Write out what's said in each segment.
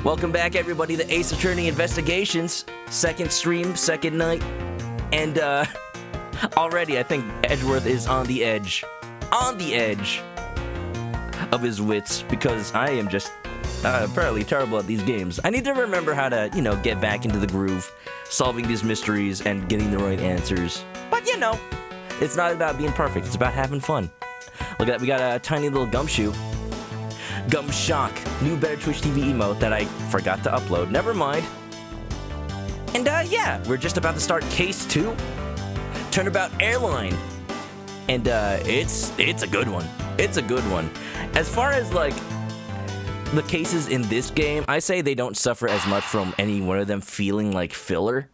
Welcome back, everybody, to Ace Attorney Investigations. Second stream, second night. And, already I think Edgeworth is on the edge. On the edge of his wits, because I am just apparently terrible at these games. I need to remember how to, get back into the groove, solving these mysteries and getting the right answers. But, it's not about being perfect. It's about having fun. Look at that. We got a tiny little gumshoe. Gum Shock. New Better Twitch TV emote that I forgot to upload. Never mind. And, yeah. We're just about to start Case 2. Turnabout Airline. And, it's a good one. It's a good one. As far as, the cases in this game, I say they don't suffer as much from any one of them feeling like filler.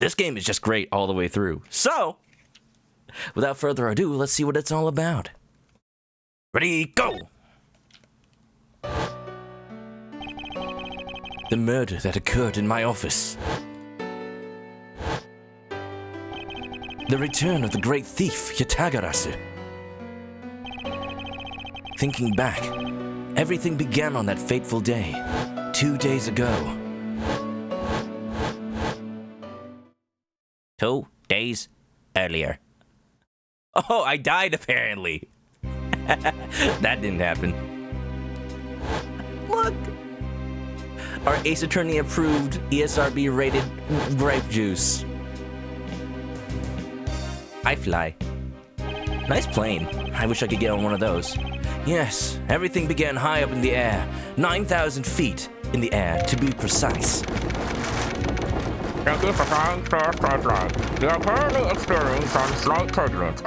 This game is just great all the way through. So, without further ado, let's see what it's all about. Ready, go! The murder that occurred in my office. The return of the great thief, Yatagarasu. Thinking back, everything began on that fateful day, 2 days ago. 2 days earlier. Oh, I died apparently. That didn't happen. Look! Our Ace Attorney approved, ESRB rated grape juice. I fly. Nice plane. I wish I could get on one of those. Yes, everything began high up in the air. 9,000 feet in the air, to be precise. Thank you for flying First Class Flight. We are currently experiencing some slight turbulence.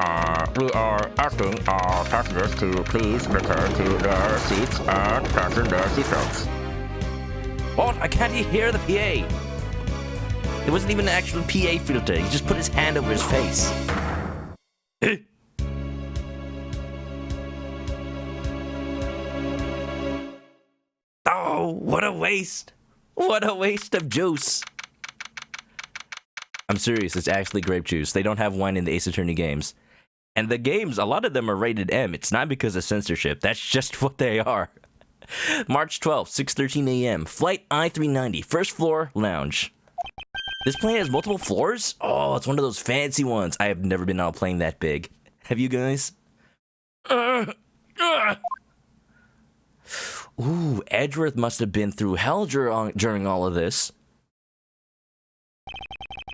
We are asking our passengers to please return to their seats and fasten their seatbelts. What? I can't hear the PA. It wasn't even an actual PA filter. He just put his hand over his face. Oh, what a waste. What a waste of juice. I'm serious, it's actually grape juice. They don't have wine in the Ace Attorney games. And the games, a lot of them are rated M. It's not because of censorship. That's just what they are. March 12th, 6:13 a.m. Flight I-390, first floor, lounge. This plane has multiple floors? Oh, it's one of those fancy ones. I have never been on a plane that big. Have you guys? Ooh, Edgeworth must have been through hell during all of this.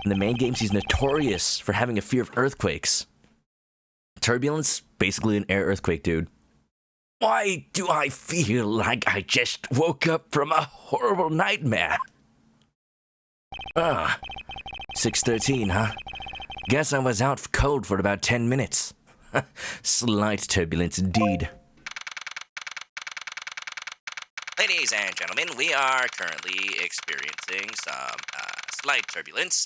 In the main games, he's notorious for having a fear of earthquakes. Turbulence? Basically an air earthquake, dude. Why do I feel like I just woke up from a horrible nightmare? 6:13, huh? Guess I was out cold for about 10 minutes. Slight turbulence indeed. Ladies and gentlemen, we are currently experiencing some slight turbulence.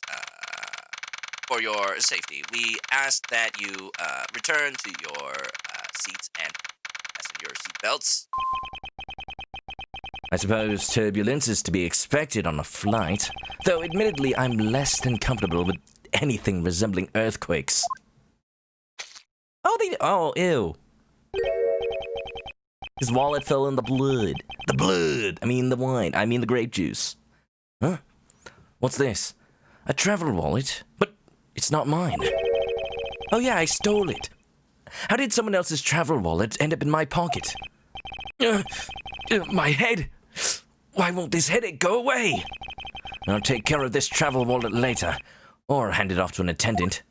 For your safety, we ask that you return to your seats and fasten your seatbelts. I suppose turbulence is to be expected on a flight, though admittedly I'm less than comfortable with anything resembling earthquakes. Oh, ew. His wallet fell in the blood. The blood! I mean the wine. I mean the grape juice. Huh? What's this? A travel wallet? But it's not mine. Oh yeah, I stole it. How did someone else's travel wallet end up in my pocket? My head! Why won't this headache go away? I'll take care of this travel wallet later. Or hand it off to an attendant.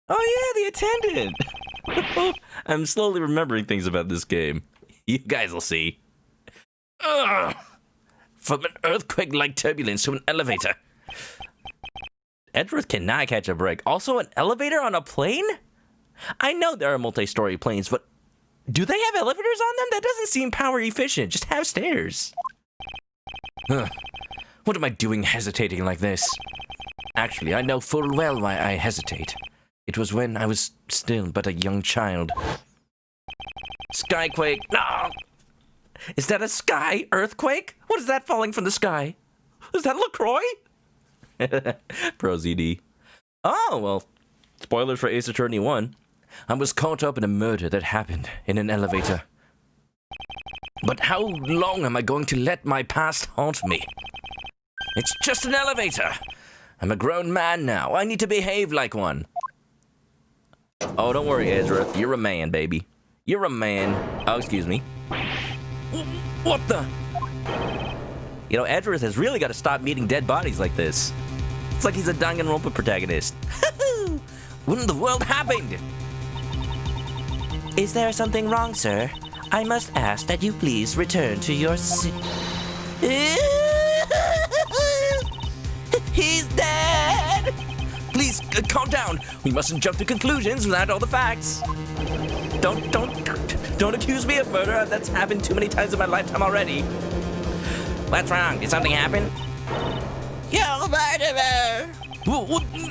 Oh yeah, the attendant! I'm slowly remembering things about this game. You guys will see. Ugh. From an earthquake-like turbulence to an elevator. Edgeworth cannot catch a break. Also, an elevator on a plane? I know there are multi-story planes, but do they have elevators on them? That doesn't seem power efficient. Just have stairs. What am I doing hesitating like this? Actually, I know full well why I hesitate. It was when I was still but a young child. Skyquake. No! Is that a sky earthquake? What is that falling from the sky? Is that LaCroix? Pro ZD. Oh, well, spoilers for Ace Attorney 1. I was caught up in a murder that happened in an elevator. But how long am I going to let my past haunt me? It's just an elevator. I'm a grown man now. I need to behave like one. Oh, don't worry, Edgeworth. You're a man, baby. You're a man. Oh, excuse me. What the? You know, Edgeworth has really got to stop meeting dead bodies like this. It's like he's a Danganronpa protagonist. When in the world happened? Is there something wrong, sir? I must ask that you please return to your seat. He's dead! Please, calm down. We mustn't jump to conclusions without all the facts. Don't accuse me of murder. That's happened too many times in my lifetime already. What's wrong? Did something happen? You're a murderer!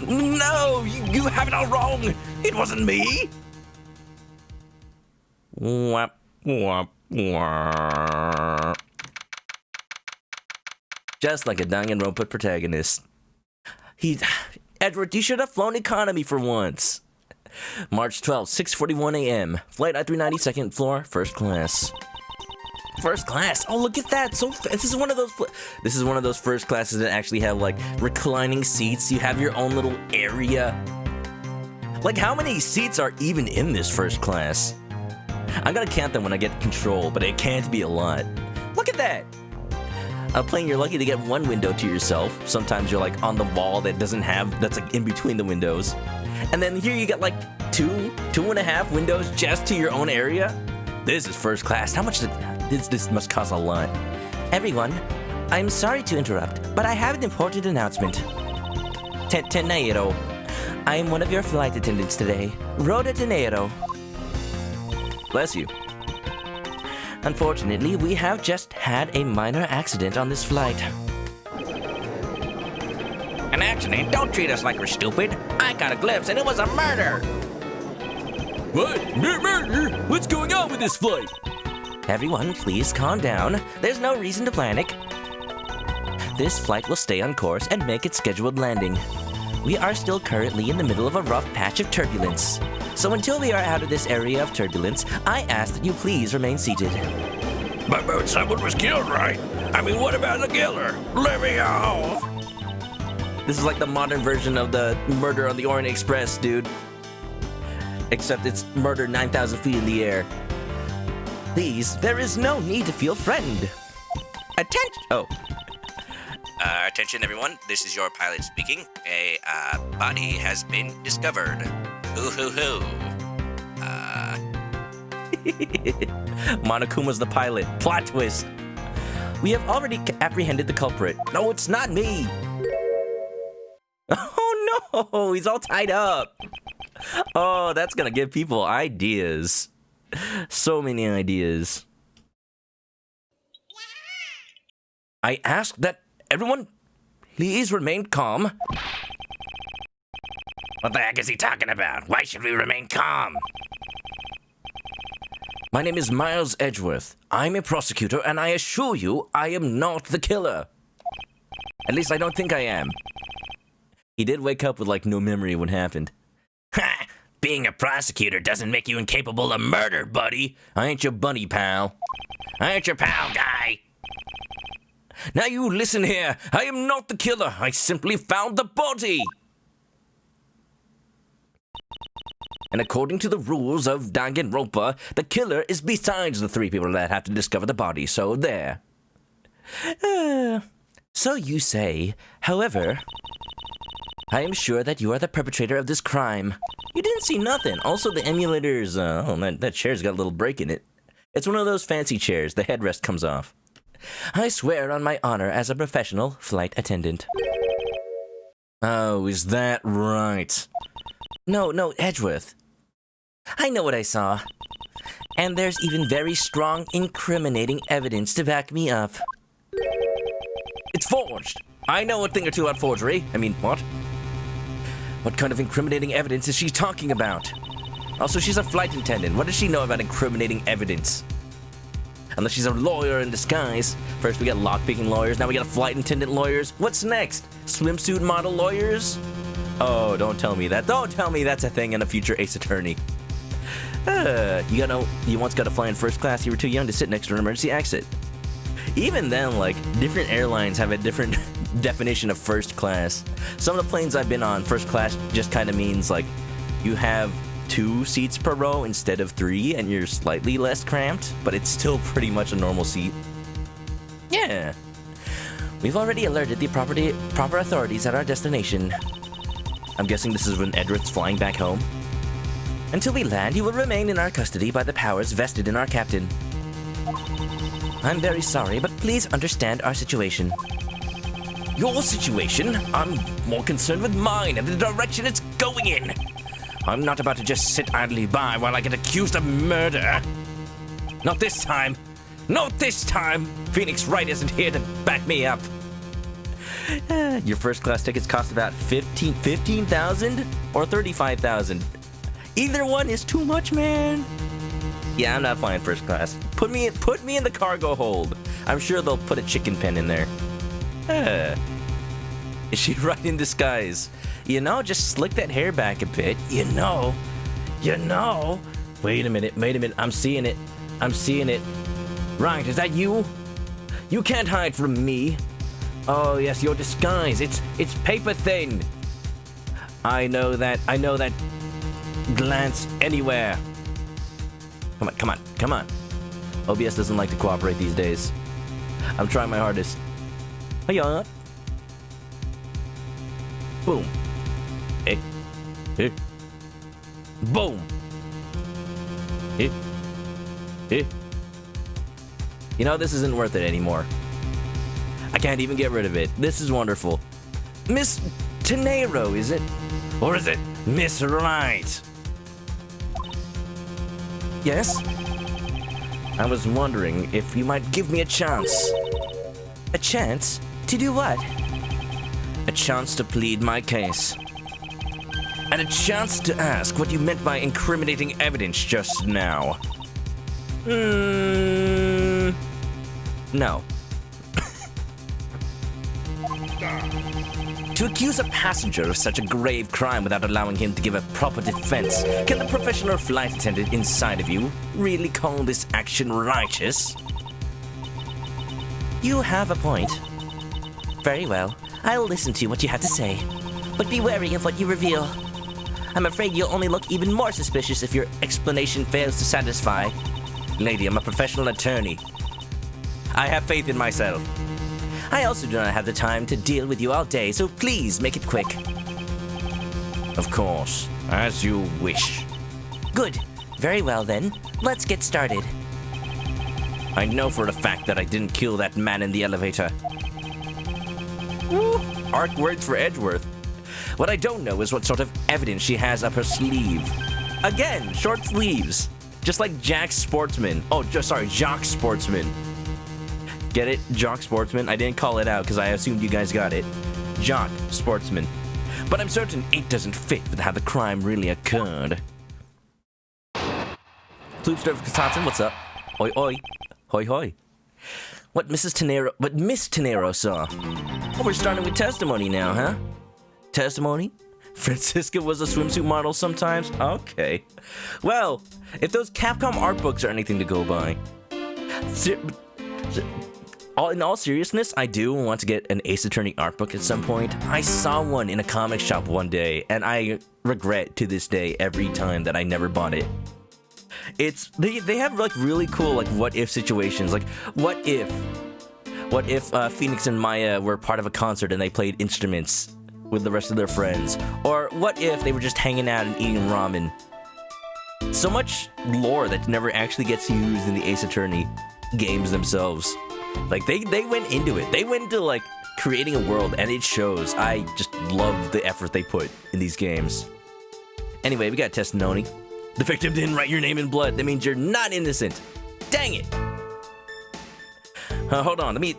No, you have it all wrong. It wasn't me. Whap, whap, whap. Just like a Danganronpa protagonist. Edward, you should have flown economy for once. March 12th, 6:41 a.m. Flight I-390, second floor, first class. First class. Oh, look at that. So this is one of those first classes that actually have like reclining seats. You have your own little area. Like, how many seats are even in this first class? I'm gonna count them when I get control, but it can't be a lot. Look at that. A plane, you're lucky to get one window to yourself. Sometimes you're like on the wall that's like in between the windows. And then here you got like two and a half windows just to your own area. This is first class. How much this must cost a lot. Everyone, I'm sorry to interrupt, but I have an important announcement. Teneiro. I am one of your flight attendants today. Rhoda Teneiro. Bless you. Unfortunately, we have just had a minor accident on this flight. An accident? Don't treat us like we're stupid. I got a glimpse and it was a murder. What? Murder? What's going on with this flight? Everyone, please calm down. There's no reason to panic. This flight will stay on course and make its scheduled landing. We are still currently in the middle of a rough patch of turbulence. So until we are out of this area of turbulence, I ask that you please remain seated. But someone was killed, right? I mean, what about the killer? Let me off! This is like the modern version of the Murder on the Orient Express, dude. Except it's murder 9,000 feet in the air. Please, there is no need to feel threatened. Attention everyone, this is your pilot speaking. A body has been discovered. Hoo-hoo-hoo. Monokuma's the pilot. Plot twist. We have already apprehended the culprit. No, it's not me. Oh no, he's all tied up. Oh, that's gonna give people ideas. So many ideas. I ask that everyone please remain calm. What the heck is he talking about? Why should we remain calm? My name is Miles Edgeworth. I'm a prosecutor, and I assure you I am not the killer. At least I don't think I am. He did wake up with, like, no memory of what happened. Ha! Being a prosecutor doesn't make you incapable of murder, buddy. I ain't your buddy, pal. I ain't your pal, guy. Now you listen here. I am not the killer. I simply found the body. And according to the rules of Danganronpa, the killer is besides the three people that have to discover the body, so there. So you say. However, I am sure that you are the perpetrator of this crime. You didn't see nothing. Also, the emulators, that chair's got a little break in it. It's one of those fancy chairs. The headrest comes off. I swear on my honor as a professional flight attendant. Oh, is that right? No, Edgeworth. I know what I saw. And there's even very strong incriminating evidence to back me up. It's forged! I know a thing or two about forgery. I mean, what? What kind of incriminating evidence is she talking about? Also, she's a flight attendant. What does she know about incriminating evidence? Unless she's a lawyer in disguise. First we got lockpicking lawyers, now we got flight attendant lawyers. What's next? Swimsuit model lawyers? Oh, don't tell me that. Don't tell me that's a thing in a future Ace Attorney. You once got to fly in first class. You were too young to sit next to an emergency exit. Even then, like, different airlines have a different definition of first class. Some of the planes I've been on, first class just kind of means, like, you have 2 seats per row instead of 3, and you're slightly less cramped, but it's still pretty much a normal seat. Yeah. We've already alerted the proper authorities at our destination. I'm guessing this is when Edgeworth's flying back home. Until we land, you will remain in our custody by the powers vested in our captain. I'm very sorry, but please understand our situation. Your situation? I'm more concerned with mine and the direction it's going in. I'm not about to just sit idly by while I get accused of murder. Not this time. Not this time. Phoenix Wright isn't here to back me up. Your first class tickets cost about $15,000 or $35,000. Either one is too much, man. Yeah, I'm not flying first class. Put me in the cargo hold. I'm sure they'll put a chicken pen in there. Is she right in disguise? You know, just slick that hair back a bit. You know. Wait a minute. I'm seeing it. Right, is that you? You can't hide from me. Oh yes, your disguise. It's paper thin. I know that glance anywhere. Come on. OBS doesn't like to cooperate these days. I'm trying my hardest. Hiya. Boom. Boom. You know, this isn't worth it anymore. I can't even get rid of it. This is wonderful. Miss Tenero, is it? Or is it Miss Wright? Yes? I was wondering if you might give me a chance. A chance? To do what? A chance to plead my case. And a chance to ask what you meant by incriminating evidence just now. No. To accuse a passenger of such a grave crime without allowing him to give a proper defense, can the professional flight attendant inside of you really call this action righteous? You have a point. Very well. I'll listen to what you have to say. But be wary of what you reveal. I'm afraid you'll only look even more suspicious if your explanation fails to satisfy. Lady, I'm a professional attorney. I have faith in myself. I also do not have the time to deal with you all day, so please make it quick. Of course, as you wish. Good. Very well then. Let's get started. I know for a fact that I didn't kill that man in the elevator. Woo! Arc words for Edgeworth. What I don't know is what sort of evidence she has up her sleeve. Again, short sleeves. Just like Jack Sportsman. Oh, Jock Sportsman. Get it? Jock Sportsman? I didn't call it out because I assumed you guys got it. Jock Sportsman. But I'm certain it doesn't fit with how the crime really occurred. Ploopster for Wisconsin, what's up? Oi oi. Hoi hoi. What Miss Tenero saw. Oh, we're starting with testimony now, huh? Testimony? Francisca was a swimsuit model sometimes? Okay. Well, if those Capcom art books are anything to go by. In all seriousness, I do want to get an Ace Attorney art book at some point. I saw one in a comic shop one day, and I regret to this day every time that I never bought it. They have like really cool like what if situations. Like what if Phoenix and Maya were part of a concert and they played instruments with the rest of their friends, or what if they were just hanging out and eating ramen. So much lore that never actually gets used in the Ace Attorney games themselves. Like they went into it. They went into like creating a world, and it shows. I just love the effort they put in these games. Anyway, we got testimony. The victim didn't write your name in blood. That means you're not innocent. Dang it. Hold on. Let me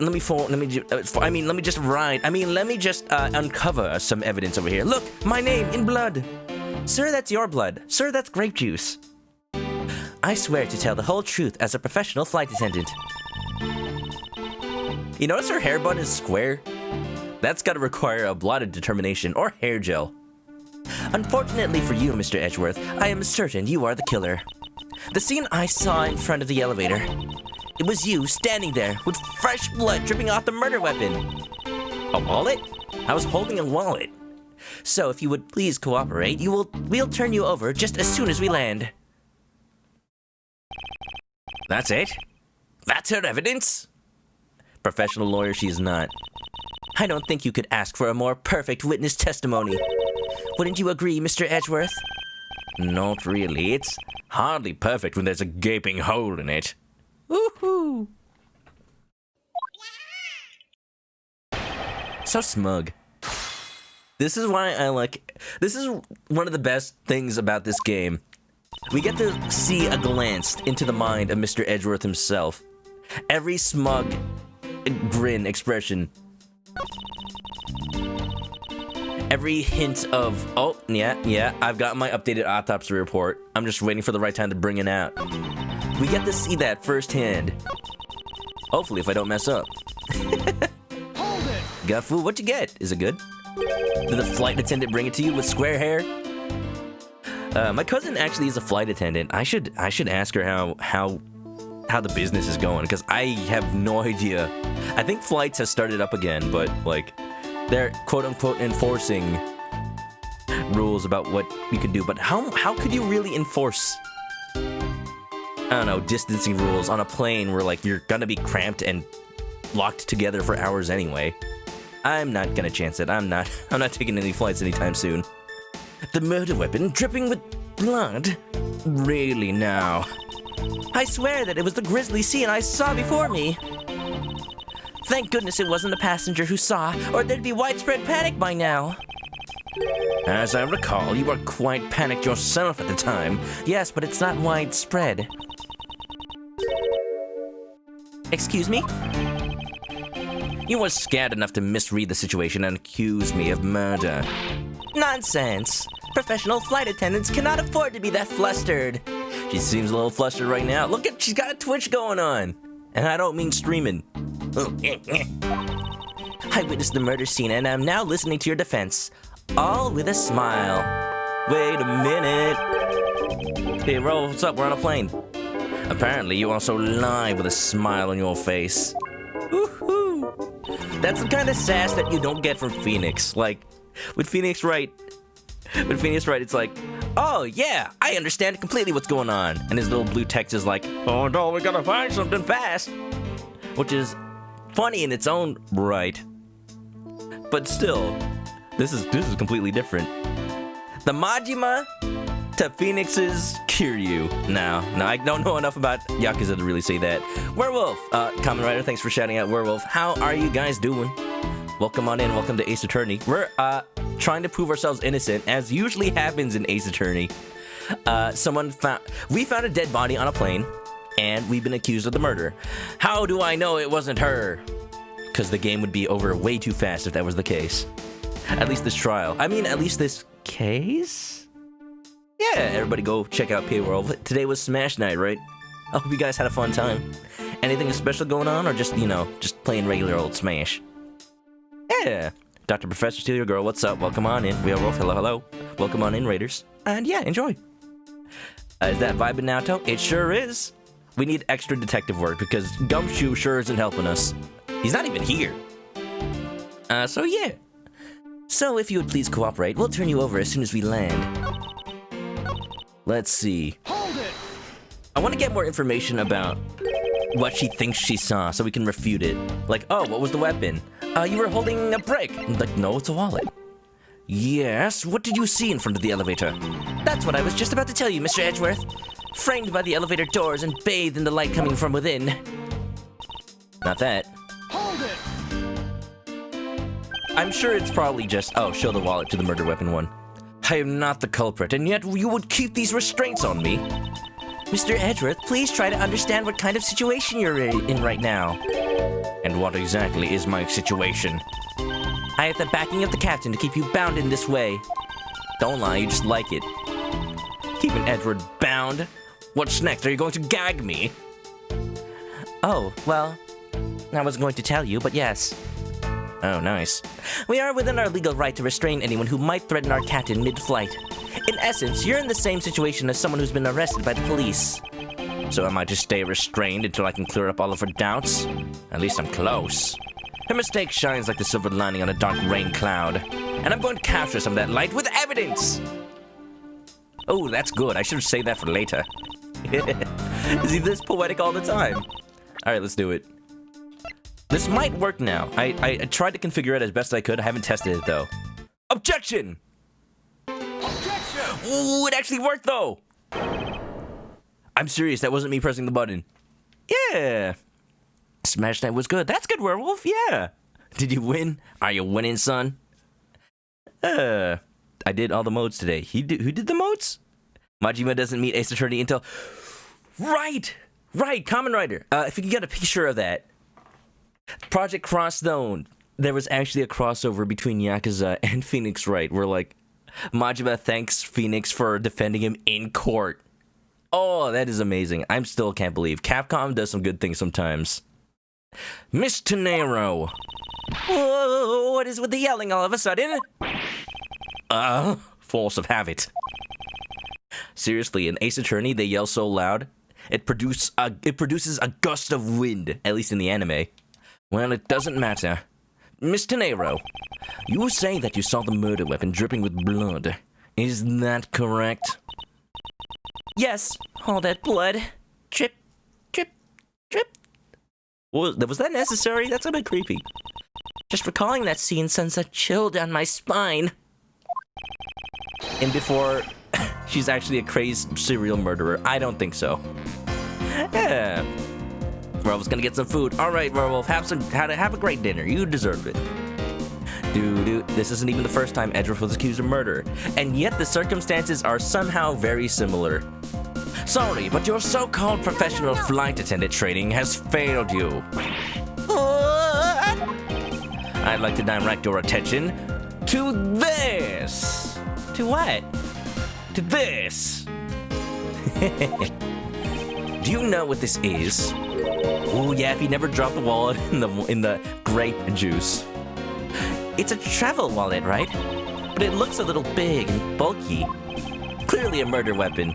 just uncover some evidence over here. Look, my name in blood. Sir, that's your blood. Sir, that's grape juice. I swear to tell the whole truth as a professional flight attendant. You notice her hair bun is square? That's gotta require a blot of determination or hair gel. Unfortunately for you, Mr. Edgeworth, I am certain you are the killer. The scene I saw in front of the elevator. It was you standing there with fresh blood dripping off the murder weapon. A wallet? I was holding a wallet. So if you would please cooperate, we'll turn you over just as soon as we land. That's it? That's her evidence? Professional lawyer she is not. I don't think you could ask for a more perfect witness testimony. Wouldn't you agree, Mr. Edgeworth? Not really. It's hardly perfect when there's a gaping hole in it. Woohoo! So smug. This is why I like... This is one of the best things about this game. We get to see a glance into the mind of Mr. Edgeworth himself. Every smug grin expression. Every hint of, oh, yeah, I've got my updated autopsy report. I'm just waiting for the right time to bring it out. We get to see that firsthand. Hopefully, if I don't mess up. Hold it! Guffu, what you get? Is it good? Did the flight attendant bring it to you with square hair? My cousin actually is a flight attendant. I should ask her how the business is going, because I have no idea. I think flights has started up again, but like they're quote-unquote enforcing rules about what you can do. But how could you really enforce, I don't know, distancing rules on a plane where like you're gonna be cramped and locked together for hours anyway? I'm not gonna chance it. I'm not taking any flights anytime soon. The murder weapon dripping with blood? Really now? I swear that it was the grisly scene I saw before me. Thank goodness it wasn't the passenger who saw, or there'd be widespread panic by now. As I recall, you were quite panicked yourself at the time. Yes, but it's not widespread. Excuse me? You were scared enough to misread the situation and accuse me of murder. Nonsense! Professional flight attendants cannot afford to be that flustered. She seems a little flustered right now. Look at, she's got a twitch going on. And I don't mean streaming. I witnessed the murder scene and I'm now listening to your defense. All with a smile. Wait a minute. Hey, Ro, what's up? We're on a plane. Apparently, you also lie with a smile on your face. Woohoo! That's the kind of sass that you don't get from Phoenix. Like, with Phoenix Wright, it's like, oh yeah, I understand completely what's going on. And his little blue text is like, oh no, we gotta find something fast. Which is funny in its own right. But still, this is completely different. The Majima to Phoenix's Kiryu. No, I don't know enough about Yakuza to really say that. Werewolf, Kamen Rider, thanks for shouting out Werewolf. How are you guys doing? Welcome on in, welcome to Ace Attorney. We're, trying to prove ourselves innocent, as usually happens in Ace Attorney. We found a dead body on a plane, and we've been accused of the murder. How do I know it wasn't her? Because the game would be over way too fast if that was the case. At least this trial. I mean, at least this case? Yeah, everybody go check out Payworld. Today was Smash Night, right? I hope you guys had a fun time. Anything special going on, or just, you know, just playing regular old Smash? Yeah. Dr. Professor Steal Your Girl, what's up? Welcome on in. We are Wolf, hello. Welcome on in, Raiders. And yeah, enjoy. Is that vibing now, Toe? It sure is. We need extra detective work because Gumshoe sure isn't helping us. He's not even here. So yeah. So if you would please cooperate, we'll turn you over as soon as we land. Let's see. Hold it! I want to get more information about what she thinks she saw so we can refute it. Like, oh, what was the weapon? You were holding a brick. Like, no, it's a wallet. Yes, what did you see in front of the elevator? That's what I was just about to tell you, Mr. Edgeworth. Framed by the elevator doors and bathed in the light coming from within. Not that. Hold it! I'm sure it's probably just, oh, show the wallet to the murder weapon one. I am not the culprit, and yet you would keep these restraints on me. Mr. Edgeworth, please try to understand what kind of situation you're in right now. And what exactly is my situation? I have the backing of the captain to keep you bound in this way. Don't lie, you just like it. Keeping Edward bound? What's next? Are you going to gag me? Oh, well, I wasn't going to tell you, but yes. Oh, nice. We are within our legal right to restrain anyone who might threaten our captain mid-flight. In essence, you're in the same situation as someone who's been arrested by the police. So I might just stay restrained until I can clear up all of her doubts. At least I'm close. Her mistake shines like the silver lining on a dark rain cloud. And I'm going to capture some of that light with evidence! Oh, that's good. I should have saved that for later. Is he this poetic all the time? Alright, let's do it. This might work now. I tried to configure it as best I could. I haven't tested it, though. Objection! Objection! Ooh, it actually worked, though! I'm serious. That wasn't me pressing the button. Yeah! Smash that was good. That's good, Werewolf. Yeah! Did you win? Are you winning, son? I did all the modes today. Who did the modes? Majima doesn't meet Ace Attorney until... Right! Kamen Rider. If you can get a picture of that. Project Cross Zone. There was actually a crossover between Yakuza and Phoenix Wright, where, like, Majima thanks Phoenix for defending him in court. Oh, that is amazing. I still can't believe. Capcom does some good things sometimes. Miss Tenero. Whoa, what is with the yelling all of a sudden? Force of habit. Seriously, in Ace Attorney, they yell so loud, it produces a gust of wind, at least in the anime. Well, it doesn't matter. Miss Tenero, you say that you saw the murder weapon dripping with blood. Is that correct? Yes, all that blood. Drip, drip, drip. Was that necessary? That's a bit creepy. Just recalling that scene sends a chill down my spine. And before she's actually a crazed serial murderer, I don't think so. Yeah. Werewolf's gonna get some food. All right, Werewolf, have a great dinner. You deserve it. This isn't even the first time Edgeworth was accused of murder, and yet the circumstances are somehow very similar. Sorry, but your so-called professional flight attendant training has failed you. I'd like to direct your attention to this. To what? To this. Do you know what this is? Oh yeah, if you never dropped the wallet in the grape juice. It's a travel wallet, right? But it looks a little big and bulky. Clearly a murder weapon.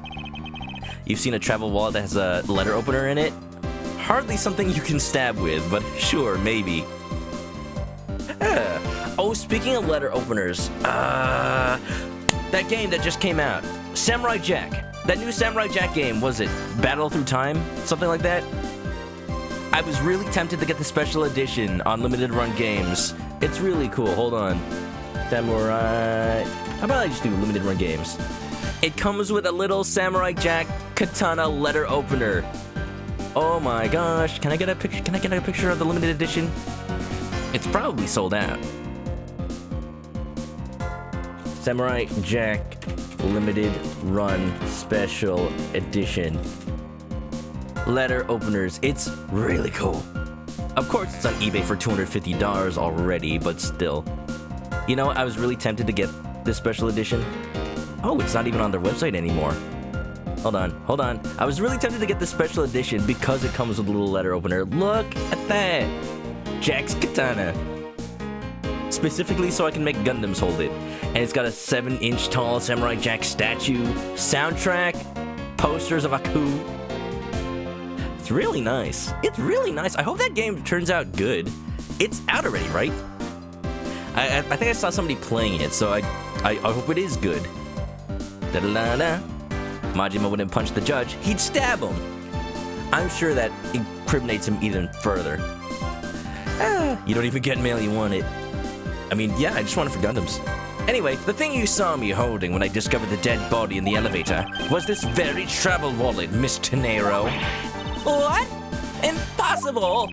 You've seen a travel wallet that has a letter opener in it? Hardly something you can stab with, but sure, maybe. Oh, speaking of letter openers, that game that just came out, Samurai Jack. That new Samurai Jack game, was it Battle Through Time? Something like that? I was really tempted to get the special edition on limited run games. It's really cool. Hold on. Samurai... How about I just do limited run games? It comes with a little Samurai Jack katana letter opener. Oh my gosh. Can I get a picture? Can I get a picture of the limited edition? It's probably sold out. Samurai Jack limited run special edition. Letter openers. It's really cool. Of course, it's on eBay for $250 already, but still. You know, I was really tempted to get this special edition. Oh, it's not even on their website anymore. Hold on. I was really tempted to get the special edition because it comes with a little letter opener. Look at that. Jack's katana. Specifically so I can make Gundams hold it. And it's got a 7-inch tall Samurai Jack statue, soundtrack, posters of Aku. It's really nice. It's really nice. I hope that game turns out good. It's out already, right? I think I saw somebody playing it, so I hope it is good. Da-da-da-da. Majima wouldn't punch the judge, he'd stab him. I'm sure that incriminates him even further. You don't even get mail you want it. I mean, yeah, I just want it for Gundams. Anyway, the thing you saw me holding when I discovered the dead body in the elevator was this very travel wallet, Miss Tenero. What? Impossible!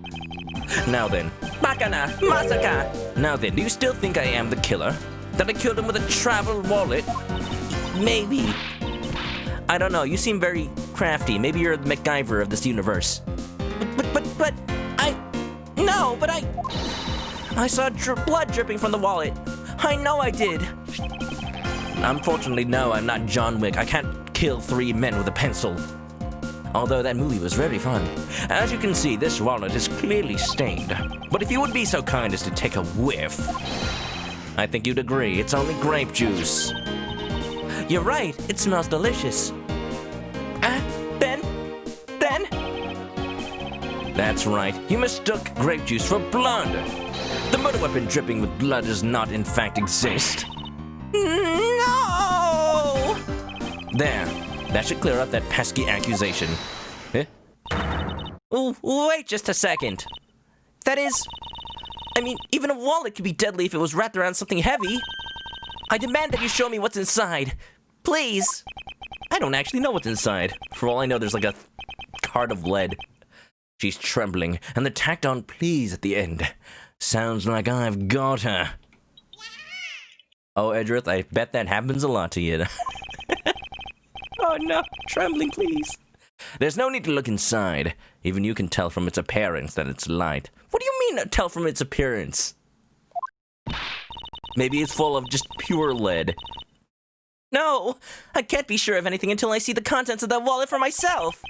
Now then, Bakana, Masaka! Now then, do you still think I am the killer? That I killed him with a travel wallet? Maybe. I don't know, you seem very crafty. Maybe you're the MacGyver of this universe. But, I saw blood dripping from the wallet. I know I did. Unfortunately, no, I'm not John Wick. I can't kill 3 men with a pencil. Although that movie was very fun. As you can see, this wallet is clearly stained. But if you would be so kind as to take a whiff, I think you'd agree it's only grape juice. You're right, it smells delicious. Ben? That's right. You mistook grape juice for blood. The murder weapon dripping with blood does not in fact exist. No! There. That should clear up that pesky accusation. Eh? Oh, wait just a second. That is... I mean, even a wallet could be deadly if it was wrapped around something heavy. I demand that you show me what's inside. Please. I don't actually know what's inside. For all I know, there's like a card of lead. She's trembling, and the tacked on please at the end. Sounds like I've got her. Oh, Edgeworth, I bet that happens a lot to you. Oh no, trembling please. There's no need to look inside. Even you can tell from its appearance that it's light. What do you mean, tell from its appearance? Maybe it's full of just pure lead. No, I can't be sure of anything until I see the contents of that wallet for myself.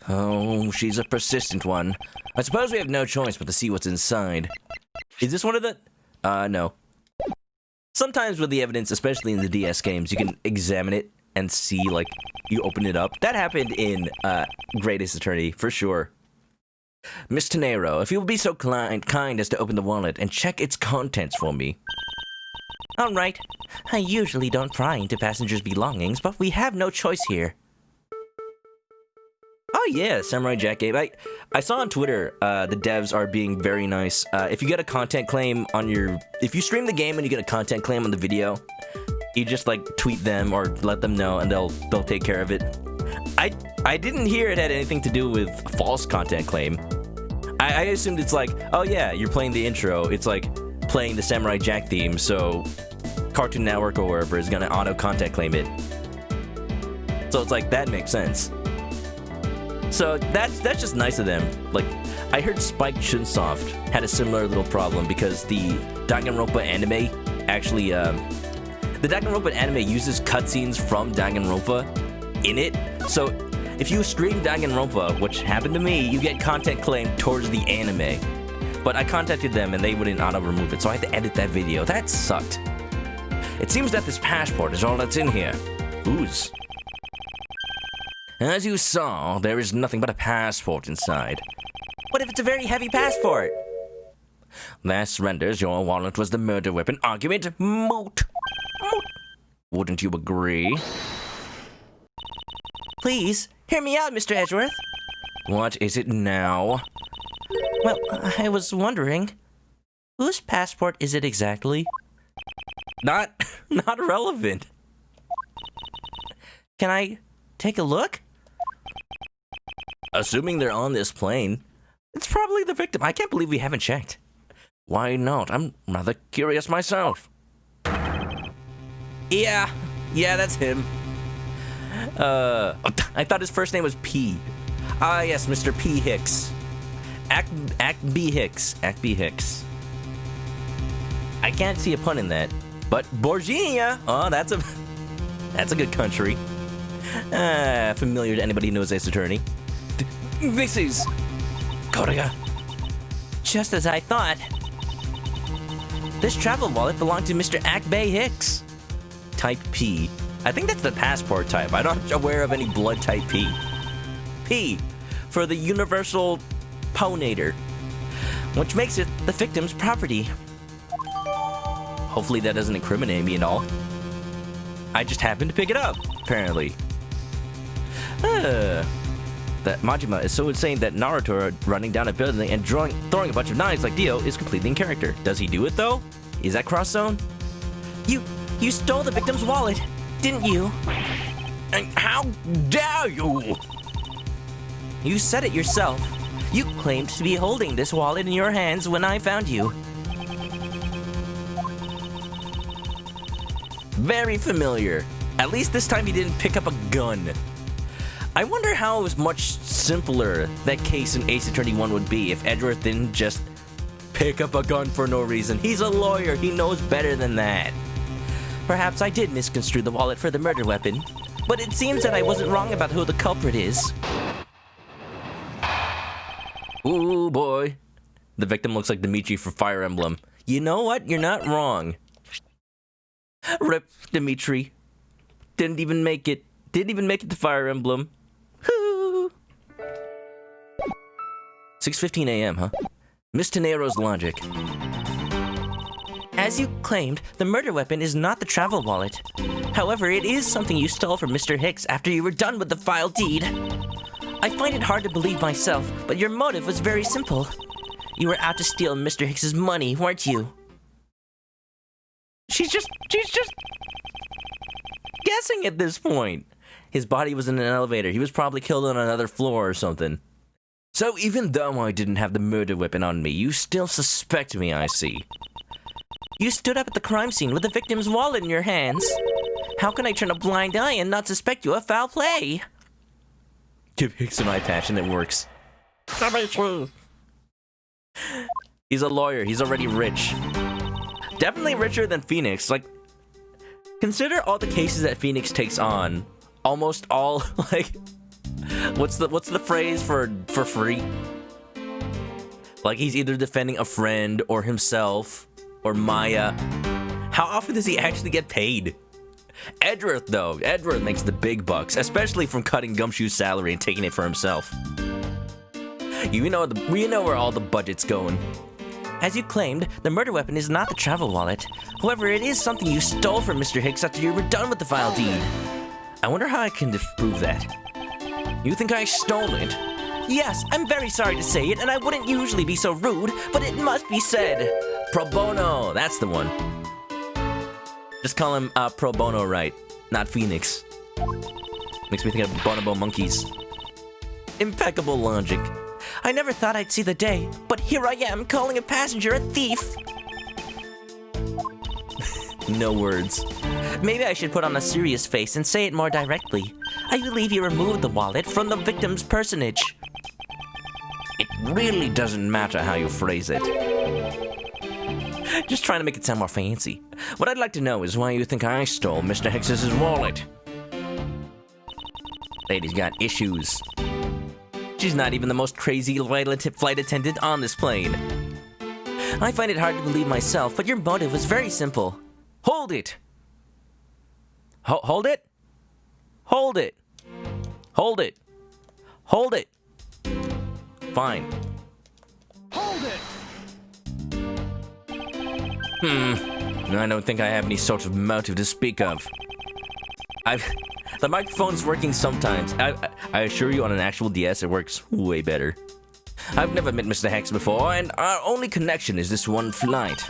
Oh, she's a persistent one. I suppose we have no choice but to see what's inside. Is this one of the... no. Sometimes with the evidence, especially in the DS games, you can examine it and see, like, you open it up. That happened in, Great Ace Attorney, for sure. Miss Tenero, if you will be so kind as to open the wallet and check its contents for me. All right. I usually don't pry into passengers' belongings, but we have no choice here. Oh yeah, Samurai Jack game. I saw on Twitter, the devs are being very nice. If you get a content claim on your... If you stream the game and you get a content claim on the video, you just, like, tweet them or let them know and they'll take care of it. I didn't hear it had anything to do with false content claim. I assumed it's like, oh yeah, you're playing the intro. It's like playing the Samurai Jack theme, so Cartoon Network or wherever is gonna auto content claim it. So it's like, that makes sense. So that's just nice of them. Like, I heard Spike Chunsoft had a similar little problem because the Danganronpa anime actually, the Danganronpa anime uses cutscenes from Danganronpa in it. So if you stream Danganronpa, which happened to me, you get content claimed towards the anime. But I contacted them and they wouldn't auto-remove it, so I had to edit that video. That sucked. It seems that this passport is all that's in here. Ooze. As you saw, there is nothing but a passport inside. What if it's a very heavy passport? This renders your wallet was the murder weapon argument moot. Moot. Wouldn't you agree? Please, hear me out, Mr. Edgeworth. What is it now? Well, I was wondering, whose passport is it exactly? Not relevant. Can I take a look? Assuming they're on this plane, it's probably the victim. I can't believe we haven't checked. Why not? I'm rather curious myself. Yeah, that's him. I thought his first name was P. Ah, yes, Mr. P. Hicks. Act B. Hicks. Act B. Hicks. I can't see a pun in that. But Borginia! Oh, that's a good country. Familiar to anybody who knows Ace Attorney. This is Korea. Just as I thought. This travel wallet belonged to Mr. Akbay Hicks. Type P. I think that's the passport type. I'm not aware of any blood type P. P. For the universal ponator. Which makes it the victim's property. Hopefully that doesn't incriminate me at all. I just happened to pick it up, apparently. That Majima is so insane that Naruto running down a building and throwing a bunch of knives like Dio is completely in character. Does he do it though? Is that cross zone? You stole the victim's wallet, didn't you? And how dare you? You said it yourself. You claimed to be holding this wallet in your hands when I found you. Very familiar. At least this time he didn't pick up a gun. I wonder how much simpler that case in Ace Attorney 1 would be if Edgeworth didn't just pick up a gun for no reason. He's a lawyer. He knows better than that. Perhaps I did misconstrue the wallet for the murder weapon, but it seems that I wasn't wrong about who the culprit is. Ooh, boy. The victim looks like Dimitri from Fire Emblem. You know what? You're not wrong. Rip Dimitri. Didn't even make it to Fire Emblem. 6:15 a.m., huh? Miss Tenero's logic. As you claimed, the murder weapon is not the travel wallet. However, it is something you stole from Mr. Hicks after you were done with the vile deed. I find it hard to believe myself, but your motive was very simple. You were out to steal Mr. Hicks's money, weren't you? She's just guessing at this point. His body was in an elevator. He was probably killed on another floor or something. So even though I didn't have the murder weapon on me, you still suspect me, I see. You stood up at the crime scene with the victim's wallet in your hands. How can I turn a blind eye and not suspect you of foul play? Give Hicks an eye patch and it works. He's a lawyer. He's already rich. Definitely richer than Phoenix. Like, consider all the cases that Phoenix takes on. Almost all, like, what's the phrase for free? Like, he's either defending a friend or himself or Maya. How often does he actually get paid? Edgeworth, though. Edgeworth makes the big bucks, especially from cutting Gumshoe's salary and taking it for himself. We know where all the budget's going. As you claimed, the murder weapon is not the travel wallet. However, it is something you stole from Mr. Hicks after you were done with the vile deed. I wonder how I can disprove that. You think I stole it? Yes, I'm very sorry to say it, and I wouldn't usually be so rude, but it must be said. Pro bono, that's the one. Just call him Pro Bono, right? Not Phoenix. Makes me think of Bonobo monkeys. Impeccable logic. I never thought I'd see the day, but here I am calling a passenger a thief. No words. Maybe I should put on a serious face and say it more directly. I believe you removed the wallet from the victim's personage. It really doesn't matter how you phrase it. Just trying to make it sound more fancy. What I'd like to know is why you think I stole Mr. Hicks's wallet. Lady's got issues. She's not even the most crazy flight attendant on this plane. I find it hard to believe myself, but your motive was very simple. Hold it! Hold it? Hold it! Hold it! Hold it! Fine. Hold it! I don't think I have any sort of motive to speak of. The microphone's working sometimes. I assure you, on an actual DS, it works way better. I've never met Mr. Hicks before, and our only connection is this one flight.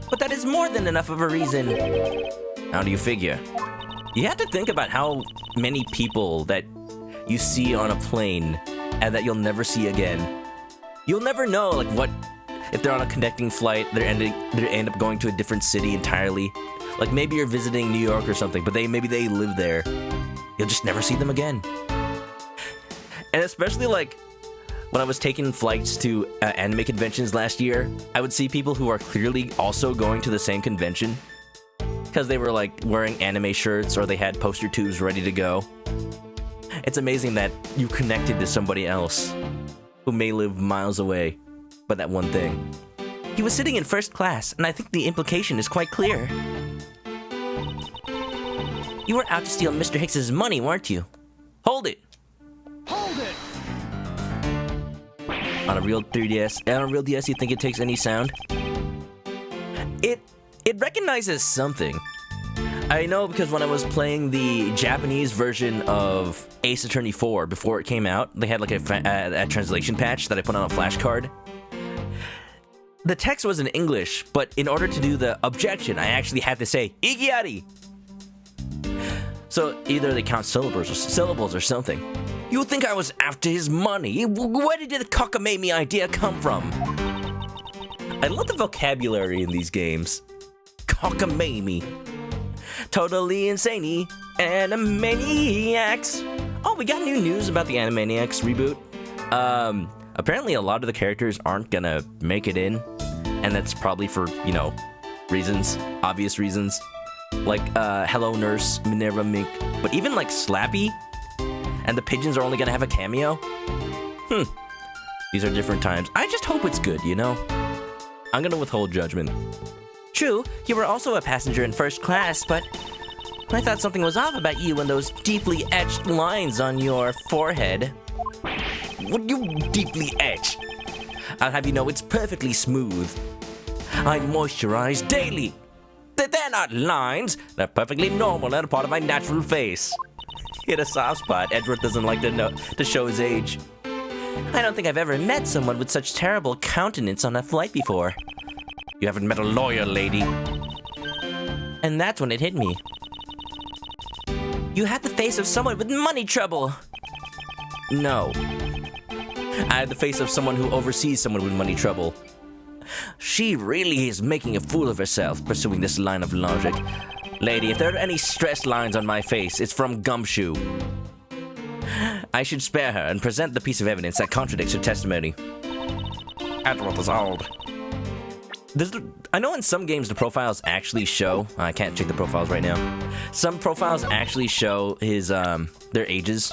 But that is more than enough of a reason. How do you figure? You have to think about how many people that you see on a plane and that you'll never see again. You'll never know, like, what if they're on a connecting flight, they end up going to a different city entirely. Like, maybe you're visiting New York or something, but maybe they live there. You'll just never see them again. And especially, like, when I was taking flights to anime conventions last year, I would see people who are clearly also going to the same convention because they were, like, wearing anime shirts or they had poster tubes ready to go. It's amazing that you connected to somebody else who may live miles away, but that one thing. He was sitting in first class, and I think the implication is quite clear. You were out to steal Mr. Hicks's money, weren't you? Hold it! Hold it! On a real 3DS, on a real DS, you think it takes any sound? It recognizes something. I know because when I was playing the Japanese version of Ace Attorney 4 before it came out, they had like a translation patch that I put on a flashcard. The text was in English, but in order to do the objection, I actually had to say, Igiari! So either they count syllables or something. You think I was after his money? Where did the cockamamie idea come from? I love the vocabulary in these games. Cockamamie. Totally insane Animaniacs. Oh, we got new news about the Animaniacs reboot. Apparently a lot of the characters aren't gonna make it in. And that's probably for, reasons. Obvious reasons. Like, Hello Nurse, Minerva Mink. But even, like, Slappy and the pigeons are only gonna have a cameo? These are different times. I just hope it's good, I'm gonna withhold judgment. True, you were also a passenger in first class, but I thought something was off about you and those deeply etched lines on your forehead. What do you deeply etched? I'll have you know it's perfectly smooth. I moisturize daily. They're not lines. They're perfectly normal and a part of my natural face. Hit a soft spot. Edgeworth doesn't like to show his age. I don't think I've ever met someone with such terrible countenance on a flight before. You haven't met a lawyer, lady. And that's when it hit me. You had the face of someone with money trouble. No. I had the face of someone who oversees someone with money trouble. She really is making a fool of herself, pursuing this line of logic. Lady, if there are any stress lines on my face, it's from Gumshoe. I should spare her and present the piece of evidence that contradicts her testimony. Edgeworth is old. I know in some games the profiles actually show... I can't check the profiles right now. Some profiles actually show his their ages.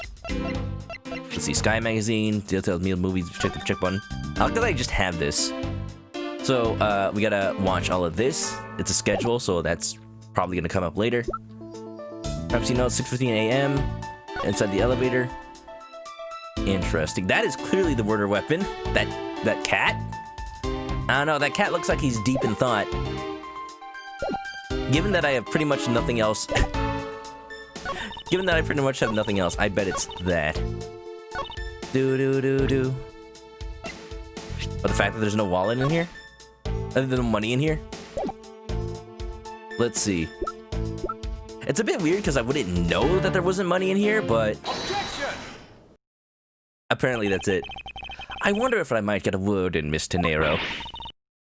Let's see, Sky Magazine, Detailed Meal Movies, check the check button. How could I just have this? So, we gotta watch all of this. It's a schedule, so that's probably gonna come up later. Perhaps you know, 6:15 a.m. inside the elevator. Interesting. That is clearly the murder weapon. That cat? I don't know, that cat looks like he's deep in thought. Given that I have pretty much nothing else... Given that I pretty much have nothing else, I bet it's that. Do. But the fact that there's no wallet in here? There's no money in here? Let's see. It's a bit weird because I wouldn't know that there wasn't money in here, but... Objection! Apparently that's it. I wonder if I might get a word in, Miss Tenero.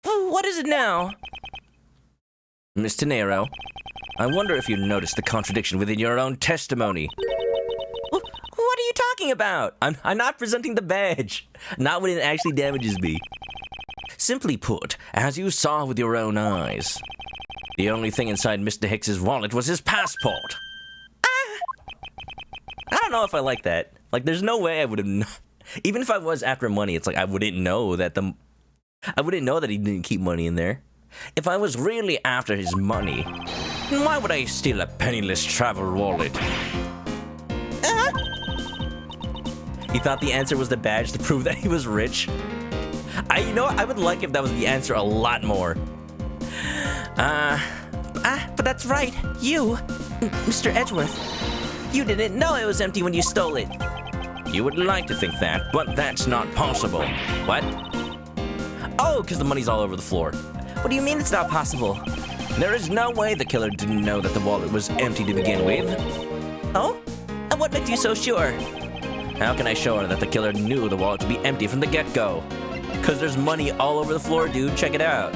Oh, what is it now? Miss Tenero, I wonder if you noticed the contradiction within your own testimony. What are you talking about? I'm not presenting the badge. Not when it actually damages me. Simply put, as you saw with your own eyes, the only thing inside Mr. Hicks's wallet was his passport. I don't know if I like that. Like, there's no way I would have... Even if I was after money, it's like I wouldn't know that he didn't keep money in there. If I was really after his money, then why would I steal a penniless travel wallet? He thought the answer was the badge to prove that he was rich. You know what? I would like if that was the answer a lot more. But that's right. You, Mr. Edgeworth, you didn't know it was empty when you stole it. You would like to think that, but that's not possible. What? Oh, because the money's all over the floor. What do you mean it's not possible? There is no way the killer didn't know that the wallet was empty to begin with. Oh? And what makes you so sure? How can I show her that the killer knew the wallet to be empty from the get-go? Because there's money all over the floor, dude. Check it out.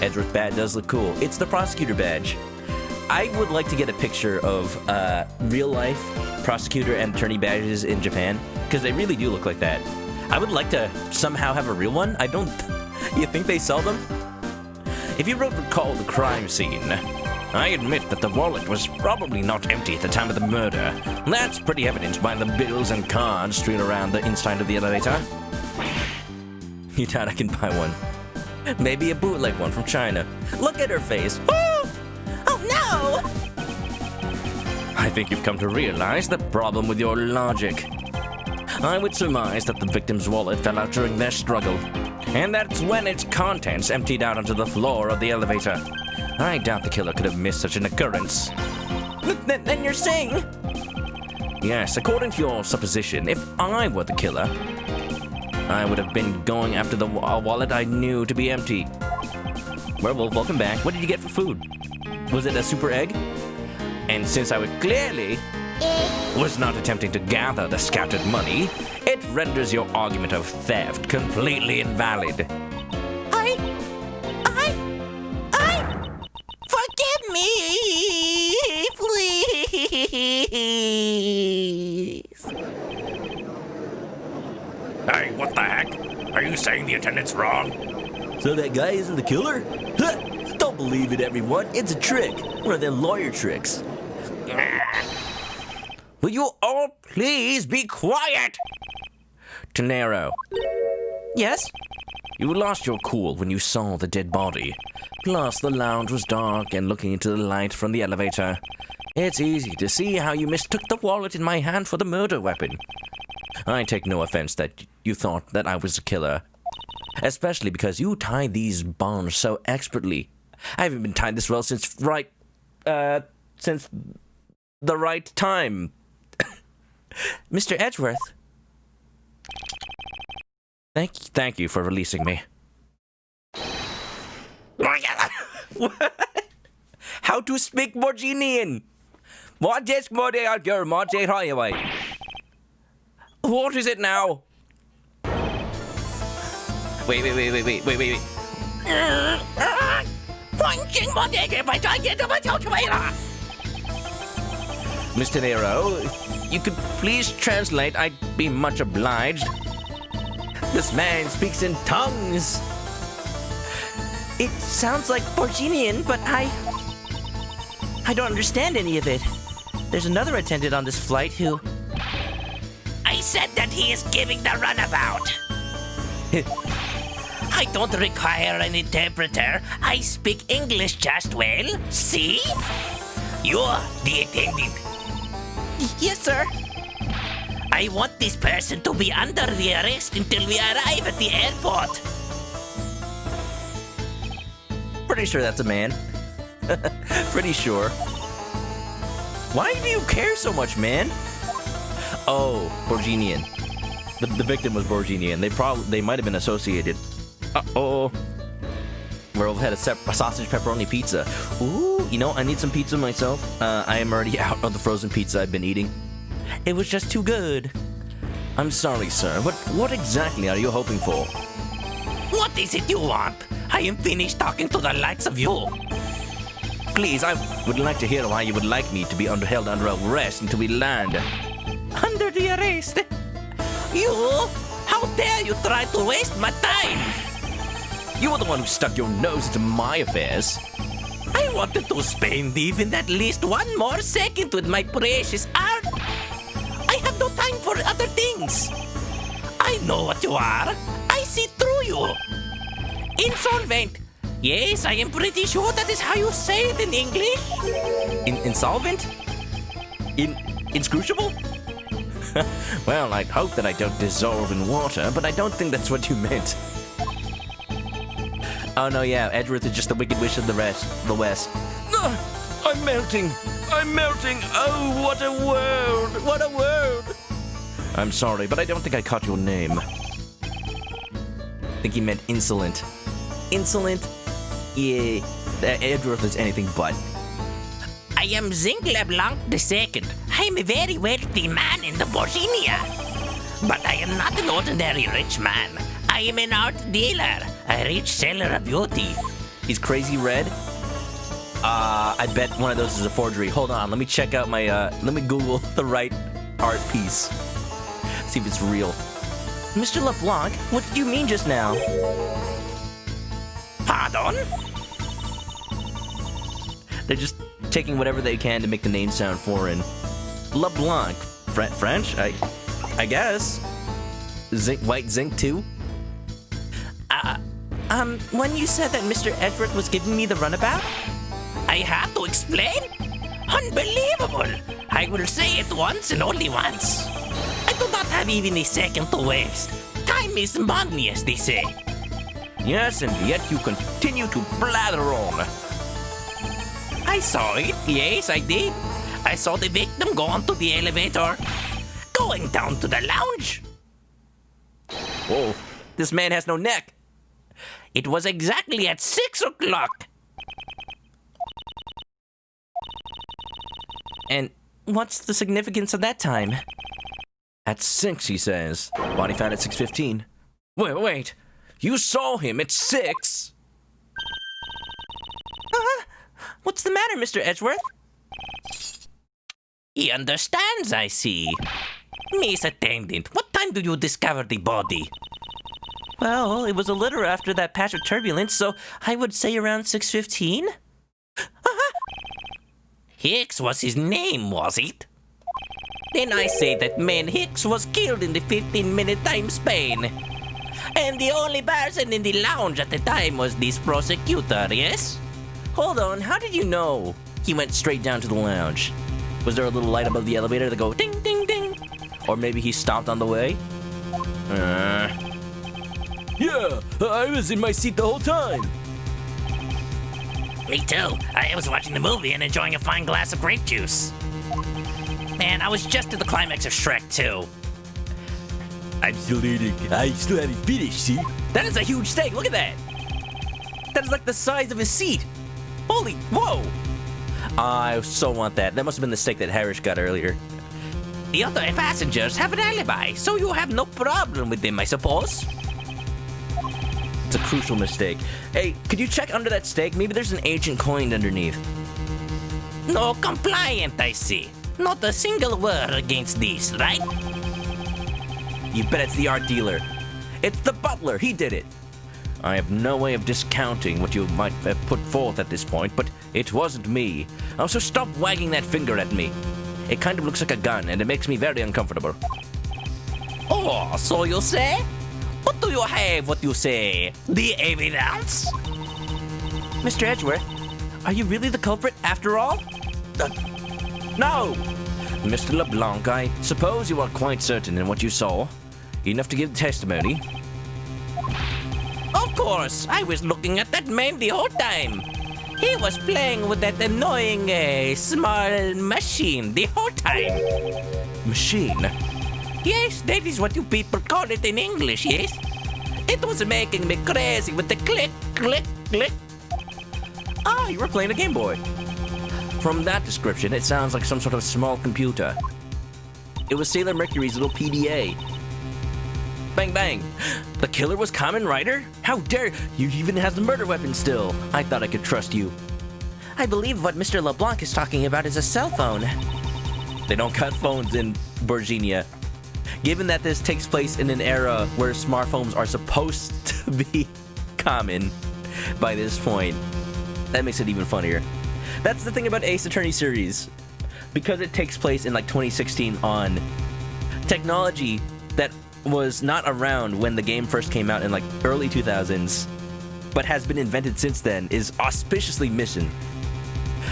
Edgeworth badge does look cool. It's the prosecutor badge. I would like to get a picture of real-life prosecutor and attorney badges in Japan, because they really do look like that. I would like to somehow have a real one. I don't... You think they sell them? If you recall the crime scene, I admit that the wallet was probably not empty at the time of the murder. That's pretty evident by the bills and cards strewn around the inside of the elevator. You doubt I can buy one? Maybe a bootleg one from China. Look at her face. Oh no! I think you've come to realize the problem with your logic. I would surmise that the victim's wallet fell out during their struggle, and that's when its contents emptied out onto the floor of the elevator. I doubt the killer could have missed such an occurrence. Then you're saying? Yes, according to your supposition, if I were the killer, I would have been going after the wallet I knew to be empty. Werewolf, welcome back. What did you get for food? Was it a super egg? And since I would clearly was not attempting to gather the scattered money, it renders your argument of theft completely invalid. Forgive me, please. Hey, what the heck? Are you saying the attendant's wrong? So that guy isn't the killer? Don't believe it, everyone. It's a trick. One of them lawyer tricks. Will you all please be quiet? Tenero. Yes? You lost your cool when you saw the dead body. Plus, the lounge was dark and looking into the light from the elevator. It's easy to see how you mistook the wallet in my hand for the murder weapon. I take no offense that you thought that I was a killer. Especially because you tied these bonds so expertly. I haven't been tied this well since the right time. Mr. Edgeworth. Thank you for releasing me. How to speak Borginian? What is it now? Wait. Mr. Nero, you could please translate, I'd be much obliged. This man speaks in tongues. It sounds like Borginian, but I don't understand any of it. There's another attendant on this flight who... I said that he is giving the runabout. I don't require an interpreter. I speak English just well. See? You're the attendant. Yes, sir. I want this person to be under the arrest until we arrive at the airport. Pretty sure that's a man. Pretty sure. Why do you care so much, man? Oh, Borginian. The victim was Borginian. They might have been associated. Uh-oh. We've had a sausage pepperoni pizza. Ooh, you know, I need some pizza myself. I am already out of the frozen pizza I've been eating. It was just too good. I'm sorry, sir. What exactly are you hoping for? What is it you want? I am finished talking to the likes of you. Please, I would like to hear why you would like me to be held under arrest until we land. Under the arrest? You? How dare you try to waste my time? You were the one who stuck your nose into my affairs. I wanted to spend even at least one more second with my precious art. I have no time for other things. I know what you are. I see through you. Insolvent. Yes, I am pretty sure that is how you say it in English. Insolvent? Inscrutable? Well, I'd hope that I don't dissolve in water, but I don't think that's what you meant. Oh no, yeah, Edgeworth is just the wicked witch of the West. I'm melting! Oh, what a world! What a world! I'm sorry, but I don't think I caught your name. I think he meant insolent. Insolent? Yeah, Edgeworth is anything but. I am Zinc LeBlanc II. I am a very wealthy man in the Borginia. But I am not an ordinary rich man. I am an art dealer, a rich seller of beauty. He's crazy red? I bet one of those is a forgery. Hold on, let me check out my, let me Google the right art piece. See if it's real. Mr. LeBlanc, what did you mean just now? Pardon? They're just taking whatever they can to make the name sound foreign. LeBlanc. French? I guess. White zinc too? When you said that Mr. Edgeworth was giving me the runabout? I had to explain? Unbelievable! I will say it once and only once. I do not have even a second to waste. Time is money, as they say. Yes, and yet you continue to blather on. I saw it. Yes, I did. I saw the victim go onto the elevator, going down to the lounge. Whoa, this man has no neck. It was exactly at 6 o'clock. And what's the significance of that time? At 6, he says. Body found at 6:15. Wait. You saw him at 6? What's the matter, Mr. Edgeworth? He understands, I see. Miss Attendant, what time do you discover the body? Well, it was a little after that patch of turbulence, so I would say around 6:15. Hicks was his name, was it? Then I say that man Hicks was killed in the 15-minute time span. And the only person in the lounge at the time was this prosecutor, yes? Hold on, how did you know he went straight down to the lounge? Was there a little light above the elevator that go ding, ding, ding? Or maybe he stopped on the way? Yeah, I was in my seat the whole time. Me too. I was watching the movie and enjoying a fine glass of grape juice. Man, I was just at the climax of Shrek 2. I'm still eating. I still haven't finished, see? That is a huge steak. Look at that. That is like the size of his seat. Holy, whoa. I so want that. That must have been the steak that Harish got earlier. The other passengers have an alibi, so you have no problem with them, I suppose. It's a crucial mistake. Hey, could you check under that steak? Maybe there's an ancient coin underneath. No compliant, I see. Not a single word against these, right? You bet it's the art dealer. It's the butler. He did it. I have no way of discounting what you might have put forth at this point, but it wasn't me. Also, stop wagging that finger at me. It kind of looks like a gun, and it makes me very uncomfortable. Oh, so you say? What do you have, what you say? The evidence? Mr. Edgeworth, are you really the culprit after all? No! Mr. LeBlanc, I suppose you are quite certain in what you saw. Enough to give testimony. Of course, I was looking at that man the whole time. He was playing with that annoying small machine the whole time. Machine? Yes, that is what you people call it in English, yes? It was making me crazy with the click, click, click. Ah, you were playing a Game Boy. From that description, it sounds like some sort of small computer. It was Sailor Mercury's little PDA. Bang, bang. The killer was Kamen Rider? How dare you even have the murder weapon still? I thought I could trust you. I believe what Mr. LeBlanc is talking about is a cell phone. They don't cut phones in Borginia. Given that this takes place in an era where smartphones are supposed to be common by this point, that makes it even funnier. That's the thing about Ace Attorney series. Because it takes place in like 2016 on, technology that was not around when the game first came out in like early 2000s, but has been invented since then, is auspiciously missing.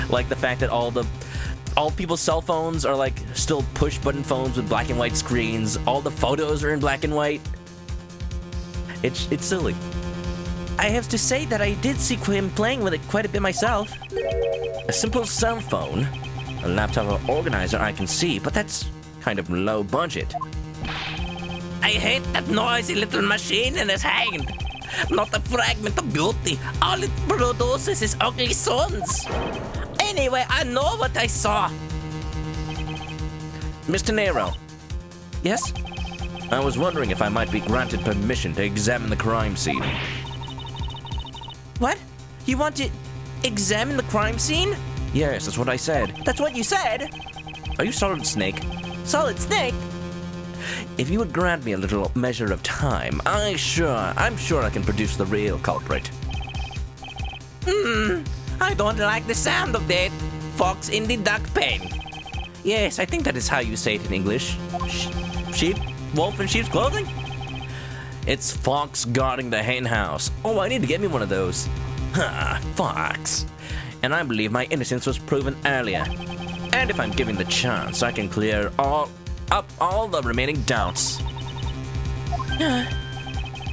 Like the fact that all people's cell phones are like still push button phones with black and white screens. All the photos are in black and white. It's silly. I have to say that I did see him playing with it quite a bit myself. A simple cell phone, a laptop organizer I can see, but that's kind of low budget. I hate that noisy little machine in his hand. Not a fragment of beauty. All it produces is ugly sons. Anyway, I know what I saw. Mr. Nero. Yes? I was wondering if I might be granted permission to examine the crime scene. What? You want to examine the crime scene? Yes, that's what I said. That's what you said? Are you Solid Snake? Solid Snake? If you would grant me a little measure of time, I'm sure I can produce the real culprit. I don't like the sound of that. Fox in the duck pen. Yes, I think that is how you say it in English. Sheep? Wolf in sheep's clothing? It's Fox guarding the hen house. Oh, I need to get me one of those. Ha, Fox. And I believe my innocence was proven earlier. And if I'm given the chance, I can clear up all the remaining doubts.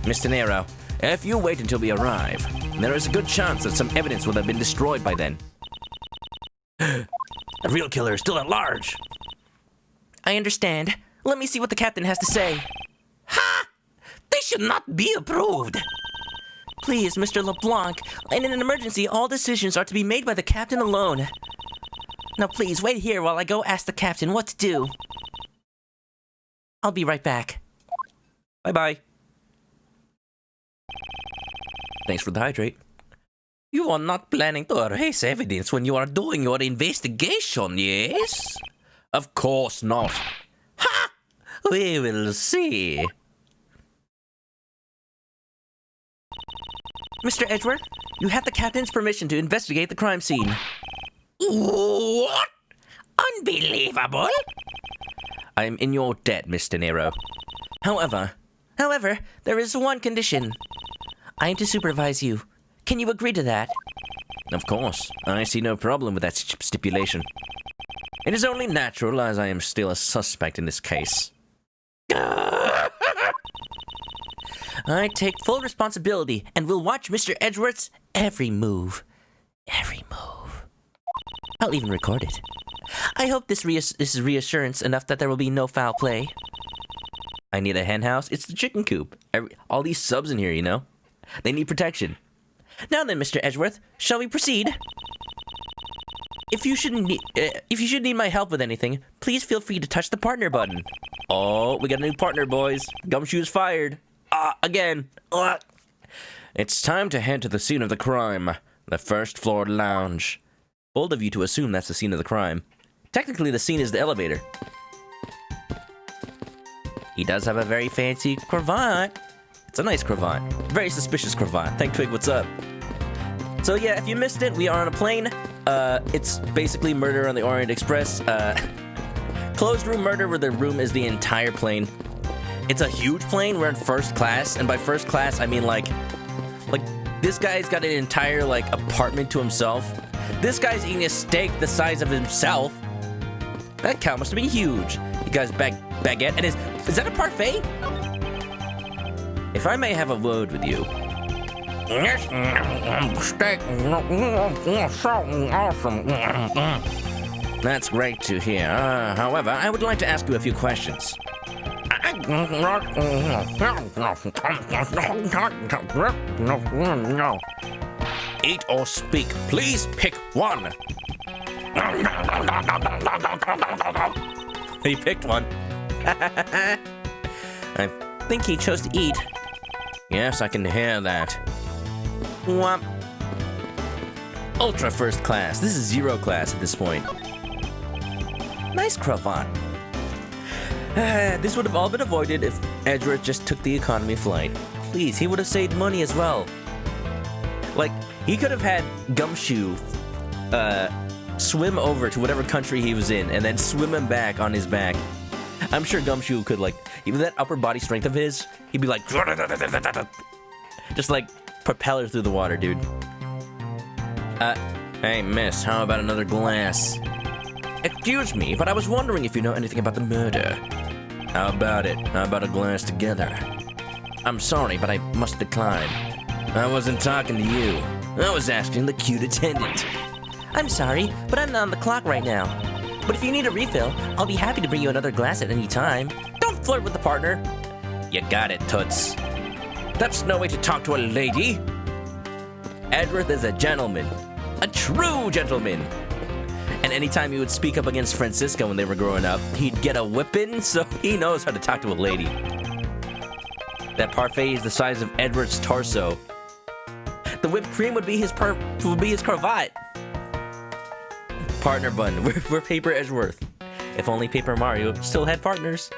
Mr. Nero, if you wait until we arrive, there is a good chance that some evidence will have been destroyed by then. The real killer is still at large. I understand. Let me see what the captain has to say. Ha! This should not be approved. Please, Mr. LeBlanc, in an emergency, all decisions are to be made by the captain alone. Now please, wait here while I go ask the captain what to do. I'll be right back. Bye-bye. Thanks for the hydrate. You are not planning to erase evidence when you are doing your investigation, yes? Of course not. Ha! We will see. Mr. Edgeworth, you have the captain's permission to investigate the crime scene. What? Unbelievable! I am in your debt, Mr. Nero. However, there is one condition. I am to supervise you. Can you agree to that? Of course. I see no problem with that stipulation. It is only natural, as I am still a suspect in this case. I take full responsibility and will watch Mr. Edgeworth's every move. Every move. I'll even record it. I hope this is reassurance enough that there will be no foul play. I need a hen house. It's the chicken coop. All these subs in here, you know? They need protection. Now then, Mr. Edgeworth, shall we proceed? If you should need my help with anything, please feel free to touch the partner button. Oh, we got a new partner, boys. Gumshoe's fired. Again. It's time to head to the scene of the crime. The first floor lounge. Bold of you to assume that's the scene of the crime. Technically, the scene is the elevator. He does have a very fancy cravat. It's a nice cravat. Very suspicious cravat. Thank Twig, what's up? So yeah, if you missed it, we are on a plane. It's basically Murder on the Orient Express. Closed room murder where the room is the entire plane. It's a huge plane. We're in first class, and by first class, I mean like this guy's got an entire like apartment to himself. This guy's eating a steak the size of himself. That cow must have been huge. You guys baguette, and is that a parfait? If I may have a word with you. Yes, steak, awesome. That's great to hear. However, I would like to ask you a few questions. Eat or speak. Please pick one. He picked one. I think he chose to eat. Yes, I can hear that. Whomp. Ultra first class. This is zero class at this point. Nice cravat. This would have all been avoided if Edgeworth just took the economy flight. Please, he would have saved money as well. Like, he could have had Gumshoe swim over to whatever country he was in and then swim him back on his back. I'm sure Gumshoe could, like, even that upper body strength of his, he'd be like, just like propeller through the water, dude. Hey, miss, how about another glass? Excuse me, but I was wondering if you know anything about the murder. How about it? How about a glass together? I'm sorry, but I must decline. I wasn't talking to you. I was asking the cute attendant. I'm sorry, but I'm not on the clock right now. But if you need a refill, I'll be happy to bring you another glass at any time. Don't flirt with the partner. You got it, Toots. That's no way to talk to a lady. Edgeworth is a gentleman. A true gentleman. And anytime he would speak up against Francisco when they were growing up, he'd get a whipping, so he knows how to talk to a lady. That parfait is the size of Edward's torso. The whipped cream would be his cravat. Partner bun. We're Paper Edgeworth. If only Paper Mario still had partners.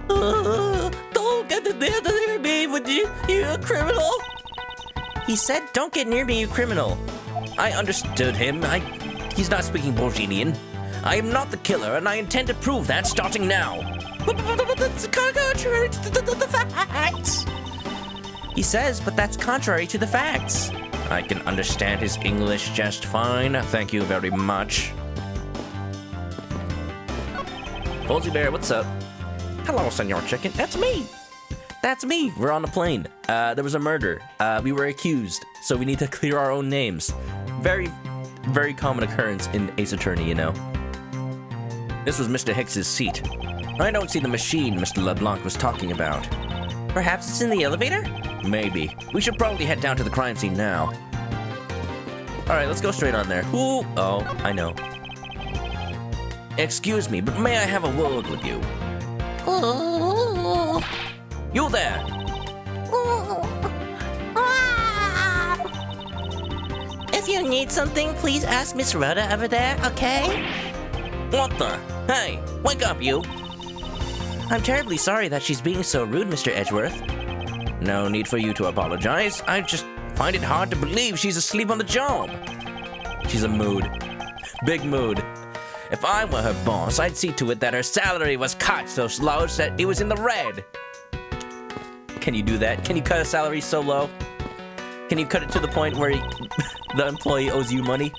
Don't get near me, would you criminal? He said, "Don't get near me, you criminal." I understood him. He's not speaking Borginian. I am not the killer, and I intend to prove that starting now. But that's contrary to the facts. He says, but that's contrary to the facts. I can understand his English just fine. Thank you very much. Bolsy Bear, what's up? Hello, Senor Chicken. That's me. That's me. We're on a plane. There was a murder. We were accused, so we need to clear our own names. Very, very common occurrence in Ace Attorney, you know. This was Mr. Hicks's seat. I don't see the machine Mr. LeBlanc was talking about. Perhaps it's in the elevator? Maybe. We should probably head down to the crime scene now. Alright, let's go straight on there. Ooh, oh, I know. Excuse me, but may I have a word with you? You there! If you need something, please ask Miss Rhoda over there, okay? What the? Hey, wake up, you! I'm terribly sorry that she's being so rude, Mr. Edgeworth. No need for you to apologize. I just find it hard to believe she's asleep on the job. She's a mood. Big mood. If I were her boss, I'd see to it that her salary was cut so low that it was in the red. Can you do that? Can you cut a salary so low? Can you cut it to the point where the employee owes you money?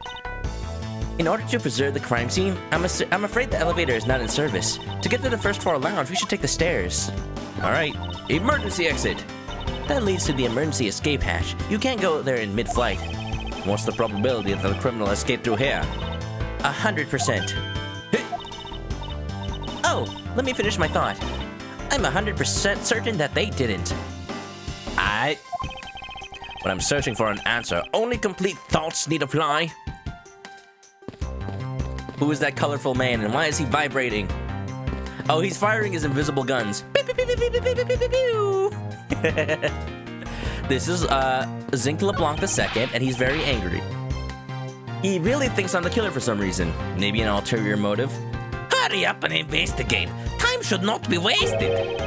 In order to preserve the crime scene, I'm afraid the elevator is not in service. To get to the first floor lounge, we should take the stairs. Alright, emergency exit. That leads to the emergency escape hatch. You can't go there in mid-flight. What's the probability that the criminal escaped through here? 100%. Oh, let me finish my thought. I'm 100% certain that they didn't. When I'm searching for an answer, only complete thoughts need apply. Who is that colorful man and why is he vibrating? Oh, he's firing his invisible guns. This is Zinc LeBlanc II, and he's very angry. He really thinks I'm the killer for some reason. Maybe an ulterior motive? Hurry up and investigate. Time should not be wasted.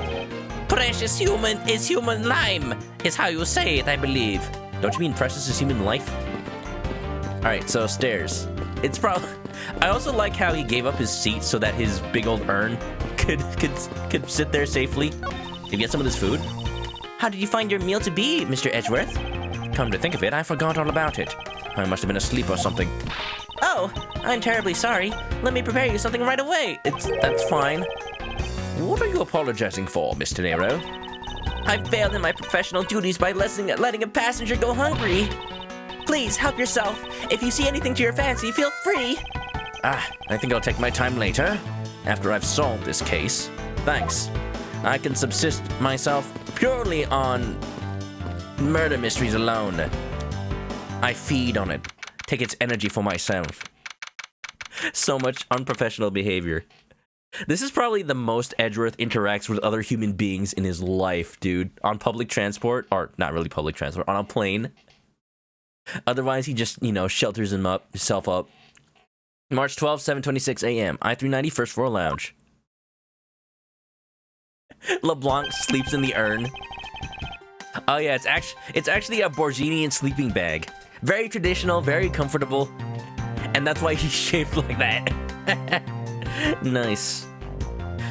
Precious human is human lime, is how you say it, I believe. Don't you mean precious is human life? Alright, so stairs. It's probably... I also like how he gave up his seat so that his big old urn could sit there safely. Did you get some of this food? How did you find your meal to be, Mr. Edgeworth? Come to think of it, I forgot all about it. I must have been asleep or something. Oh, I'm terribly sorry. Let me prepare you something right away. That's fine. What are you apologizing for, Mr. Nero? I failed in my professional duties by letting a passenger go hungry. Please, help yourself. If you see anything to your fancy, feel free. I think I'll take my time later, after I've solved this case. Thanks. I can subsist myself purely on murder mysteries alone. I feed on it, take its energy for myself. So much unprofessional behavior. This is probably the most Edgeworth interacts with other human beings in his life, dude. On public transport, or not really public transport, on a plane. Otherwise, he just, shelters himself up. March 12, 7:26 a.m. I-390 first floor lounge. LeBlanc sleeps in the urn. Oh yeah, it's actually a Borginian sleeping bag. Very traditional, very comfortable. And that's why he's shaped like that. Nice.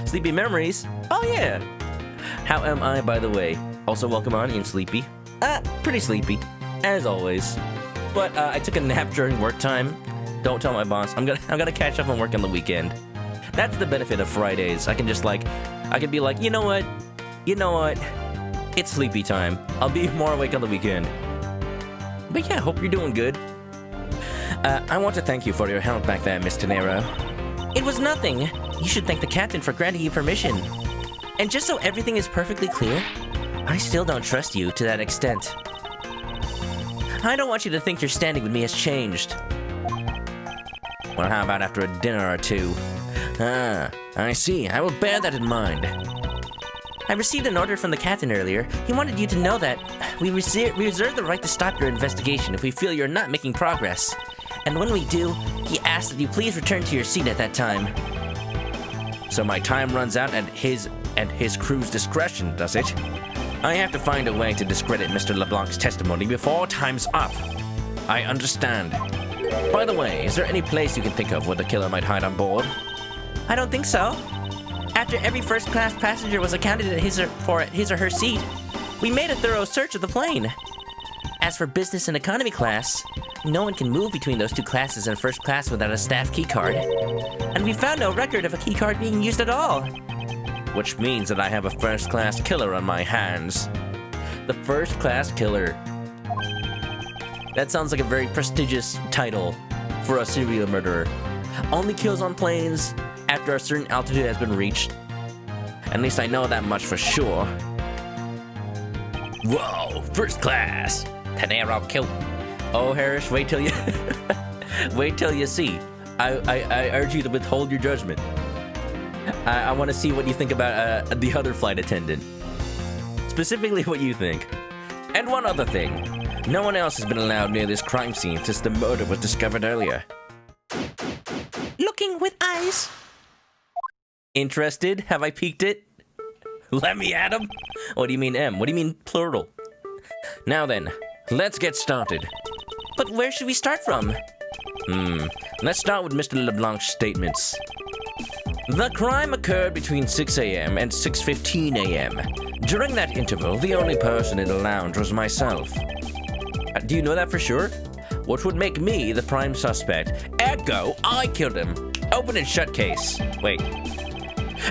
Sleepy memories? Oh yeah. How am I, by the way? Also welcome on in Sleepy. Pretty sleepy, as always. But I took a nap during work time. Don't tell my boss. I'm gonna catch up on work on the weekend. That's the benefit of Fridays. I can be like, you know what? It's sleepy time. I'll be more awake on the weekend. But yeah, hope you're doing good. I want to thank you for your help back there, Mr. Nero. It was nothing. You should thank the captain for granting you permission. And just so everything is perfectly clear, I still don't trust you to that extent. I don't want you to think your standing with me has changed. Well, how about after a dinner or two? I see. I will bear that in mind. I received an order from the captain earlier. He wanted you to know that we reserve the right to stop your investigation if we feel you're not making progress. And when we do, he asked that you please return to your seat at that time. So my time runs out at his crew's discretion, does it? I have to find a way to discredit Mr. LeBlanc's testimony before time's up. I understand. By the way, is there any place you can think of where the killer might hide on board? I don't think so. After every first-class passenger was accounted for at his or her seat, we made a thorough search of the plane. As for business and economy class, no one can move between those two classes in first class without a staff keycard. And we found no record of a keycard being used at all. Which means that I have a first-class killer on my hands. The first-class killer. That sounds like a very prestigious title for a serial murderer. Only kills on planes after a certain altitude has been reached. At least I know that much for sure. Whoa, first class. Tenero kill. Oh, Harris, wait till you see. I urge you to withhold your judgment. I want to see what you think about the other flight attendant. Specifically what you think. And one other thing. No one else has been allowed near this crime scene since the murder was discovered earlier. Looking with eyes. Interested? Have I peeked it? Let me at him? What do you mean M? What do you mean plural? Now then, let's get started. But where should we start from? Let's start with Mr. LeBlanc's statements. The crime occurred between 6 a.m. and 6:15 a.m. During that interval, the only person in the lounge was myself. Do you know that for sure? which would make me the prime suspect. Ergo, I killed him. Open and shut case. Wait.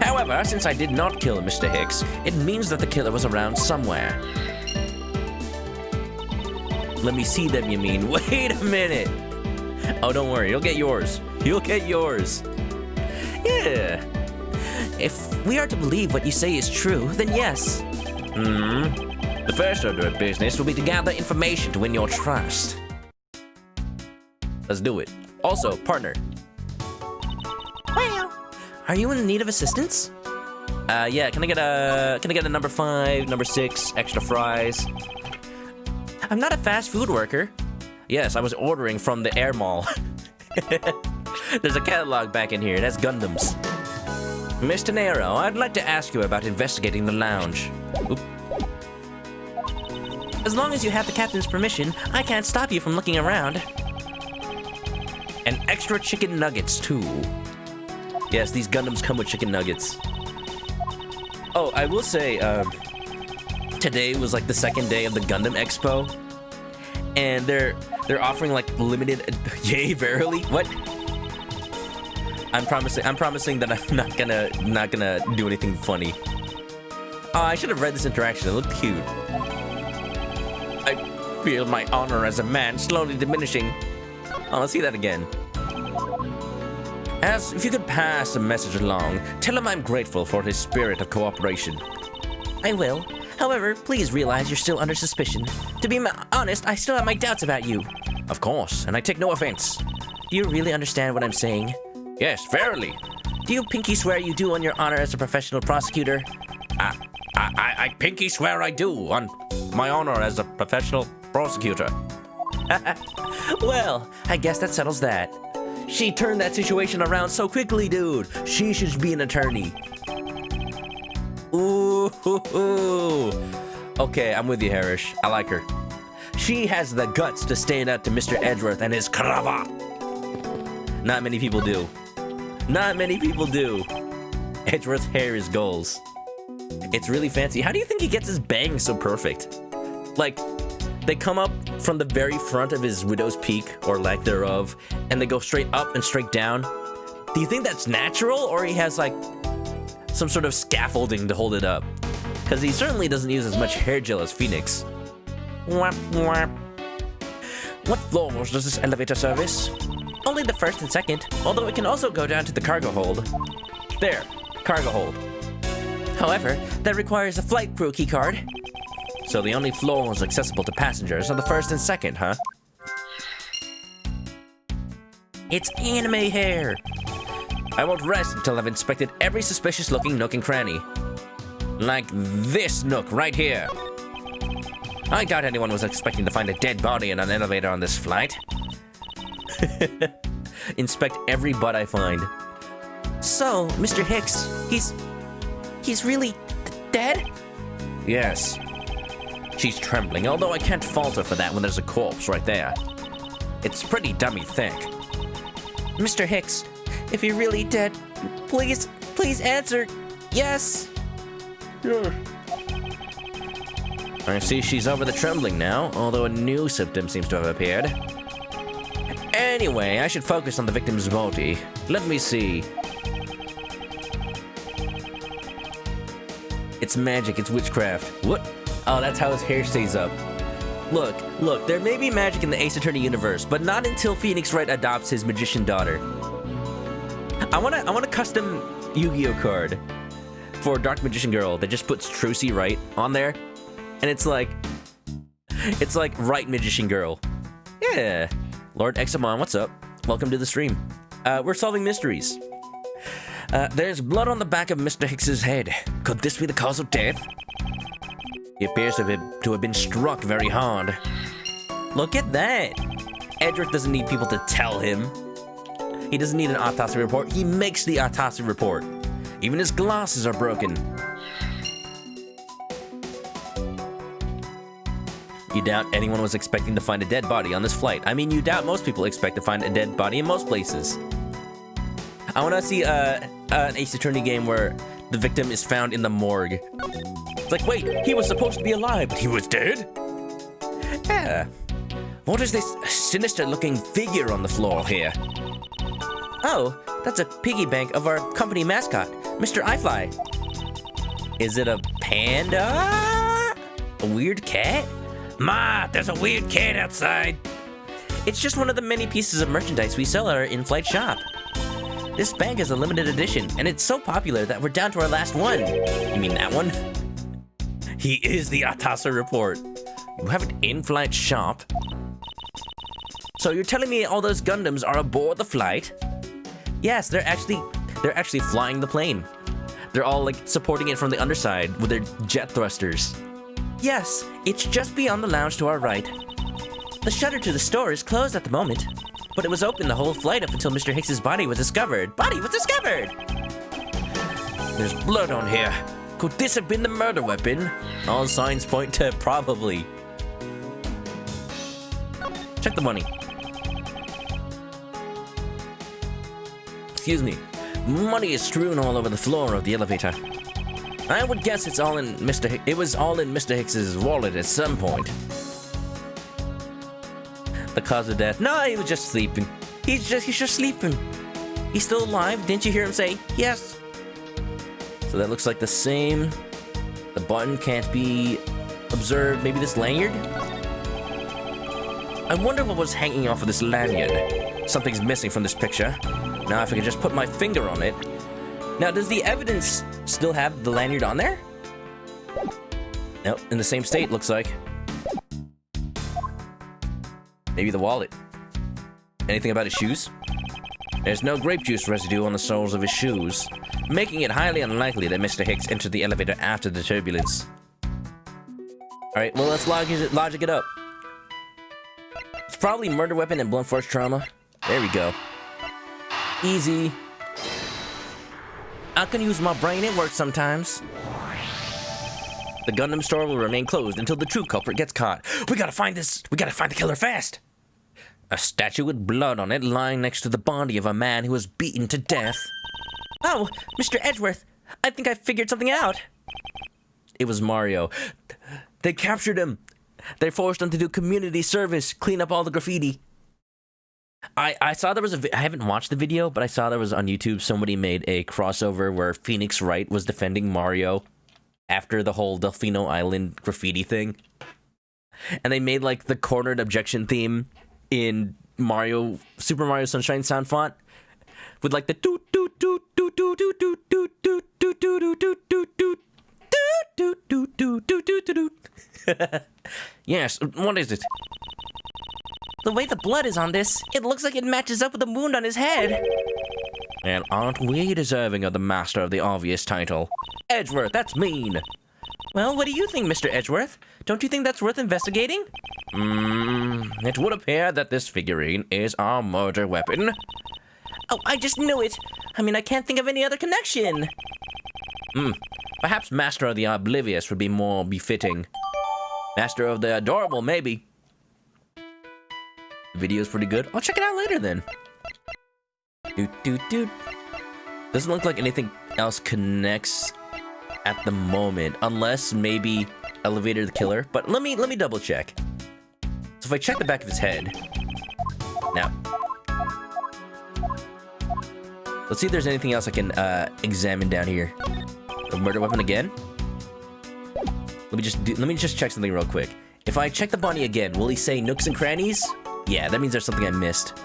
However, since I did not kill Mr. Hicks, it means that the killer was around somewhere. Let me see them, you mean? Wait a minute. Oh, don't worry. You'll get yours. You'll get yours. Yeah. If we are to believe what you say is true, then yes. The first order of business will be to gather information to win your trust. Let's do it. Also, partner. Well, are you in need of assistance? Yeah. Can I get a number 5, number 6, extra fries? I'm not a fast food worker. Yes, I was ordering from the air mall. There's a catalog back in here. It has Gundams. Mr. Nero, I'd like to ask you about investigating the lounge. Oop. As long as you have the captain's permission, I can't stop you from looking around. And extra chicken nuggets, too. Yes, these Gundams come with chicken nuggets. Oh, I will say, today was like the second day of the Gundam Expo. And they're offering like limited... Yay, verily? What? I'm promising that I'm not gonna do anything funny. Oh, I should have read this interaction. It looked cute. I feel my honor as a man slowly diminishing. Oh, let's see that again. As if you could pass a message along, tell him I'm grateful for his spirit of cooperation. I will. However, please realize you're still under suspicion. To be honest, I still have my doubts about you. Of course, and I take no offense. Do you really understand what I'm saying? Yes, verily. Do you pinky swear you do on your honor as a professional prosecutor? I pinky swear I do on my honor as a professional prosecutor. Well, I guess that settles that. She turned that situation around so quickly, dude. She should be an attorney. Ooh. Okay, I'm with you, Harish. I like her. She has the guts to stand up to Mr. Edgeworth and his cravat. Not many people do. Not many people do. Edgeworth's hair is goals. It's really fancy. How do you think he gets his bangs so perfect? Like, they come up from the very front of his widow's peak, or lack thereof, and they go straight up and straight down. Do you think that's natural, or he has, like, some sort of scaffolding to hold it up? Because he certainly doesn't use as much hair gel as Phoenix. Whap, whap. What floors does this elevator service? Only the first and second, although it can also go down to the cargo hold. There, cargo hold. However, that requires a flight crew keycard. So the only floors accessible to passengers are the first and second, huh? It's anime hair! I won't rest until I've inspected every suspicious-looking nook and cranny. Like this nook right here. I doubt anyone was expecting to find a dead body in an elevator on this flight. Inspect every butt I find. So, Mr. Hicks, he's really dead? Yes. She's trembling, although I can't fault her for that when there's a corpse right there. It's pretty dummy thick. Mr. Hicks, if you're really dead, please answer yes. Yes. I see she's over the trembling now, although a new symptom seems to have appeared. Anyway, I should focus on the victim's body. Let me see. It's magic, it's witchcraft. What? Oh, that's how his hair stays up. Look, there may be magic in the Ace Attorney universe, but not until Phoenix Wright adopts his magician daughter. I want a custom Yu-Gi-Oh card for Dark Magician Girl that just puts Trucy Wright on there. And it's like Right Magician Girl. Yeah. Lord Examon, what's up? Welcome to the stream. We're solving mysteries. There's blood on the back of Mr. Hicks's head. Could this be the cause of death? He appears to have been struck very hard. Look at that! Edgeworth doesn't need people to tell him. He doesn't need an autopsy report. He makes the autopsy report. Even his glasses are broken. You doubt anyone was expecting to find a dead body on this flight. I mean, you doubt most people expect to find a dead body in most places. I want to see an Ace Attorney game where the victim is found in the morgue. It's like, wait, he was supposed to be alive, but he was dead? Yeah. What is this sinister-looking figure on the floor here? Oh, that's a piggy bank of our company mascot, Mr. iFly. Is it a panda? A weird cat? Ma, there's a weird cat outside. It's just one of the many pieces of merchandise we sell at our in-flight shop. This bank is a limited edition, and it's so popular that we're down to our last one. You mean that one? He is the Atasa report. You have an in-flight shop? So you're telling me all those Gundams are aboard the flight? Yes, they're actually flying the plane. They're all like supporting it from the underside with their jet thrusters. Yes, it's just beyond the lounge to our right. The shutter to the store is closed at the moment, but it was open the whole flight up until Mr. Hicks's body was discovered. Body was discovered! There's blood on here. Could this have been the murder weapon? All signs point to probably. Check the money. Excuse me. Money is strewn all over the floor of the elevator. I would guess it was all in Mr. Hicks's wallet at some point. The cause of death? No, he was just sleeping. He's just sleeping. He's still alive. Didn't you hear him say yes? So that looks like the same. The button can't be observed. Maybe this lanyard? I wonder what was hanging off of this lanyard. Something's missing from this picture. Now if I could just put my finger on it. Now does the evidence still have the lanyard on there? Nope, in the same state looks like. Maybe the wallet. Anything about his shoes? There's no grape juice residue on the soles of his shoes, making it highly unlikely that Mr. Hicks entered the elevator after the turbulence. Alright, well let's logic it up. It's probably murder weapon and blunt force trauma. There we go. Easy. I can use my brain, it works sometimes. The Gundam store will remain closed until the true culprit gets caught. We gotta find the killer fast. A statue with blood on it lying next to the body of a man who was beaten to death. Oh, Mr. Edgeworth, I think I figured something out. It was Mario. They captured him. They forced him to do community service, clean up all the graffiti. I saw there was I haven't watched the video, but I saw there was on YouTube somebody made a crossover where Phoenix Wright was defending Mario after the whole Delfino Island graffiti thing. And they made like the cornered objection theme in Super Mario Sunshine sound font with like the doot doot doot doot doot doot doot doot doot doot doot doot doot doot doot doot doot doot doot. Yes, what is it? The way the blood is on this, it looks like it matches up with the wound on his head. And aren't we deserving of the master of the obvious title? Edgeworth, that's mean. Well, what do you think, Mr. Edgeworth? Don't you think that's worth investigating? It would appear that this figurine is our murder weapon. Oh, I just knew it. I mean, I can't think of any other connection. Perhaps Master of the Oblivious would be more befitting. Master of the Adorable, maybe. The video's pretty good. I'll check it out later then. Doot. Doesn't look like anything else connects at the moment, unless maybe Elevator the Killer. But let me double check. So if I check the back of his head, now let's see if there's anything else I can examine down here. A murder weapon again. Let me just check something real quick. If I check the bunny again, will he say nooks and crannies? Yeah, that means there's something I missed.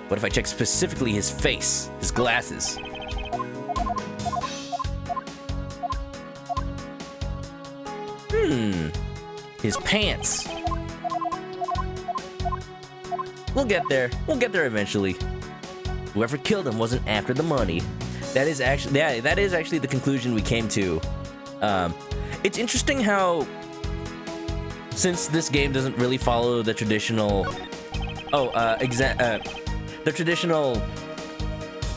What if I check specifically his face, his glasses? His pants. We'll get there. We'll get there eventually. Whoever killed him wasn't after the money. That is actually the conclusion we came to. It's interesting how, since this game doesn't really follow the traditional, the traditional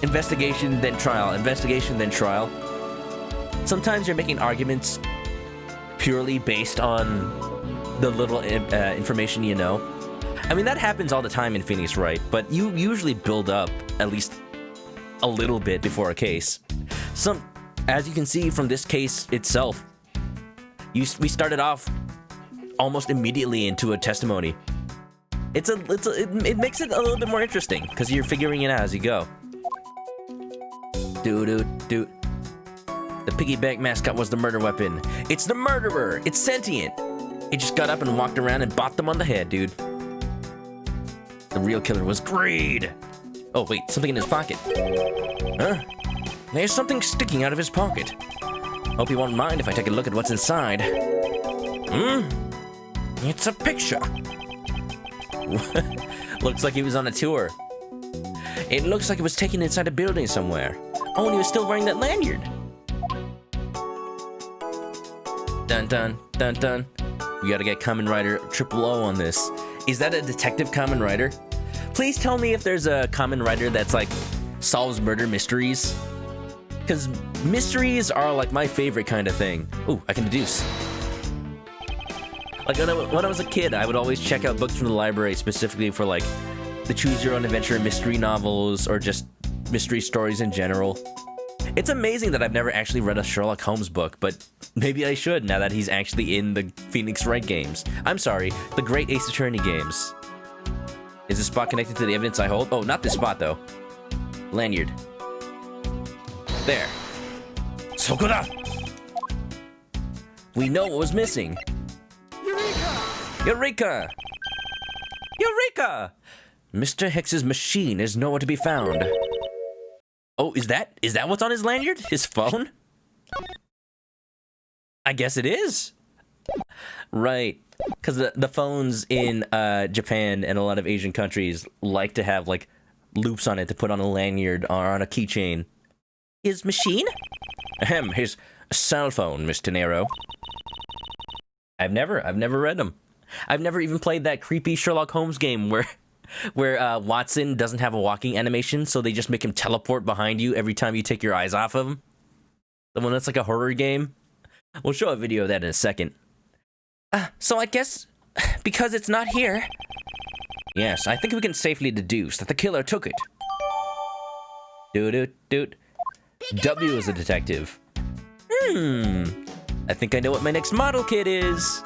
investigation then trial. Sometimes you're making arguments purely based on the little information you know. I mean, that happens all the time in Phoenix Wright, but you usually build up at least a little bit before a case. As you can see from this case itself, we started off almost immediately into a testimony. It makes it a little bit more interesting because you're figuring it out as you go. The piggyback mascot was the murder weapon. It's the murderer. It's sentient. He just got up and walked around and bopped them on the head, dude. The real killer was greed. Oh wait, something in his pocket. Huh? There's something sticking out of his pocket. Hope he won't mind if I take a look at what's inside. It's a picture. Looks like he was on a tour. It looks like it was taken inside a building somewhere. Oh, and he was still wearing that lanyard. Dun dun dun dun. We gotta get Kamen Rider Triple O on this. Is that a detective Kamen Rider? Please tell me if there's a Kamen Rider that's like solves murder mysteries. Because mysteries are like my favorite kind of thing. Ooh, I can deduce. Like when I was a kid, I would always check out books from the library specifically for like the choose your own adventure mystery novels or just mystery stories in general. It's amazing that I've never actually read a Sherlock Holmes book, but maybe I should now that he's actually in the Phoenix Wright games. I'm sorry, the Great Ace Attorney games. Is this spot connected to the evidence I hold? Oh, not this spot though. Lanyard. There. Sokura! We know what was missing. Eureka! Eureka! Mr. Hex's machine is nowhere to be found. Oh, is that what's on his lanyard? His phone? I guess it is. Right. Because the phones in Japan and a lot of Asian countries like to have like loops on it to put on a lanyard or on a keychain. His machine? Ahem, his cell phone, Mr. Nero. I've never read them. I've never even played that creepy Sherlock Holmes game where Watson doesn't have a walking animation, so they just make him teleport behind you every time you take your eyes off of him. The one that's like a horror game. We'll show a video of that in a second. So I guess because it's not here. Yes, I think we can safely deduce that the killer took it. Doot. W is a detective. I think I know what my next model kit is.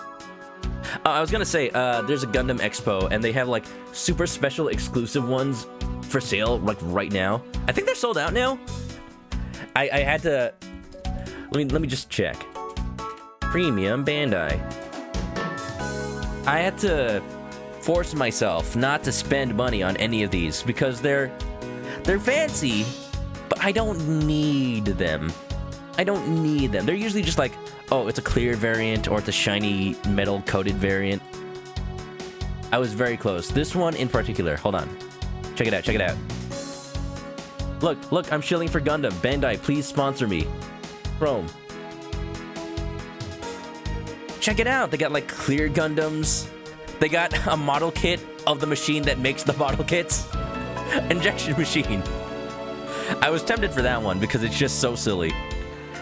I was gonna say, there's a Gundam Expo, and they have like super special exclusive ones for sale, like right now. I think they're sold out now. I had to. Let me just check. Premium Bandai. I had to force myself not to spend money on any of these because they're fancy, but I don't need them. They're usually just like, oh, it's a clear variant or it's a shiny metal coated variant. I was very close. This one in particular. Hold on. Check it out. Look, I'm shilling for Gundam. Bandai, please sponsor me. Chrome. Check it out. They got like clear Gundams. They got a model kit of the machine that makes the model kits. Injection machine. I was tempted for that one because it's just so silly.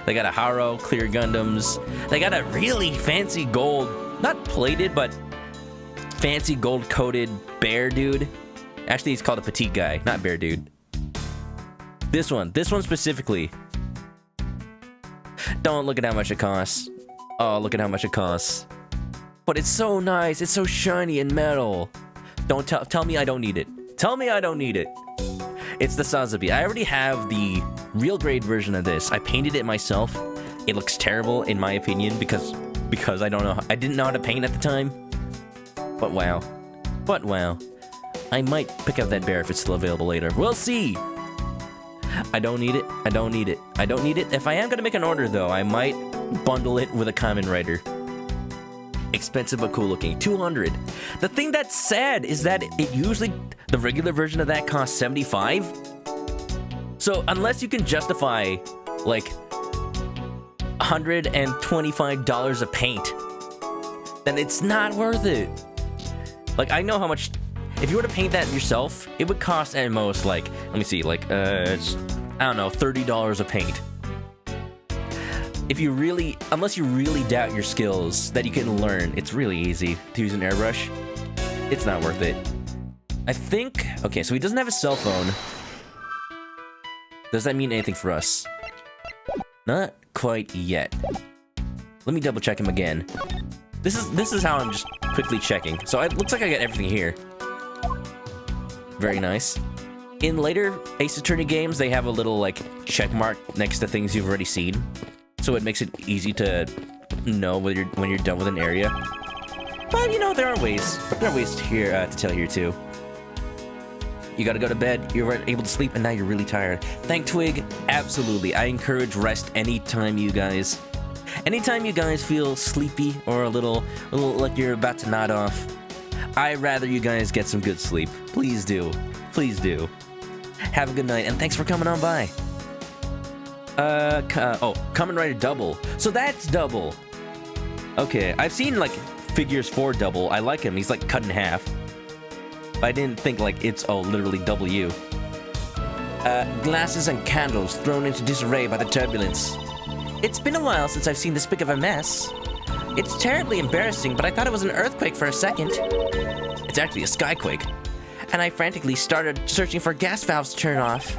They got a Haro, clear Gundams. They got a really fancy gold, not plated, but fancy gold coated bear dude. Actually, he's called a petite guy, not bear dude. This one specifically. Don't look at how much it costs. Oh, look at how much it costs. But it's so nice. It's so shiny and metal. Don't tell me I don't need it. Tell me I don't need it. It's the Sazabi. I already have the real grade version of this. I painted it myself. It looks terrible in my opinion because I didn't know how to paint at the time. But wow. I might pick up that bear if it's still available later. We'll see. I don't need it. If I am gonna make an order though, I might bundle it with a Kamen Rider. Expensive but cool looking. 200. The thing that's sad is that it usually, the regular version of that costs 75. So unless you can justify like $125 of paint, then it's not worth it. Like I know how much, if you were to paint that yourself, it would cost at most like, let me see, like it's, I don't know, $30 of paint. Unless you really doubt your skills that you can learn, it's really easy to use an airbrush. It's not worth it. I think, okay, so he doesn't have a cell phone. Does that mean anything for us? Not quite yet. Let me double check him again. This is how I'm just quickly checking. So it looks like I got everything here. Very nice. In later Ace Attorney games, they have a little like check mark next to things you've already seen, so it makes it easy to know when you're done with an area. But you know, there are ways to tell here too. You gotta go to bed, you weren't able to sleep, and now you're really tired. Thank Twig, absolutely. I encourage rest anytime you guys feel sleepy or a little like you're about to nod off. I'd rather you guys get some good sleep. Please do. Please do. Have a good night, and thanks for coming on by. Kamen Rider Double. So that's Double. Okay, I've seen like figures for Double. I like him. He's like cut in half. But I didn't think like it's literally W. Glasses and candles thrown into disarray by the turbulence. It's been a while since I've seen this big of a mess. It's terribly embarrassing, but I thought it was an earthquake for a second. It's actually a skyquake. And I frantically started searching for gas valves to turn off.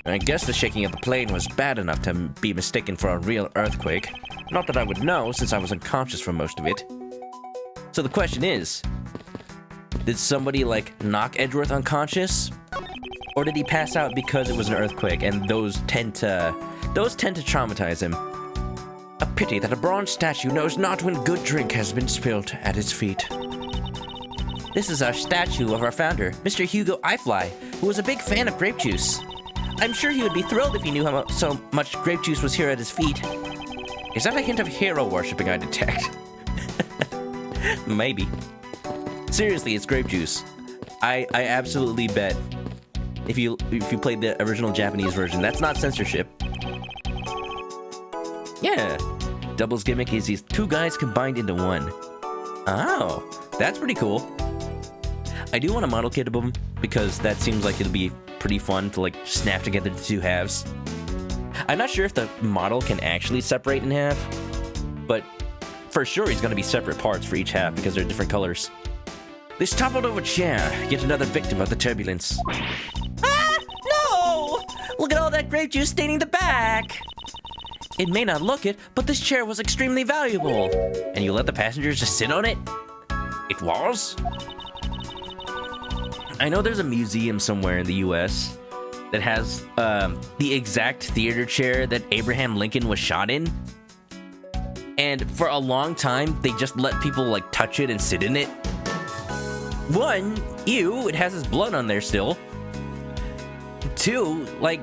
I guess the shaking of the plane was bad enough to be mistaken for a real earthquake. Not that I would know, since I was unconscious for most of it. So the question is, did somebody, like, knock Edgeworth unconscious? Or did he pass out because it was an earthquake, and those tend to traumatize him? A pity that a bronze statue knows not when good drink has been spilt at its feet. This is our statue of our founder, Mr. Hugo Ifly, who was a big fan of grape juice. I'm sure he would be thrilled if he knew how so much grape juice was here at his feet. Is that a hint of hero worshipping I detect? Maybe. Seriously, it's grape juice. I absolutely bet if you played the original Japanese version, that's not censorship. Yeah. Double's gimmick is these two guys combined into one. Oh, that's pretty cool. I do want a model kit of them because that seems like it'll be pretty fun to like snap together the two halves. I'm not sure if the model can actually separate in half, but for sure he's going to be separate parts for each half because they're different colors. This toppled over chair, yet another victim of the turbulence. Ah, no! Look at all that grape juice staining the back! It may not look it, but this chair was extremely valuable. And you let the passengers just sit on it? It was? I know there's a museum somewhere in the US that has the exact theater chair that Abraham Lincoln was shot in. And for a long time, they just let people like touch it and sit in it. One, ew, it has his blood on there still. Two, like,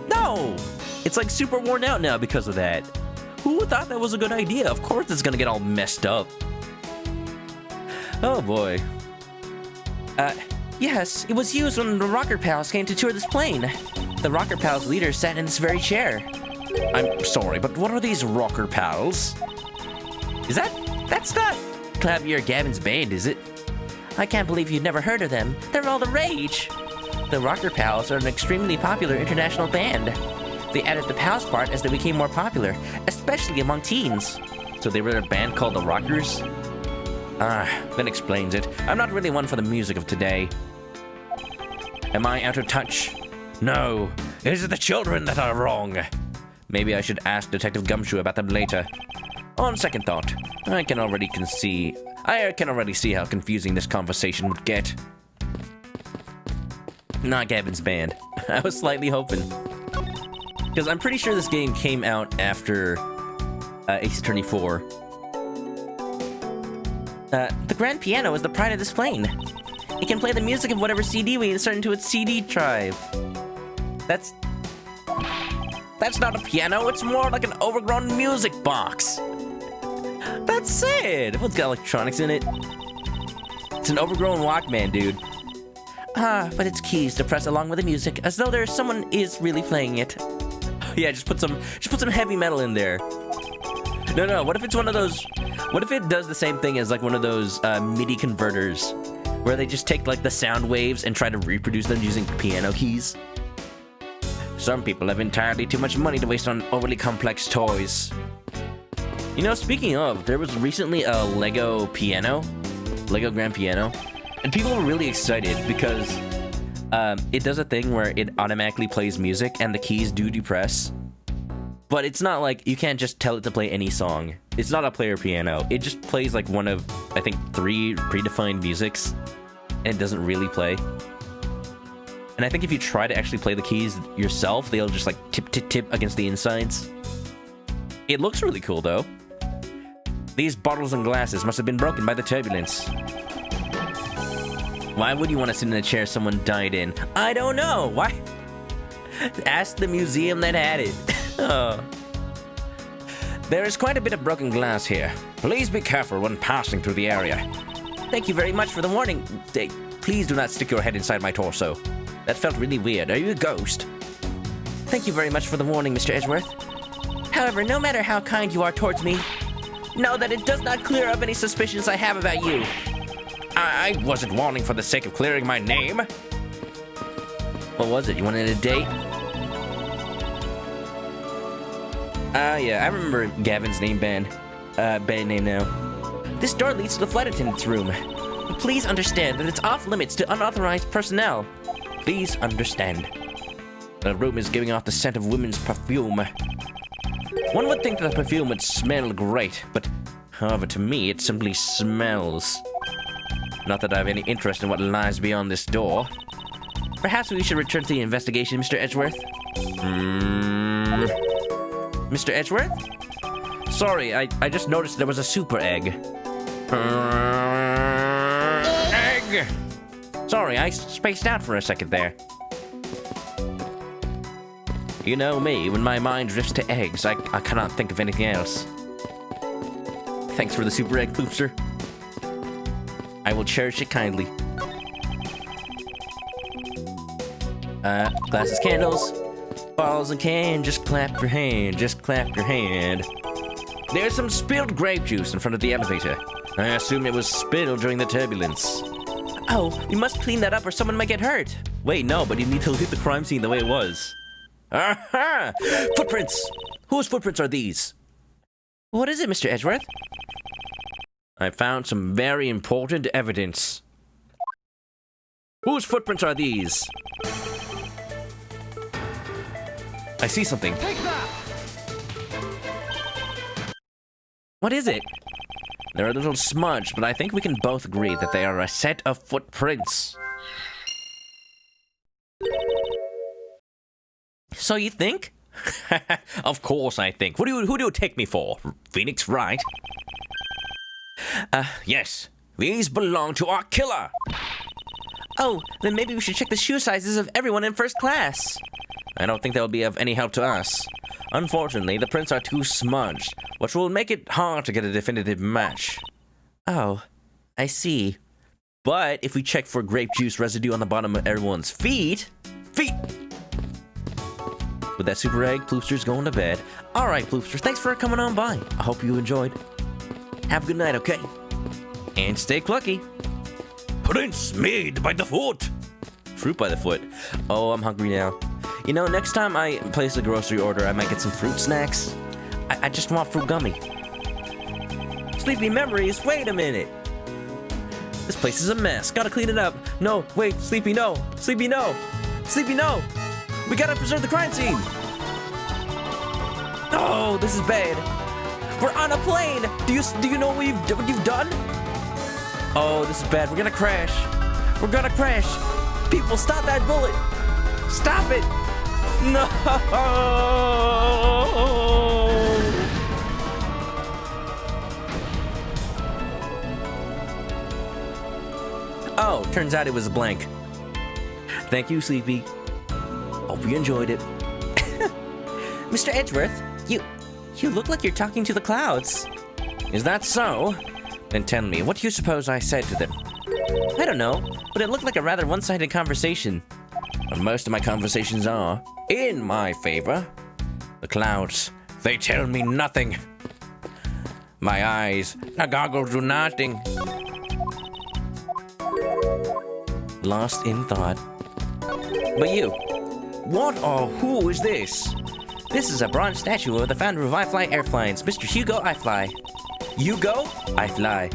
no! It's like super worn out now because of that. Who thought that was a good idea? Of course it's gonna get all messed up. Oh boy. Yes, it was used when the Rocker Pals came to tour this plane. The Rocker Pals leader sat in this very chair. I'm sorry, but what are these Rocker Pals? That's not Clavier Gavin's band, is it? I can't believe you've never heard of them. They're all the rage. The Rocker Pals are an extremely popular international band. They added the pals part as they became more popular, especially among teens. So they were a band called the Rockers? That explains it. I'm not really one for the music of today. Am I out of touch? No. Is it the children that are wrong? Maybe I should ask Detective Gumshoe about them later. On second thought, I can already see how confusing this conversation would get. Not Gavin's band. I was slightly hoping. Because I'm pretty sure this game came out after Ace Attorney 4. The grand piano is the pride of this plane. It can play the music of whatever CD we insert into its CD drive. That's not a piano, it's more like an overgrown music box. That's sad. It's got electronics in it. It's an overgrown Walkman, dude. But it's keys to press along with the music, as though someone is really playing it. Yeah, just put some heavy metal in there. No, what if it's one of those... What if it does the same thing as like one of those MIDI converters where they just take like the sound waves and try to reproduce them using piano keys? Some people have entirely too much money to waste on overly complex toys. You know, speaking of, there was recently a Lego grand piano, and people were really excited because it does a thing where it automatically plays music and the keys do depress. But it's not like you can't just tell it to play any song. It's not a player piano. It just plays like one of, I think, 3 predefined musics, and it doesn't really play. And I think if you try to actually play the keys yourself, they'll just like tip, tip, tip against the insides. It looks really cool, though. These bottles and glasses must have been broken by the turbulence. Why would you want to sit in a chair someone died in? I don't know. Why? Ask the museum that had it. Oh. There is quite a bit of broken glass here. Please be careful when passing through the area. Thank you very much for the warning. Please do not stick your head inside my torso. That felt really weird. Are you a ghost? Thank you very much for the warning, Mr. Edgeworth. However, no matter how kind you are towards me, know that it does not clear up any suspicions I have about you. I wasn't warning for the sake of clearing my name. What was it? You wanted a date? Yeah, I remember Gavin's band name now. This door leads to the flight attendant's room. Please understand that it's off limits to unauthorized personnel. Please understand. The room is giving off the scent of women's perfume. One would think that the perfume would smell great, but however, to me, it simply smells. Not that I have any interest in what lies beyond this door. Perhaps we should return to the investigation, Mr. Edgeworth? Mr. Edgeworth? Sorry, I just noticed there was a super egg. Egg! Sorry, I spaced out for a second there. You know me, when my mind drifts to eggs, I cannot think of anything else. Thanks for the super egg, Poopster. I will cherish it kindly. Glasses, candles. Balls and can, just clap your hand, just clap your hand. There's some spilled grape juice in front of the elevator. I assume it was spilled during the turbulence. Oh, we must clean that up or someone might get hurt. Wait, no, but you need to look at the crime scene the way it was. Aha! Footprints! Whose footprints are these? What is it, Mr. Edgeworth? I found some very important evidence. Whose footprints are these? I see something. Take that! What is it? They're a little smudged, but I think we can both agree that they are a set of footprints. So you think? Of course I think. Who do you take me for? Phoenix, right? Yes. These belong to our killer. Oh, then maybe we should check the shoe sizes of everyone in first class. I don't think that will be of any help to us. Unfortunately, the prints are too smudged, which will make it hard to get a definitive match. Oh, I see. But if we check for grape juice residue on the bottom of everyone's feet... With that super egg, Ploopster's going to bed. Alright, Ploopster, thanks for coming on by. I hope you enjoyed. Have a good night, okay? And stay clucky. Prints made by the foot. Fruit by the foot. Oh, I'm hungry now. You know, next time I place a grocery order, I might get some fruit snacks. I just want fruit gummy. Sleepy memories, wait a minute. This place is a mess. Gotta clean it up. No, wait, Sleepy, no. Sleepy, no. Sleepy, no. We gotta preserve the crime scene. Oh, this is bad. We're on a plane. Do you know what you've done? Oh, this is bad. We're gonna crash. We're gonna crash. People, stop that bullet. Stop it. No. Oh, turns out it was a blank. Thank you, Sleepy. Hope you enjoyed it. Mr. Edgeworth, you look like you're talking to the clouds. Is that so? Then tell me, what do you suppose I said to them? I don't know, but it looked like a rather one-sided conversation. But most of my conversations are in my favor. The clouds, they tell me nothing. My eyes, the goggles do nothing. Lost in thought. But you, what or who is this? This is a bronze statue of the founder of iFly Airlines, Mr. Hugo iFly. You go, I fly.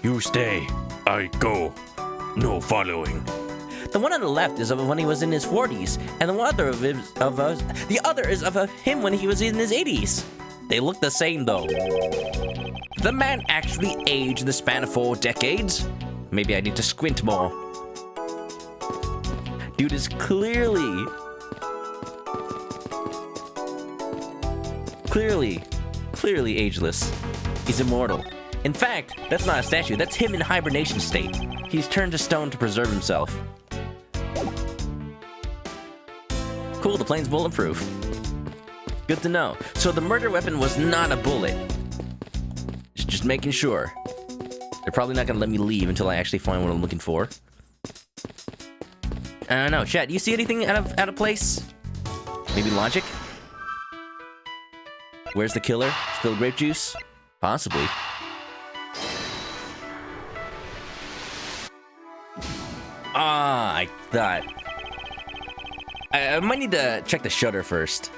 You stay, I go. No following. The one on the left is of when he was in his 40s, and the other is of him when he was in his 80s. They look the same, though. The man actually aged in the span of 4 decades. Maybe I need to squint more. Dude is clearly ageless. He's immortal. In fact, that's not a statue. That's him in hibernation state. He's turned to stone to preserve himself. Cool, the plane's bulletproof. Good to know. So the murder weapon was not a bullet. Just making sure. They're probably not gonna let me leave until I actually find what I'm looking for. I don't know, chat, do you see anything out of place? Maybe logic? Where's the killer? Spilled grape juice? Possibly. Ah, I thought. I might need to check the shutter first.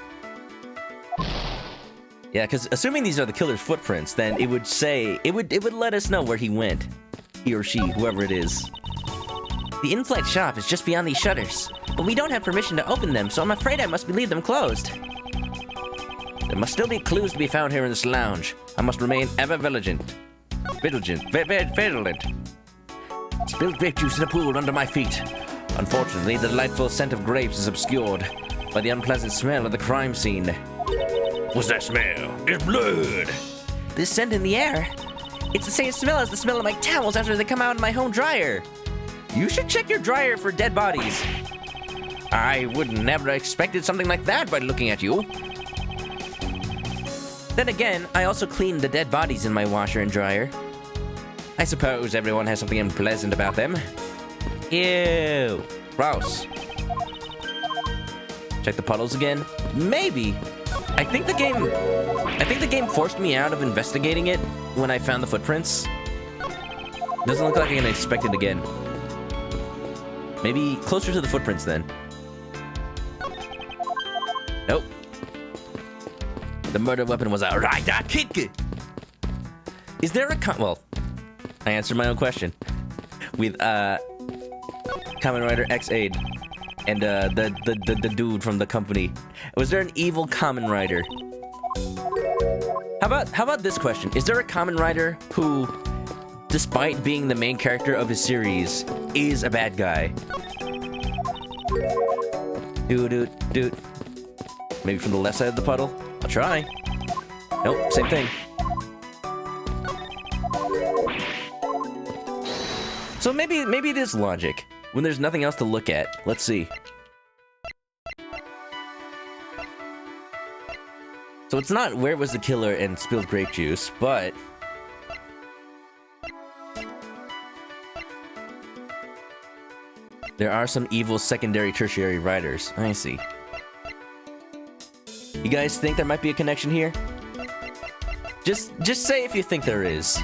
Yeah, because assuming these are the killer's footprints, then it would say, it would let us know where he went. He or she, whoever it is. The in-flight shop is just beyond these shutters, but we don't have permission to open them, so I'm afraid I must leave them closed. There must still be clues to be found here in this lounge. I must remain ever vigilant. Vigilant. Spilled grape juice in a pool under my feet. Unfortunately, the delightful scent of grapes is obscured by the unpleasant smell of the crime scene. What's that smell? It's blood. This scent in the air. It's the same smell as the smell of my towels after they come out of my home dryer. You should check your dryer for dead bodies. I would never have expected something like that by looking at you. Then again, I also clean the dead bodies in my washer and dryer. I suppose everyone has something unpleasant about them. Ew. Gross. Check the puddles again? Maybe. I think the game forced me out of investigating it when I found the footprints. Doesn't look like I'm gonna expect it again. Maybe closer to the footprints then. Nope. The murder weapon was a rider kick. Is there a well, I answered my own question with Kamen Rider X-Aid and the dude from the company. Was there an evil Kamen Rider? How about this question? Is there a Kamen Rider who, despite being the main character of his series, is a bad guy? Dude. Maybe from the left side of the puddle? I'll try. Nope, same thing. So maybe it is logic. When there's nothing else to look at. Let's see. So it's not where was the killer and spilled grape juice, but there are some evil secondary, tertiary riders. I see. You guys think there might be a connection here? Just say if you think there is.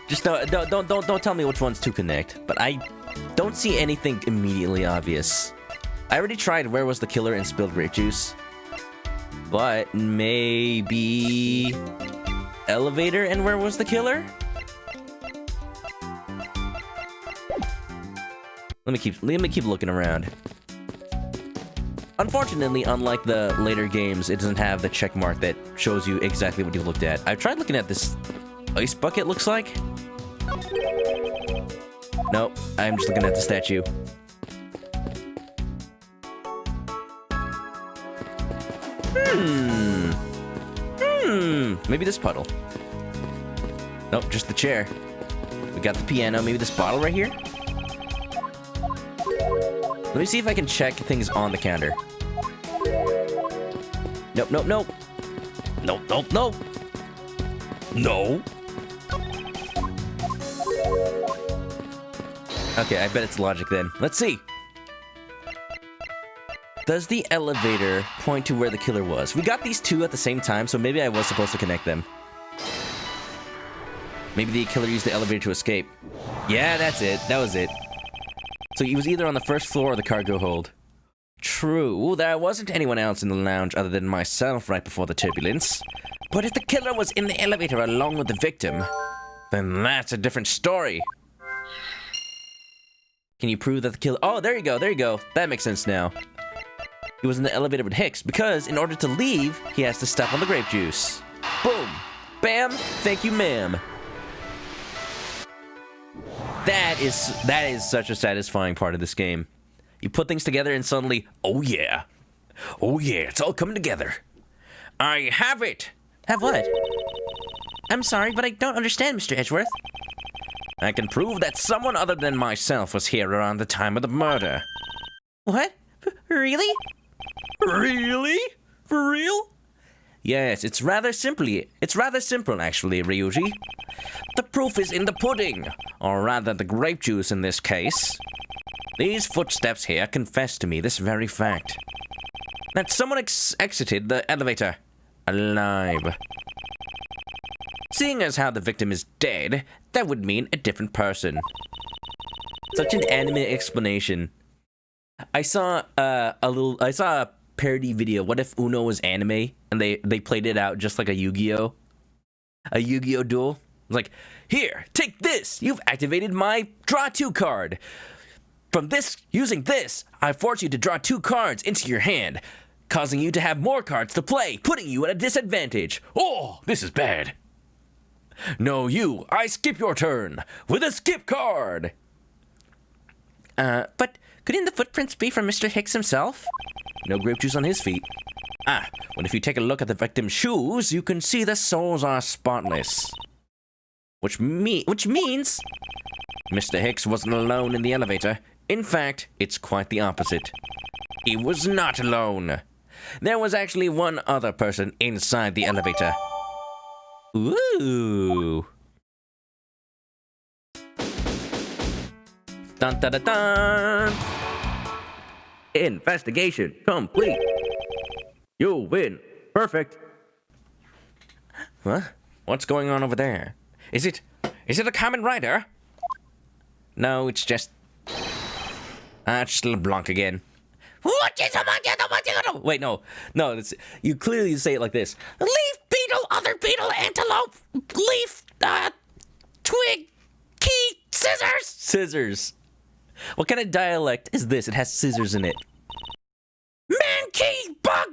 Just don't tell me which ones to connect. But I don't see anything immediately obvious. I already tried where was the killer and spilled grape juice. But maybe elevator and where was the killer? Let me keep looking around. Unfortunately, unlike the later games, it doesn't have the check mark that shows you exactly what you looked at. I've tried looking at this ice bucket, looks like. Nope, I'm just looking at the statue. Maybe this puddle. Nope, just the chair. We got the piano, maybe this bottle right here? Let me see if I can check things on the counter. Nope. No. Okay, I bet it's logic then. Let's see. Does the elevator point to where the killer was? We got these two at the same time, so maybe I was supposed to connect them. Maybe the killer used the elevator to escape. Yeah, that's it. That was it. So he was either on the first floor or the cargo hold. True, there wasn't anyone else in the lounge other than myself right before the turbulence. But if the killer was in the elevator along with the victim, then that's a different story. Can you prove that the killer... Oh, there you go. That makes sense now. He was in the elevator with Hicks, because in order to leave, he has to step on the grape juice. Boom. Bam. Thank you, ma'am. That is such a satisfying part of this game. You put things together and suddenly, oh yeah, it's all coming together. I have it. Have what? I'm sorry, but I don't understand, Mr. Edgeworth. I can prove that someone other than myself was here around the time of the murder. What? Really? Really? For real? Yes, it's rather simple actually, Ryuji. The proof is in the pudding, or rather the grape juice in this case. These footsteps here confess to me this very fact. That someone exited the elevator alive. Seeing as how the victim is dead, that would mean a different person. Such an anime explanation. I saw a parody video. What if Uno was anime and they played it out just like a Yu-Gi-Oh? A Yu-Gi-Oh duel. It's like, here, take this. You've activated my draw 2 card. From this, using this, I force you to draw 2 cards into your hand, causing you to have more cards to play, putting you at a disadvantage. Oh, this is bad. No, I skip your turn with a skip card. But couldn't the footprints be from Mr. Hicks himself? No grape juice on his feet. Well, if you take a look at the victim's shoes, you can see the soles are spotless. Which means Mr. Hicks wasn't alone in the elevator. In fact, it's quite the opposite. He was not alone. There was actually one other person inside the elevator. Ooh. Dun dun dun dun. Investigation complete. You win. Perfect. Huh? What's going on over there? Is it a common rider? No, it's just LeBlanc again. Wait, no. You clearly say it like this. Leaf beetle, other beetle, antelope, leaf, twig, key, scissors. Scissors. What kind of dialect is this? It has scissors in it. Man, key, bug,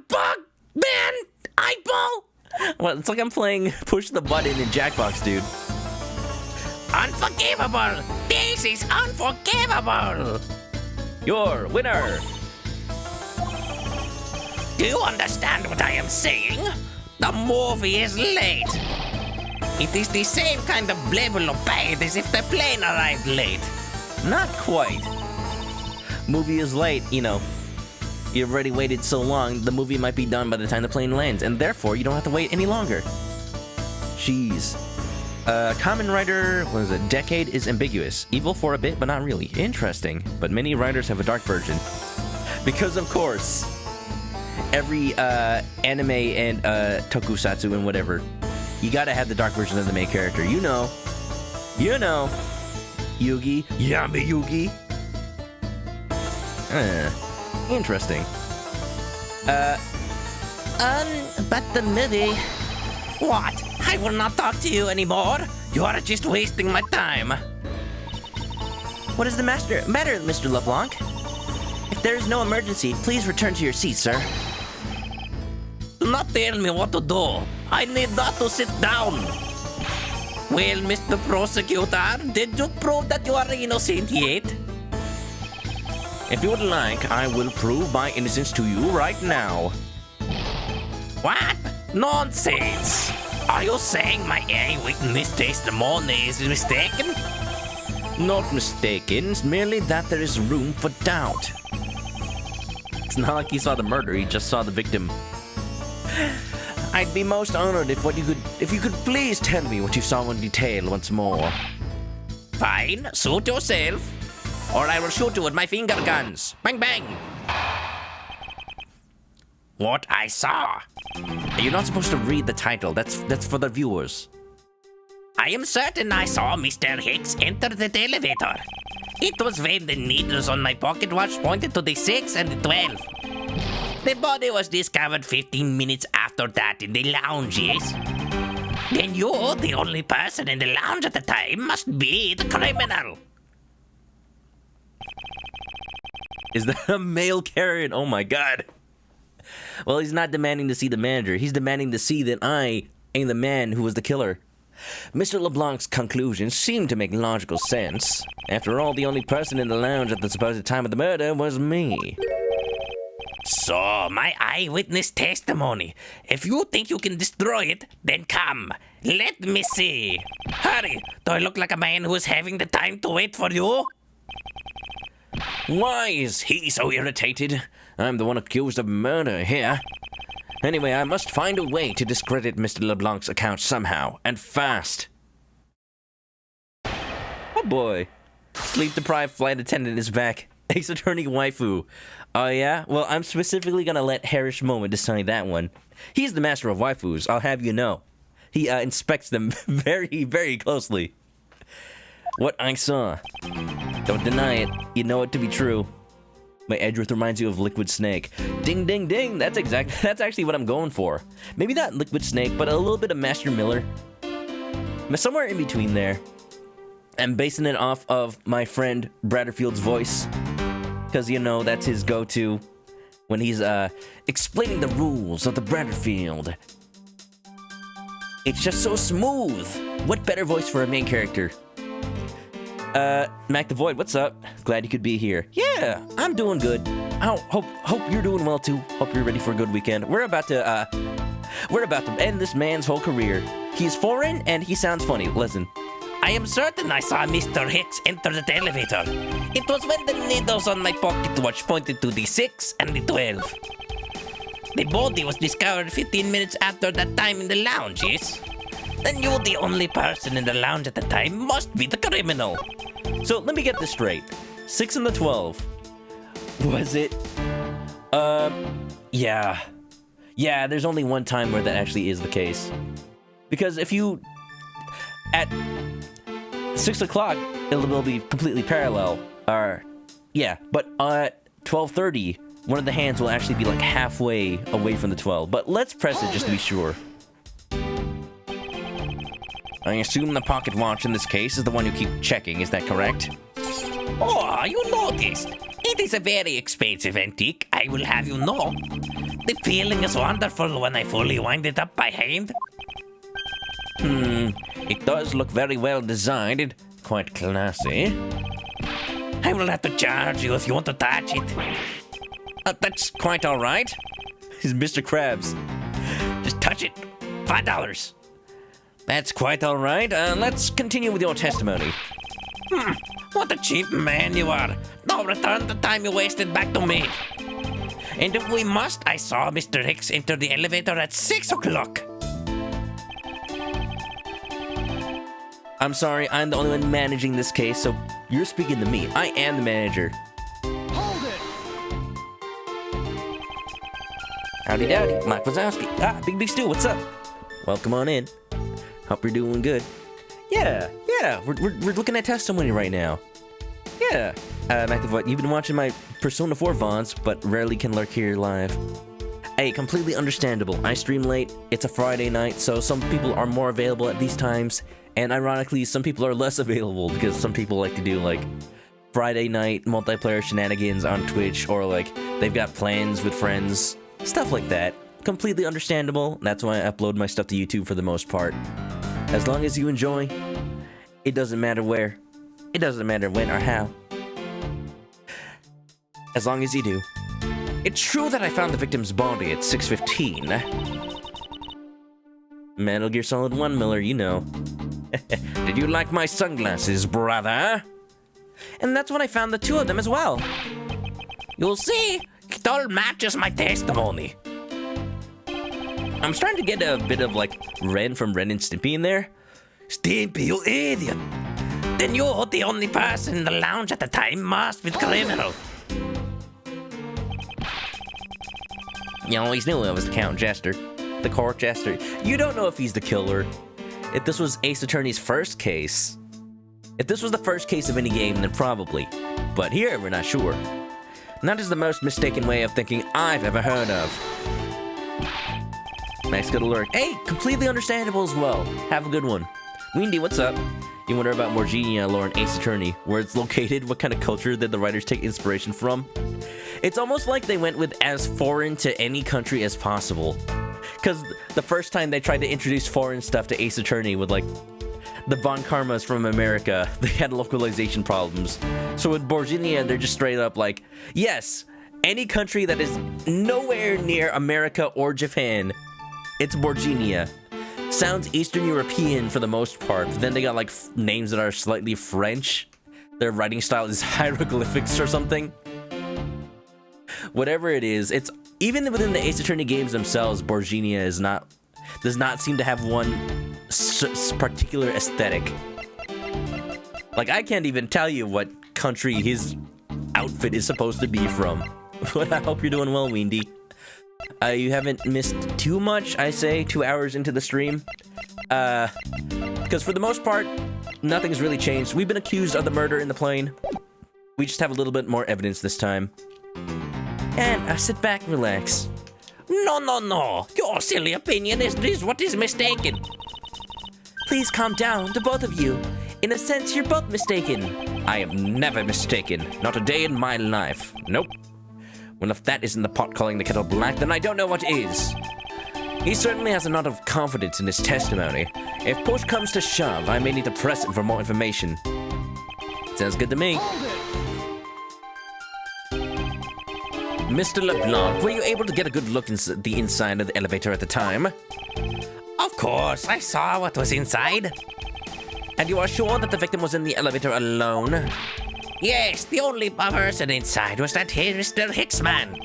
man, eyeball. Well, it's like I'm playing push the button in Jackbox, dude. Unforgivable. This is unforgivable. Your winner. Do you understand what I am saying? The movie is late. It is the same kind of level of bad as if the plane arrived late. Not quite. Movie is late, You've already waited so long, the movie might be done by the time the plane lands, and therefore you don't have to wait any longer. Jeez. Common Rider, what is it? Decade is ambiguous. Evil for a bit, but not really. Interesting. But many writers have a dark version. Because, of course, every anime and tokusatsu and whatever, you gotta have the dark version of the main character. You know. Yugi. Yami Yugi. Interesting. But the movie... What? I will not talk to you anymore. You are just wasting my time. What is the matter, Mr. LeBlanc? If there is no emergency, please return to your seat, sir. Do not tell me what to do. I need not to sit down. Well, Mr. Prosecutor, did you prove that you are innocent yet? If you would like, I will prove my innocence to you right now. What? Nonsense! Are you saying my eyewitness testimony is mistaken? Not mistaken, it's merely that there is room for doubt. It's not like he saw the murder, he just saw the victim. I'd be most honored if you could please tell me what you saw in detail once more. Fine, suit yourself, or I will shoot you with my finger guns. Bang bang! What I saw. You're not supposed to read the title. That's for the viewers. I am certain I saw Mr. Hicks enter the elevator. It was when the needles on my pocket watch pointed to the 6 and the 12. The body was discovered 15 minutes after that in the lounge, yes? Then you, the only person in the lounge at the time, must be the criminal. Is that a male Karen? Oh my god. Well, he's not demanding to see the manager. He's demanding to see that I ain't the man who was the killer. Mr. LeBlanc's conclusions seemed to make logical sense. After all, the only person in the lounge at the supposed time of the murder was me. So, my eyewitness testimony. If you think you can destroy it, then come. Let me see. Hurry, do I look like a man who is having the time to wait for you? Why is he so irritated? I'm the one accused of murder here. Anyway, I must find a way to discredit Mr. LeBlanc's account somehow, and fast. Oh boy. Sleep-deprived flight attendant is back. Ace Attorney waifu. Oh yeah? Well, I'm specifically gonna let Harish Moment decide that one. He's the master of waifus, I'll have you know. He inspects them very, very closely. What I saw. Don't deny it. You know it to be true. My Edgeworth reminds you of Liquid Snake. Ding, ding, ding. That's actually what I'm going for. Maybe not Liquid Snake, but a little bit of Master Miller. Somewhere in between there. I'm basing it off of my friend Bradderfield's voice. Because, you know, that's his go-to when he's explaining the rules of the Bradderfield. It's just so smooth. What better voice for a main character? Mac the Void, what's up? Glad you could be here. Yeah, I'm doing good. I hope you're doing well too. Hope you're ready for a good weekend. We're about to end this man's whole career. He's foreign and he sounds funny. Listen. I am certain I saw Mr. Hicks enter the elevator. It was when the needles on my pocket watch pointed to the 6 and the 12. The body was discovered 15 minutes after that time in the lounge, yes? Then you, the only person in the lounge at the time, must be the criminal. So let me get this straight. 6 and the 12. Was it? Yeah. Yeah, there's only one time where that actually is the case. Because if you... At 6 o'clock, it will be completely parallel. Yeah, but at 12:30, one of the hands will actually be like halfway away from the 12. But let's press it just to be sure. I assume the pocket watch in this case is the one you keep checking, is that correct? Oh, you noticed. It is a very expensive antique, I will have you know. The feeling is wonderful when I fully wind it up by hand. It does look very well designed. Quite classy. I will have to charge you if you want to touch it. That's quite alright. He's Mr. Krabs. Just touch it. $5. That's quite alright. Let's continue with your testimony. What a cheap man you are. Now return the time you wasted back to me. And if we must, I saw Mr. Hicks enter the elevator at 6 o'clock. I'm sorry, I'm the only one managing this case, so you're speaking to me. I am the manager. Hold it! Howdy dowdy, Mike Wazowski. Big Stu, what's up? Welcome on in. Hope you're doing good. Yeah, we're looking at testimony right now. Yeah. Mac the Void, you've been watching my Persona 4 VODs, but rarely can lurk here live. Hey, completely understandable. I stream late, it's a Friday night, so some people are more available at these times, and ironically, some people are less available because some people like to do, like, Friday night multiplayer shenanigans on Twitch, or, like, they've got plans with friends, stuff like that. Completely understandable. That's why I upload my stuff to YouTube for the most part. As long as you enjoy, it doesn't matter where. It doesn't matter when or how. As long as you do. It's true that I found the victim's body at 6:15. Metal Gear Solid 1, Miller, you know. Did you like my sunglasses, brother? And that's when I found the two of them as well. You'll see, it all matches my testimony. I'm starting to get a bit of, like, Ren from Ren and Stimpy in there. Stimpy, you idiot! Then you, the only person in the lounge at the time, must be the criminal. You always knew it was the Count Jester. The Court Jester. You don't know if he's the killer. If this was Ace Attorney's first case. If this was the first case of any game, then probably. But here, we're not sure. And that is the most mistaken way of thinking I've ever heard of. Nice good alert. Hey, completely understandable as well. Have a good one. Windy, what's up? You wonder about Borginia lore in Ace Attorney, where it's located, what kind of culture did the writers take inspiration from? It's almost like they went with as foreign to any country as possible. Because the first time they tried to introduce foreign stuff to Ace Attorney with, like, the Von Karmas from America, they had localization problems. So with Borginia, they're just straight up like, yes, any country that is nowhere near America or Japan, it's Borginia. Sounds Eastern European for the most part, but then they got like names that are slightly French. Their writing style is hieroglyphics or something. Whatever it is, it's even within the Ace Attorney games themselves, Borginia does not seem to have one particular aesthetic. Like, I can't even tell you what country his outfit is supposed to be from. But I hope you're doing well, Windy. You haven't missed too much, I say, 2 hours into the stream. Because for the most part, nothing's really changed. We've been accused of the murder in the plane. We just have a little bit more evidence this time. And sit back and relax. No. Your silly opinion is what is mistaken. Please calm down, the both of you. In a sense, you're both mistaken. I am never mistaken. Not a day in my life. Nope. Well, if that isn't the pot calling the kettle black, then I don't know what is. He certainly has a lot of confidence in his testimony. If push comes to shove, I may need to press him for more information. Sounds good to me. Mr. LeBlanc, were you able to get a good look into the inside of the elevator at the time? Of course, I saw what was inside. And you are sure that the victim was in the elevator alone? Yes, the only person inside was that Mr. Hicksman.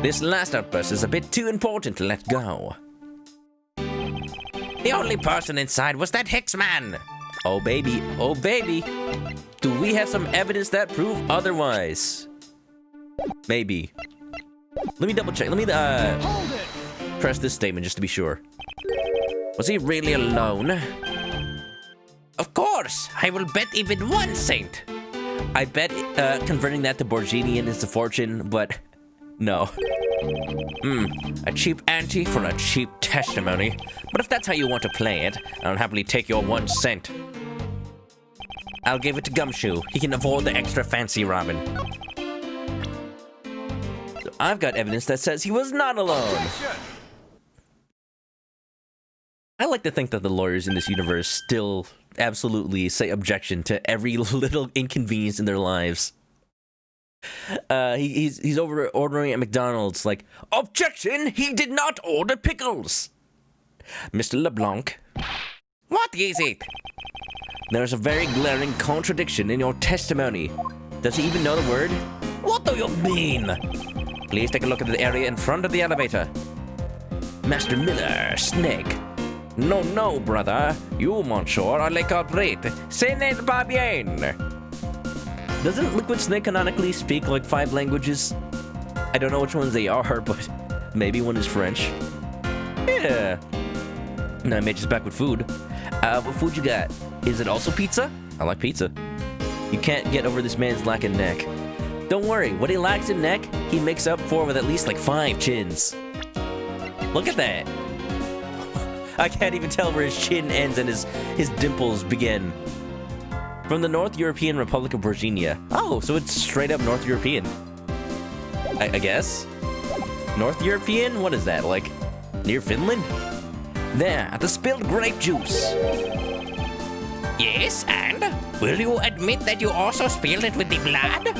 This last outburst is a bit too important to let go. The only person inside was that Hicksman. Oh baby, oh baby. Do we have some evidence that prove otherwise? Maybe. Let me double check. Let me press this statement just to be sure. Was he really alone? Of course, I will bet even 1 cent. I bet converting that to Borginian is a fortune, but no. A cheap ante for a cheap testimony. But if that's how you want to play it, I'll happily take your 1 cent. I'll give it to Gumshoe. He can afford the extra fancy Robin. I've got evidence that says he was not alone. I like to think that the lawyers in this universe still absolutely say objection to every little inconvenience in their lives. He's over ordering at McDonald's, like, objection! He did not order pickles! Mr. LeBlanc. What is it? There's a very glaring contradiction in your testimony. Does he even know the word? What do you mean? Please take a look at the area in front of the elevator. Master Miller, Snake. No, brother. You, monsieur, are le culprit. Ce n'est pas bien. Doesn't Liquid Snake canonically speak like 5 languages? I don't know which ones they are, but maybe one is French. Yeah. Now Mitch is back with food. What food you got? Is it also pizza? I like pizza. You can't get over this man's lack of neck. Don't worry, what he lacks in neck, he makes up for with at least like 5 chins. Look at that. I can't even tell where his chin ends and his dimples begin. From the North European Republic of Borginia. Oh, so it's straight up North European. I guess? North European? What is that, like near Finland? There, the spilled grape juice. Yes, and? Will you admit that you also spilled it with the blood?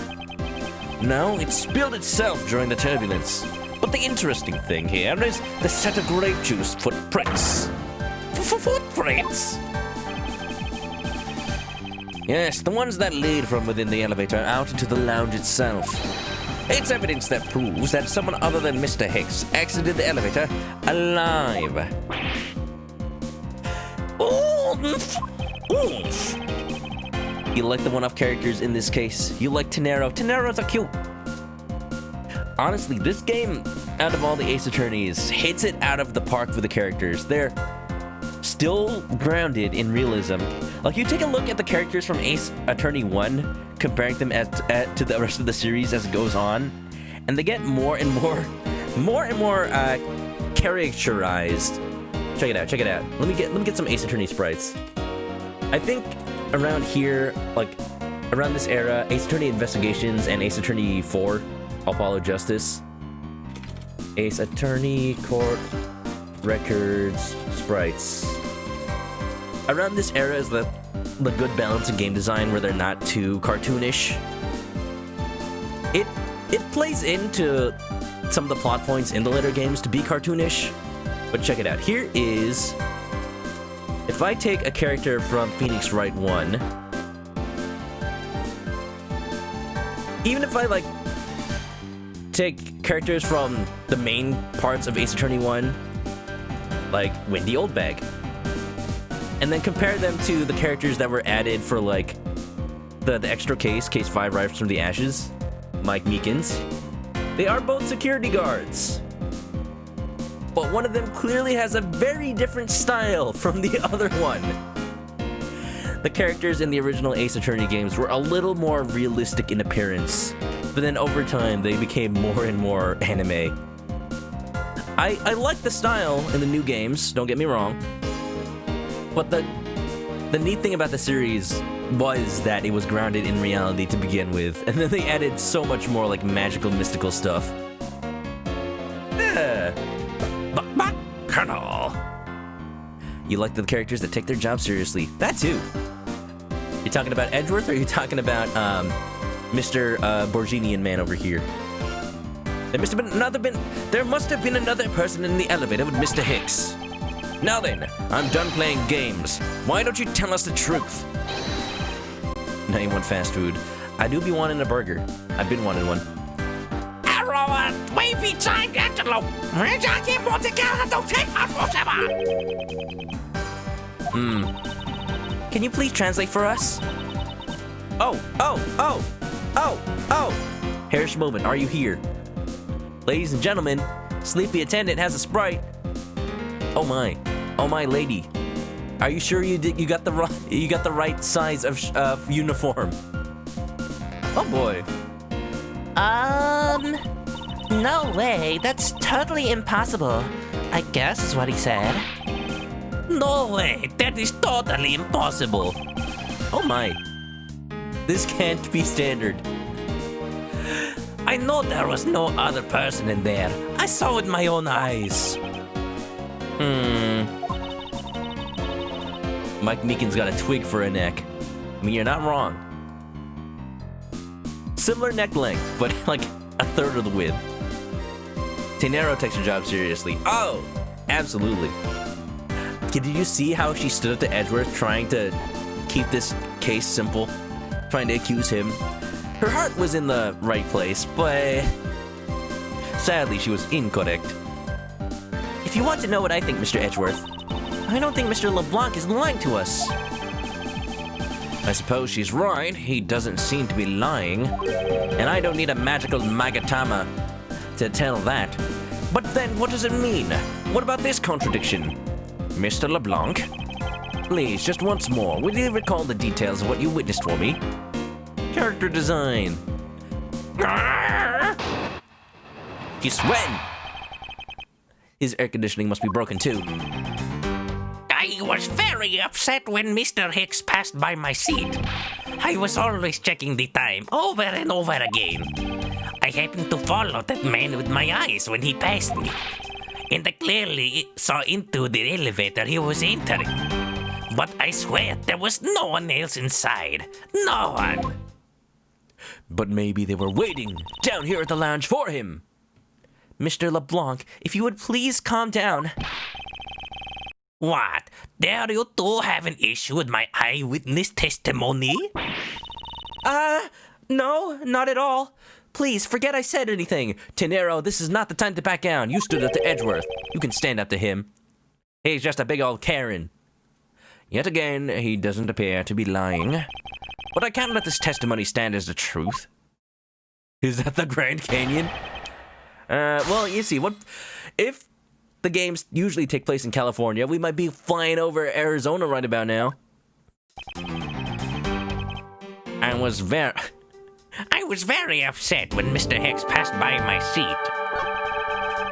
No, it spilled itself during the turbulence. But the interesting thing here is the set of grape juice footprints. Footprints? Yes, the ones that lead from within the elevator out into the lounge itself. It's evidence that proves that someone other than Mr. Hicks exited the elevator alive. Oomph! Oomph! You like the one-off characters in this case. You like Tenero. Teneros are cute. Honestly, this game, out of all the Ace Attorneys, hits it out of the park for the characters. They're still grounded in realism. Like, you take a look at the characters from Ace Attorney 1, comparing them to the rest of the series as it goes on, and they get more and more characterized. Check it out. Let me get some Ace Attorney sprites. I think around here, like around this era, Ace Attorney Investigations and Ace Attorney 4, I'll Follow Justice. Ace Attorney, Court, Records, Sprites. Around this era is the good balance in game design where they're not too cartoonish. It plays into some of the plot points in the later games to be cartoonish, but check it out. Here is, if I take a character from Phoenix Wright 1, even if I like take characters from the main parts of Ace Attorney 1, like Wendy Oldbag, and then compare them to the characters that were added for like the extra case 5 Rise from the Ashes, Mike Meekins. They are both security guards, but one of them clearly has a very different style from the other one. The characters in the original Ace Attorney games were a little more realistic in appearance, but then over time they became more and more anime. I like the style in the new games, don't get me wrong, but the neat thing about the series was that it was grounded in reality to begin with, and then they added so much more like magical, mystical stuff. But, Colonel. You like the characters that take their job seriously. That too. You're talking about Edgeworth, or are you talking about Mr. Borginian man over here? There must have been another person in the elevator with Mr. Hicks. Now then, I'm done playing games. Why don't you tell us the truth? Now you want fast food. I do be wanting a burger. I've been wanting one. Can you please translate for us? Oh. Harris Moment, are you here? Ladies and gentlemen, sleepy attendant has a Sprite. Oh my lady. Are you sure you got the right size of uniform? Oh boy. No way. That's totally impossible. I guess is what he said. No way, that is totally impossible. Oh my. This can't be standard. I know there was no other person in there. I saw with my own eyes. Mike Meekin's got a twig for a neck. I mean, you're not wrong. Similar neck length, but like a third of the width. Tenero takes her job seriously. Oh, absolutely. Did you see how she stood up to Edgeworth trying to keep this case simple? Trying to accuse him? Her heart was in the right place, but sadly she was incorrect. If you want to know what I think, Mr. Edgeworth, I don't think Mr. LeBlanc is lying to us. I suppose she's right. He doesn't seem to be lying. And I don't need a magical Magatama to tell that. But then what does it mean? What about this contradiction? Mr. LeBlanc? Please, just once more, will you recall the details of what you witnessed for me? Character design. He's sweating. His air conditioning must be broken too. I was very upset when Mr. Hicks passed by my seat. I was always checking the time over and over again. I happened to follow that man with my eyes when he passed me, and I clearly saw into the elevator he was entering. But I swear there was no one else inside. No one. But maybe they were waiting down here at the lounge for him. Mr. LeBlanc, if you would please calm down. What? Dare you two have an issue with my eyewitness testimony? No, not at all. Please, forget I said anything. Tenero, this is not the time to back down. You stood up to Edgeworth. You can stand up to him. He's just a big old Karen. Yet again, he doesn't appear to be lying. But I can't let this testimony stand as the truth. Is that the Grand Canyon? Well, you see, what if the games usually take place in California, we might be flying over Arizona right about now. I was very upset when Mr. Hicks passed by my seat.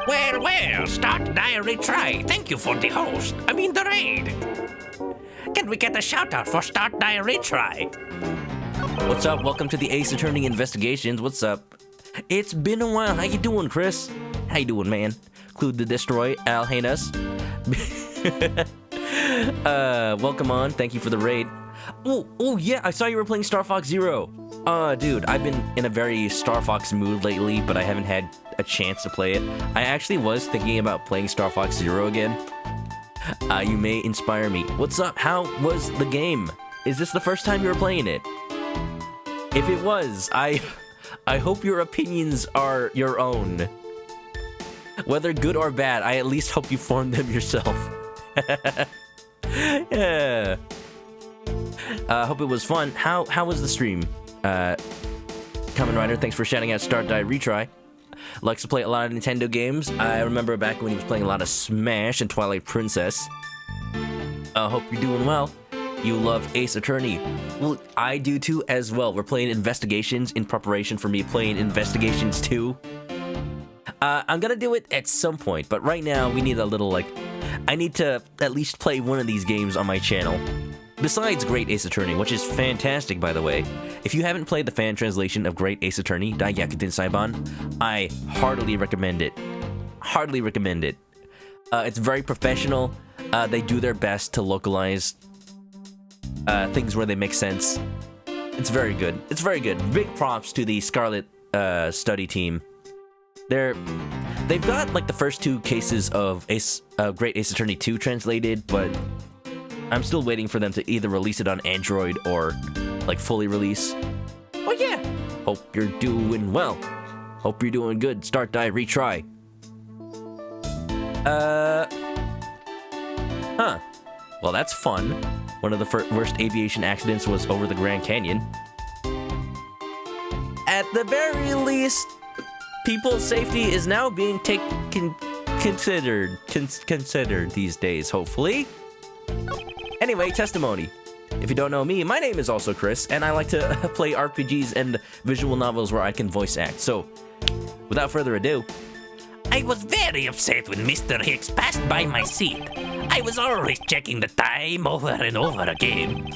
Well, start diary try. Thank you for the host. The raid. Can we get a shout out for start diary try? What's up? Welcome to the Ace Attorney Investigations. What's up? It's been a while. How you doing, Chris? How you doing, man? Clue the Destroy, Al Haynes. Welcome on. Thank you for the raid. Oh yeah, I saw you were playing Star Fox Zero. Dude, I've been in a very Star Fox mood lately, but I haven't had a chance to play it. I actually was thinking about playing Star Fox Zero again. You may inspire me. What's up? How was the game? Is this the first time you were playing it? If it was, I hope your opinions are your own. Whether good or bad, I at least hope you formed them yourself. Yeah. Hope it was fun. How was the stream? Kamen Rider, thanks for shouting out Start Die Retry. Likes to play a lot of Nintendo games. I remember back when he was playing a lot of Smash and Twilight Princess. Hope you're doing well. You love Ace Attorney. Well, I do too as well. We're playing Investigations in preparation for me playing Investigations 2. I'm gonna do it at some point, but right now we need a little, I need to at least play one of these games on my channel. Besides Great Ace Attorney, which is fantastic, by the way. If you haven't played the fan translation of Great Ace Attorney, Daiyakuten Saiban, I heartily recommend it. Heartily recommend it. It's very professional. They do their best to localize things where they make sense. It's very good. It's very good. Big props to the Scarlet study team. They've got the first two cases of Great Ace Attorney 2 translated, but I'm still waiting for them to either release it on Android or fully release. Oh yeah. Hope you're doing well. Hope you're doing good. Start, die, retry. Well, that's fun. One of the worst aviation accidents was over the Grand Canyon. At the very least, people's safety is now being considered these days, hopefully. Anyway, testimony. If you don't know me, my name is also Chris, and I like to play RPGs and visual novels where I can voice act. So, without further ado, I was very upset when Mr. Hicks passed by my seat. I was always checking the time over and over again.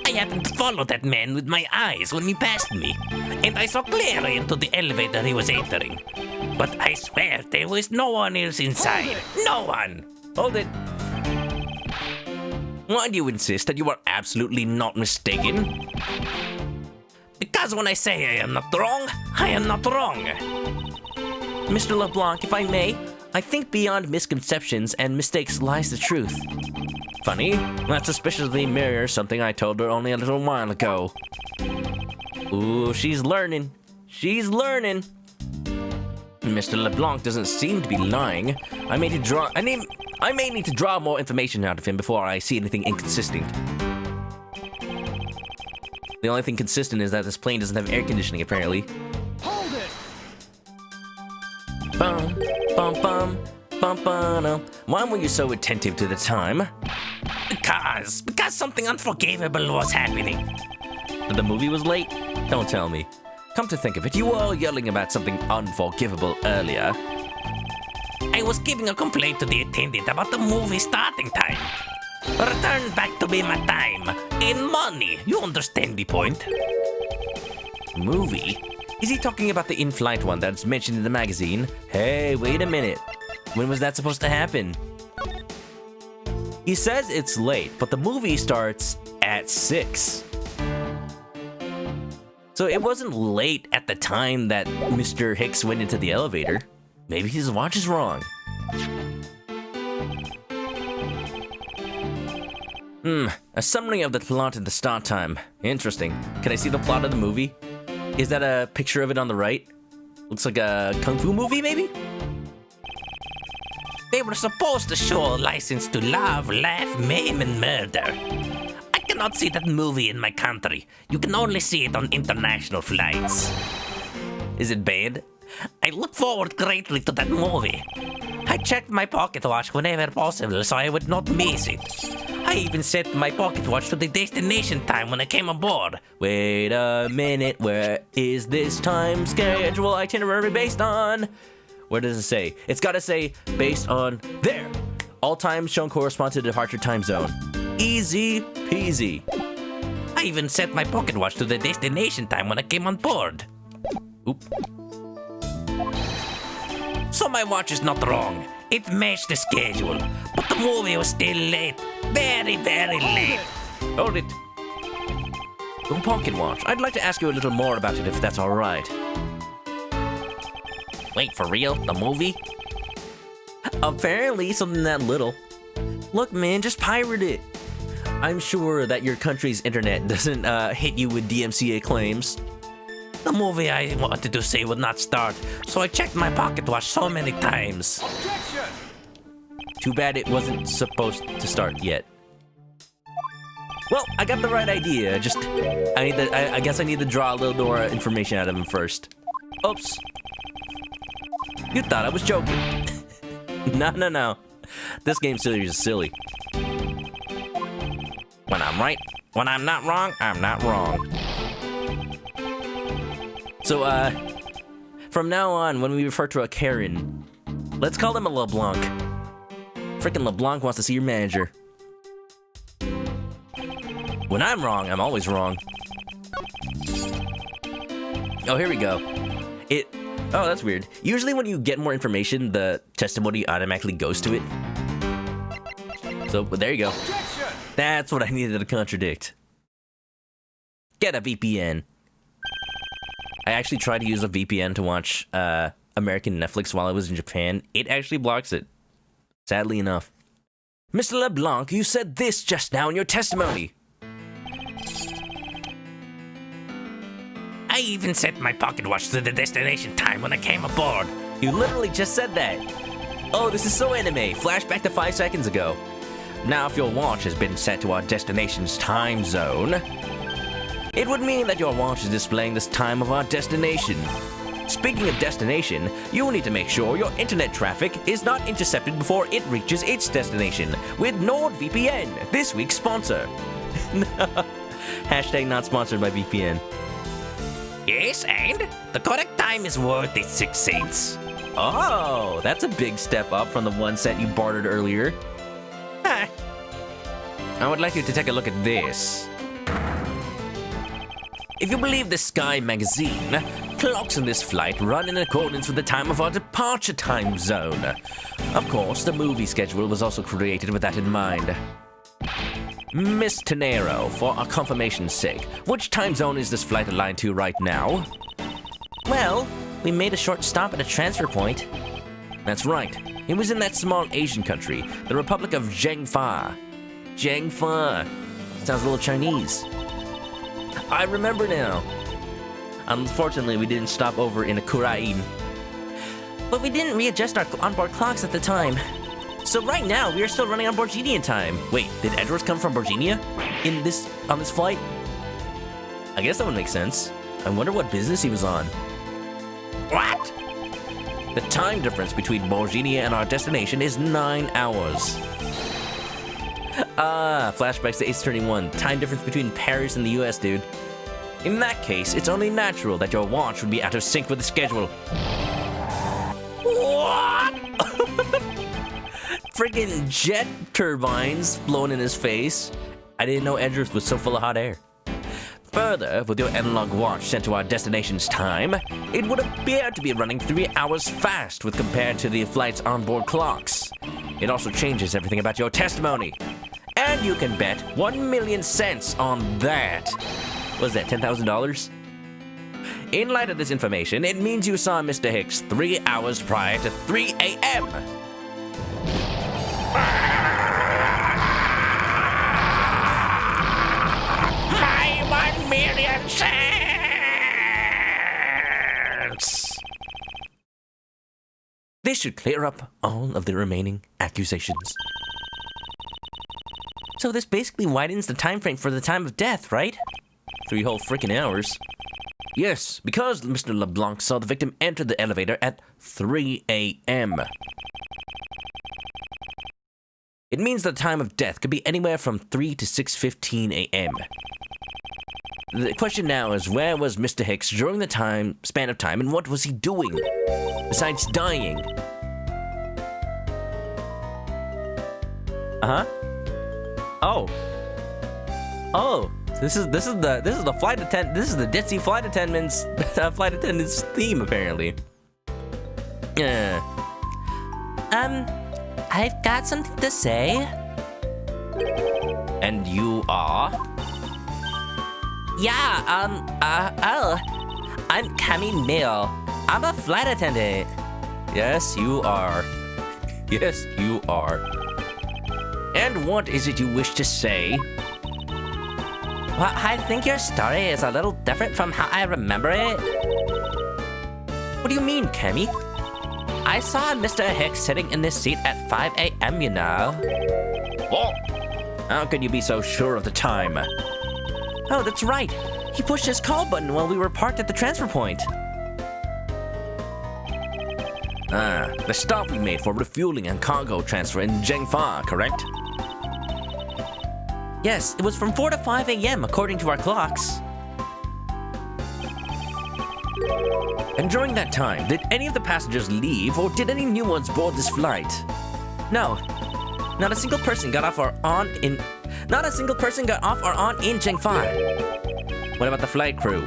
I happened to follow that man with my eyes when he passed me, and I saw clearly into the elevator he was entering. But I swear there was no one else inside. No one! hold it. Why do you insist that you are absolutely not mistaken? Because when I say I am not wrong, I am not wrong. Mr. LeBlanc, if I may, I think beyond misconceptions and mistakes lies the truth. Funny, that suspiciously mirrors something I told her only a little while ago. Ooh, she's learning. She's learning. Mr. LeBlanc doesn't seem to be lying. I may need to draw more information out of him before I see anything inconsistent. The only thing consistent is that this plane doesn't have air conditioning, apparently. Hold it! Bum, bum, bum, bum, bum. Why were you so attentive to the time? Because something unforgivable was happening. The movie was late? Don't tell me. Come to think of it, you were all yelling about something unforgivable earlier. I was giving a complaint to the attendant about the movie starting time. Return back to me my time and money. You understand the point? Movie? Is he talking about the in-flight one that's mentioned in the magazine? Hey, wait a minute. When was that supposed to happen? He says it's late, but the movie starts at 6. So it wasn't late at the time that Mr. Hicks went into the elevator. Maybe his watch is wrong. A summary of the plot at the start time. Interesting. Can I see the plot of the movie? Is that a picture of it on the right? Looks like a kung fu movie, maybe? They were supposed to show a license to love, laugh, maim, and murder. I cannot see that movie in my country. You can only see it on international flights. Is it bad? I look forward greatly to that movie. I checked my pocket watch whenever possible so I would not miss it. I even set my pocket watch to the destination time when I came aboard. Wait a minute, where is this time schedule itinerary based on? Where does it say? It's gotta say based on there. All times shown correspond to the departure time zone. Easy peasy. I even set my pocket watch to the destination time when I came on board. Oop. So my watch is not wrong. It matched the schedule. But the movie was still late. Very, very late. Hold it. The pocket watch. I'd like to ask you a little more about it if that's alright. Wait, for real? The movie? Apparently, something that little. Look, man, just pirate it. I'm sure that your country's internet doesn't hit you with DMCA claims. The movie I wanted to say would not start, so I checked my pocket watch so many times. Objection! Too bad it wasn't supposed to start yet. Well, I got the right idea. Just, I guess I need to draw a little more information out of him first. Oops. You thought I was joking. No. This game series is silly. When I'm right, when I'm not wrong, I'm not wrong. So, from now on, when we refer to a Karen, let's call him a LeBlanc. Frickin' LeBlanc wants to see your manager. When I'm wrong, I'm always wrong. Oh, here we go. Oh, that's weird. Usually when you get more information, the testimony automatically goes to it. So, there you go. Objection! That's what I needed to contradict. Get a VPN. I actually tried to use a VPN to watch American Netflix while I was in Japan. It actually blocks it. Sadly enough. Mr. LeBlanc, you said this just now in your testimony. I even set my pocket watch to the destination time when I came aboard. You literally just said that. Oh, this is so anime. Flashback to 5 seconds ago. Now, if your watch has been set to our destination's time zone, it would mean that your watch is displaying this time of our destination. Speaking of destination, you need to make sure your internet traffic is not intercepted before it reaches its destination with NordVPN, this week's sponsor. Hashtag not sponsored by VPN. Yes, and the correct time is worth its 6 cents. Oh, that's a big step up from the 1 cent you bartered earlier. Huh. I would like you to take a look at this. If you believe the Sky magazine, clocks in this flight run in accordance with the time of our departure time zone. Of course, the movie schedule was also created with that in mind. Miss Tenero, for our confirmation's sake, which time zone is this flight aligned to right now? Well, we made a short stop at a transfer point. That's right. It was in that small Asian country, the Republic of Zhengfa. Zhengfa. Sounds a little Chinese. I remember now. Unfortunately, we didn't stop over in Akurain. But we didn't readjust our onboard clocks at the time. So right now, we are still running on Borginian time. Wait, did Edgeworth come from Borginia? On this flight? I guess that would make sense. I wonder what business he was on. What? The time difference between Borginia and our destination is 9 hours. Flashbacks to Ace Attorney 1. Time difference between Paris and the US, dude. In that case, it's only natural that your watch would be out of sync with the schedule. What? Friggin' jet turbines blowing in his face. I didn't know Edgeworth was so full of hot air. Further, with your analog watch set to our destination's time, it would appear to be running 3 hours fast with compared to the flight's onboard clocks. It also changes everything about your testimony. And you can bet 1 million cents on that. Was that $10,000? In light of this information, it means you saw Mr. Hicks 3 hours prior to 3 a.m. My 1 million cents! This should clear up all of the remaining accusations. So this basically widens the time frame for the time of death, right? 3 whole freaking hours. Yes, because Mr. LeBlanc saw the victim enter the elevator at 3 a.m. It means the time of death could be anywhere from 3 to 6:15 a.m. The question now is, where was Mr. Hicks during the span of time, and what was he doing besides dying? Oh, this is the flight attendant. This is the ditzy flight attendant's theme apparently. Yeah. I've got something to say. And you are? Yeah, I'm Camille Mill. I'm a flight attendant. Yes, you are. Yes, you are. And what is it you wish to say? Well, I think your story is a little different from how I remember it. What do you mean, Cammy? I saw Mr. Hicks sitting in this seat at 5 a.m., you know. Oh, how could you be so sure of the time? Oh, that's right. He pushed his call button while we were parked at the transfer point. The stop we made for refueling and cargo transfer in Zhengfa, correct? Yes, it was from 4 to 5 a.m. according to our clocks. And during that time, did any of the passengers leave or did any new ones board this flight? No, not a single person got off or on in Zhengfa. What about the flight crew?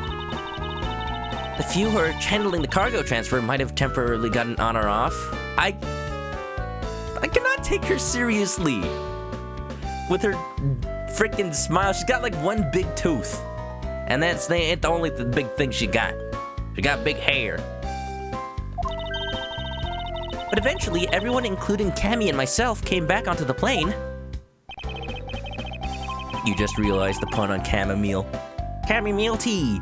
The few who are handling the cargo transfer might have temporarily gotten on or off. I cannot take her seriously. With her freaking smile, she's got like one big tooth. And that's the only big thing she got. She got big hair. But eventually, everyone, including Cammy and myself, came back onto the plane. You just realized the pun on chamomile. Chamomile tea.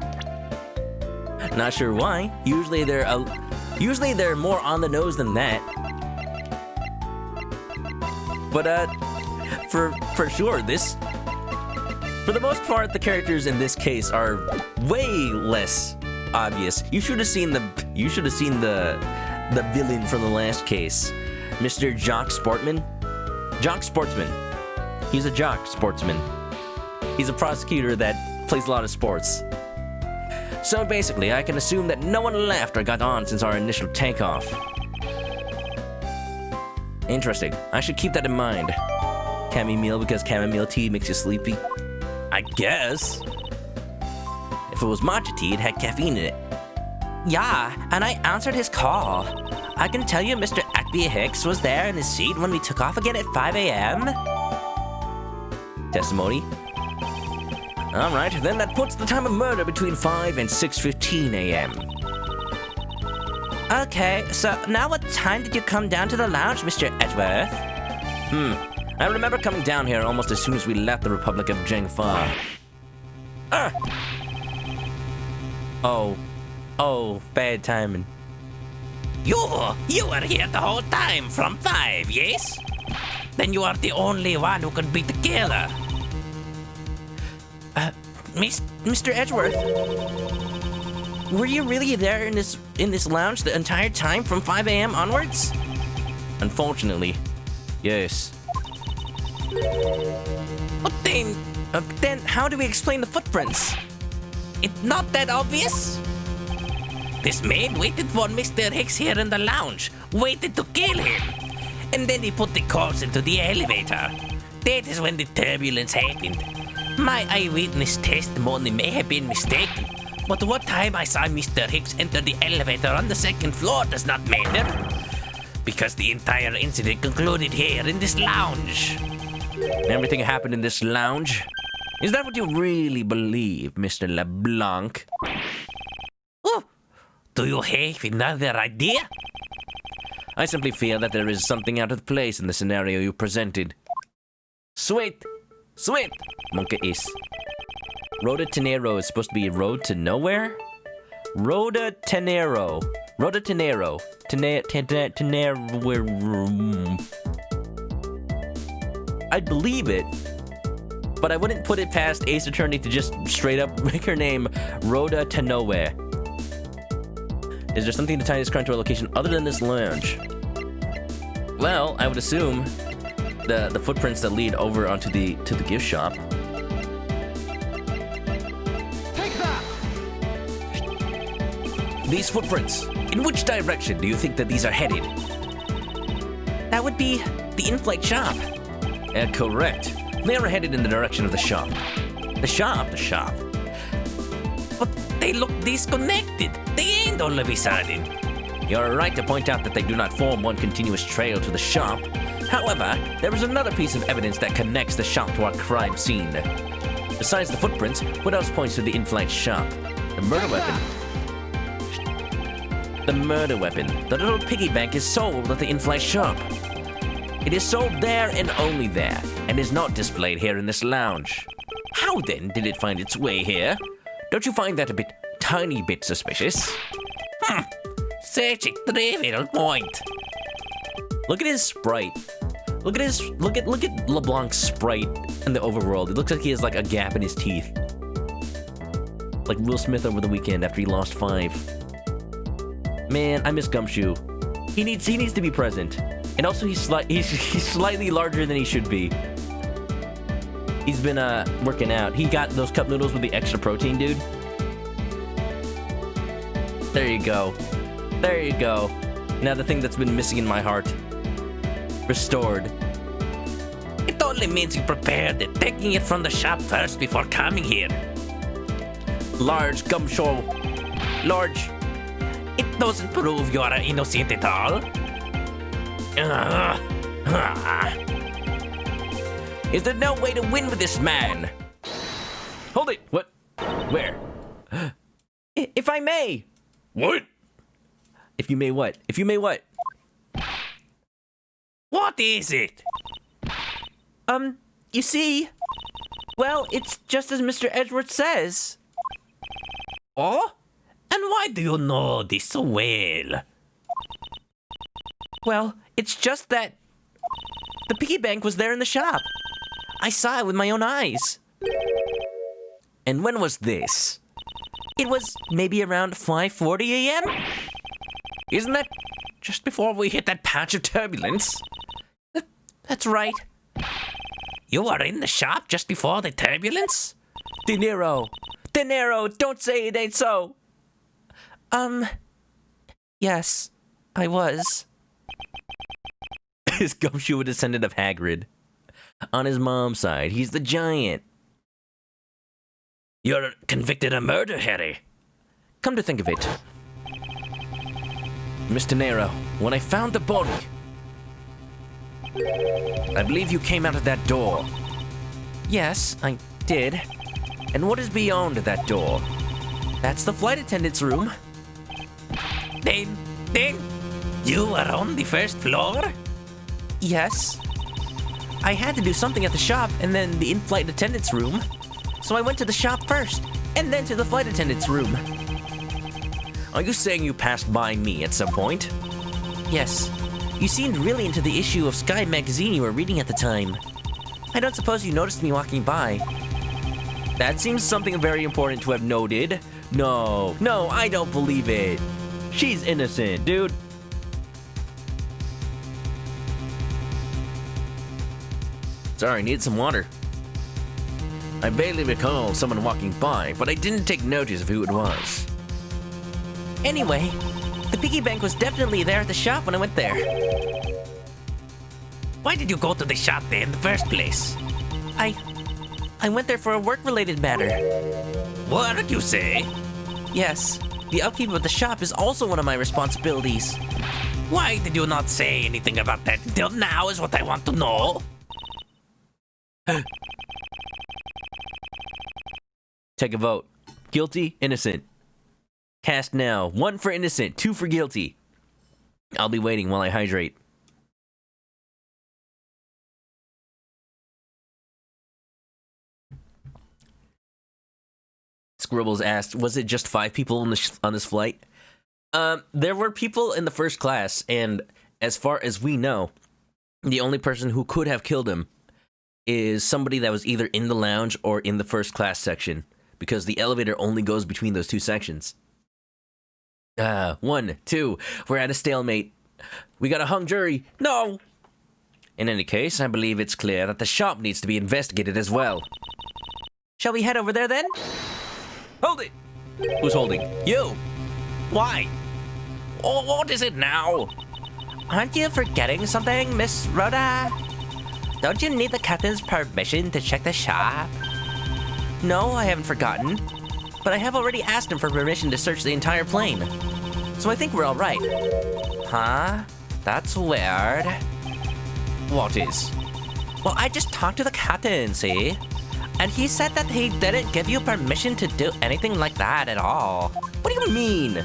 Not sure why. Usually they're more on the nose than that. But for sure, for the most part, the characters in this case are way less obvious. You should have seen the villain from the last case, Mr. Jock Sportsman. He's a jock sportsman. He's a prosecutor that plays a lot of sports. So basically, I can assume that no one left or got on since our initial takeoff. Interesting. I should keep that in mind. Chamomile because chamomile tea makes you sleepy? I guess. If it was matcha tea, it had caffeine in it. Yeah, and I answered his call. I can tell you Mr. Ackby Hicks was there in his seat when we took off again at 5 a.m. Testimony? Alright, then that puts the time of murder between 5 and 6:15 a.m. Okay, so now what time did you come down to the lounge, Mr. Edgeworth? I remember coming down here almost as soon as we left the Republic of Zhengfa. Oh, bad timing. You were here the whole time from 5, yes? Then you are the only one who can beat the killer. Mr. Edgeworth, were you really there in this lounge the entire time from 5 a.m. onwards? Unfortunately, yes. But Then how do we explain the footprints? it's not that obvious. This man waited for Mr. Hicks here in the lounge, waited to kill him. And then he put the corpse into the elevator. That is when the turbulence happened. My eyewitness testimony may have been mistaken, but what time I saw Mr. Hicks enter the elevator on the second floor does not matter, because the entire incident concluded here in this lounge. Everything happened in this lounge? Is that what you really believe, Mr. LeBlanc? Oh, do you have another idea? I simply feel that there is something out of place in the scenario you presented. Sweet! Monkey is. Road to Tenero is supposed to be road to nowhere? Road to Tenero. I'd believe it, but I wouldn't put it past Ace Attorney to just straight up make her name Rhoda to Nowhere. Is there something to tie this crime to a location other than this lounge? Well, I would assume the footprints that lead over onto the gift shop. Take that! These footprints, in which direction do you think that these are headed? That would be the in-flight shop. Correct. They are headed in the direction of the shop. The shop. But they look disconnected. They end all of a sudden. You're right to point out that they do not form one continuous trail to the shop. However, there is another piece of evidence that connects the shop to our crime scene. Besides the footprints, what else points to the in-flight shop? The murder weapon. The murder weapon. The little piggy bank is sold at the in-flight shop. It is sold there and only there, and is not displayed here in this lounge. How then did it find its way here? Don't you find that a tiny bit suspicious? Such a trivial point. Look at his sprite. Look at LeBlanc's sprite in the overworld. It looks like he has like a gap in his teeth. Like Will Smith over the weekend after he lost 5. Man, I miss Gumshoe. He needs to be present. And also he's slightly larger than he should be. He's been working out. He got those cup noodles with the extra protein, dude. There you go. There you go. Now the thing that's been missing in my heart. Restored. It only means you prepared it, taking it from the shop first before coming here. Large Gumshoe. Large. It doesn't prove you are innocent at all. Is there no way to win with this man? Hold it. What? Where? If I may. What? If you may what? If you may what? What is it? You see, well, it's just as Mr. Edgeworth says. Oh? And why do you know this so well? Well, it's just that the piggy bank was there in the shop. I saw it with my own eyes. And when was this? It was maybe around 5:40 a.m.? Isn't that just before we hit that patch of turbulence? That's right. You were in the shop just before the turbulence? De Niro, don't say it ain't so. Yes, I was. Is Gumshoe a descendant of Hagrid? On his mom's side, he's the giant. You're convicted of murder, Harry. Come to think of it, Mr. Nero, when I found the body, I believe you came out of that door. Yes, I did. And what is beyond that door? That's the flight attendant's room. Then, you were on the first floor? Yes. I had to do something at the shop and then the in-flight attendant's room. So I went to the shop first, and then to the flight attendant's room. Are you saying you passed by me at some point? Yes. You seemed really into the issue of Sky magazine you were reading at the time. I don't suppose you noticed me walking by. That seems something very important to have noted. No, I don't believe it. She's innocent, dude. Sorry, needed some water. I barely recall someone walking by, but I didn't take notice of who it was. Anyway, the piggy bank was definitely there at the shop when I went there. Why did you go to the shop there in the first place? I went there for a work-related matter. What, you say? Yes, the upkeep of the shop is also one of my responsibilities. Why did you not say anything about that until now is what I want to know. Take a vote. Guilty, innocent. Cast now. 1 for innocent, 2 for guilty. I'll be waiting while I hydrate. Scribbles asked, was it just 5 people on this flight? There were people in the first class, and as far as we know, the only person who could have killed him is somebody that was either in the lounge or in the first class section, because the elevator only goes between those 2 sections. 1, 2, we're at a stalemate. We got a hung jury. No! In any case, I believe it's clear that the shop needs to be investigated as well. Shall we head over there then? Hold it! Who's holding? You! Why? Oh, what is it now? Aren't you forgetting something, Miss Rhoda? Don't you need the captain's permission to check the shop? No, I haven't forgotten. But I have already asked him for permission to search the entire plane. So I think we're all right. Huh? That's weird. What is? Well, I just talked to the captain, see? And he said that he didn't give you permission to do anything like that at all. What do you mean?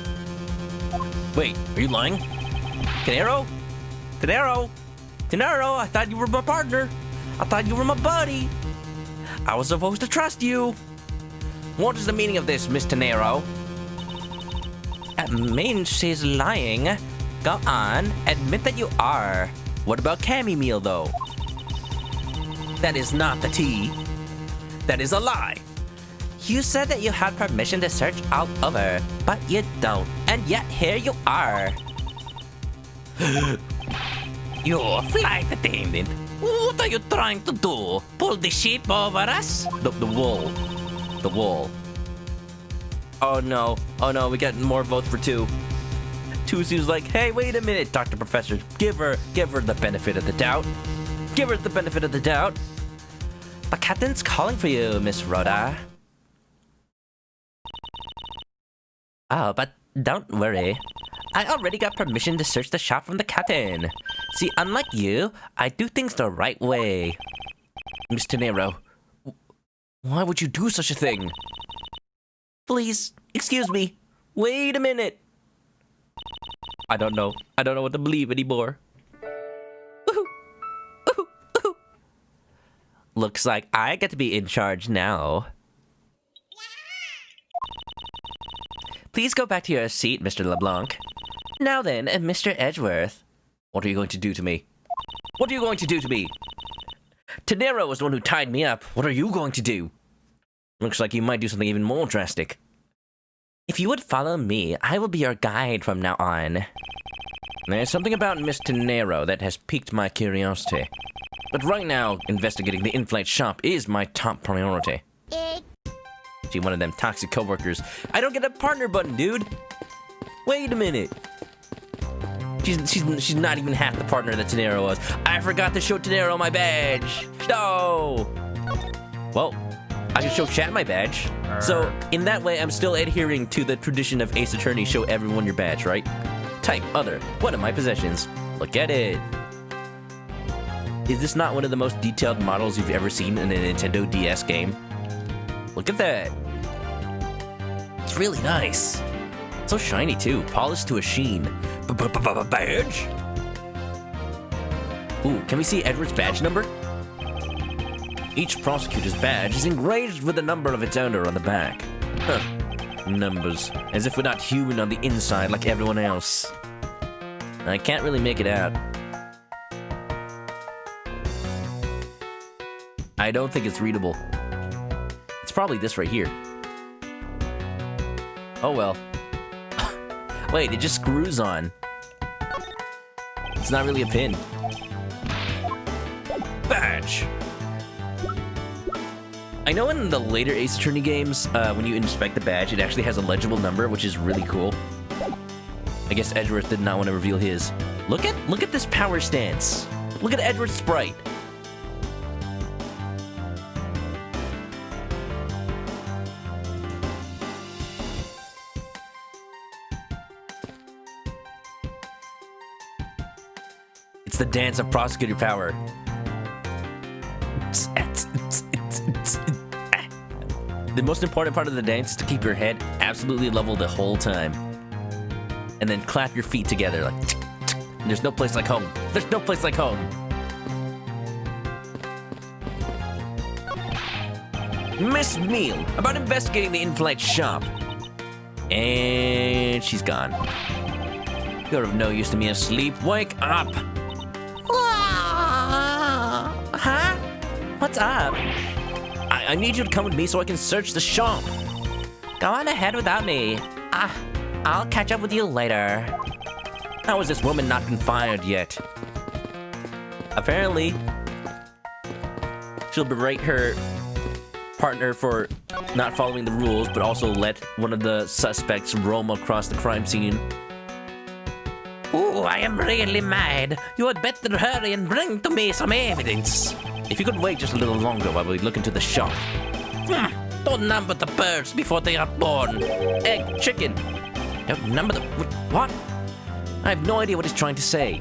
Wait, are you lying? Tenero? Tenero? Tenero, I thought you were my partner. I thought you were my buddy. I was supposed to trust you. What is the meaning of this, Miss Tenero? It means she's lying. Go on, admit that you are. What about Cammy Meal, though? That is not the tea. That is a lie. You said that you had permission to search all over, but you don't. And yet here you are. You're flight attendant. What are you trying to do? Pull the sheep over us? The wool. The wool. Oh no. Oh no, we got more votes for 2. 2 seems like, hey, wait a minute, Dr. Professor. Give her the benefit of the doubt. Give her the benefit of the doubt. The captain's calling for you, Miss Rhoda. Oh, but don't worry. I already got permission to search the shop from the captain. See, unlike you, I do things the right way. Miss Tenero, why would you do such a thing? Please, excuse me. Wait a minute. I don't know. I don't know what to believe anymore. Looks like I get to be in charge now. Please go back to your seat, Mr. LeBlanc. Now then, Mr. Edgeworth. What are you going to do to me? What are you going to do to me? Tenero was the one who tied me up. What are you going to do? Looks like you might do something even more drastic. If you would follow me, I will be your guide from now on. There's something about Miss Tenero that has piqued my curiosity. But right now, investigating the in-flight shop is my top priority. She one of them toxic coworkers. I don't get a partner button, dude. Wait a minute. She's not even half the partner that Tenero was. I forgot to show Tenero my badge. No. Well, I can show chat my badge. So in that way, I'm still adhering to the tradition of Ace Attorney. Show everyone your badge, right? Type other. One of my possessions. Look at it. Is this not one of the most detailed models you've ever seen in a Nintendo DS game? Look at that. It's really nice. So shiny too, polished to a sheen. Badge? Ooh, can we see Edward's badge number? Each prosecutor's badge is engraved with the number of its owner on the back. Huh. Numbers. As if we're not human on the inside like everyone else. I can't really make it out. I don't think it's readable. It's probably this right here. Oh well. Wait, it just screws on. It's not really a pin. Badge! I know in the later Ace Attorney games, when you inspect the badge, it actually has a legible number, which is really cool. I guess Edgeworth did not want to reveal his. Look at this power stance. Look at Edward's sprite. It's the dance of prosecutor power. The most important part of the dance is to keep your head absolutely level the whole time. And then clap your feet together like there's no place like home. There's no place like home. Miss Meal, about investigating the in-flight shop. And she's gone. You're of no use to me asleep. Wake up! Huh? What's up? I need you to come with me so I can search the shop. Go on ahead without me. I'll catch up with you later. How has this woman not been fired yet? Apparently, she'll berate her partner for not following the rules, but also let one of the suspects roam across the crime scene. Ooh, I am really mad. You had better hurry and bring to me some evidence. If you could wait just a little longer while we look into the shop. Don't number the birds before they are born. Egg, chicken. Don't number the... What? I have no idea what he's trying to say.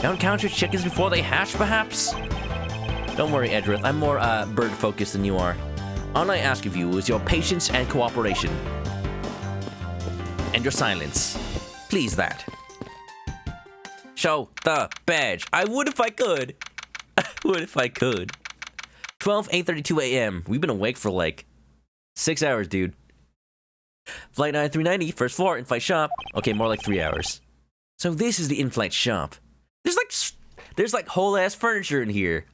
Don't count your chickens before they hatch, perhaps? Don't worry, Edgeworth. I'm more bird-focused than you are. All I ask of you is your patience and cooperation. And your silence. Please that. Show the badge. I would if I could. I would if I could. 8:32 a.m. We've been awake for like 6 hours, dude. Flight 9390, first floor, in-flight shop. Okay, more like 3 hours. So this is the in-flight shop. There's like whole-ass furniture in here.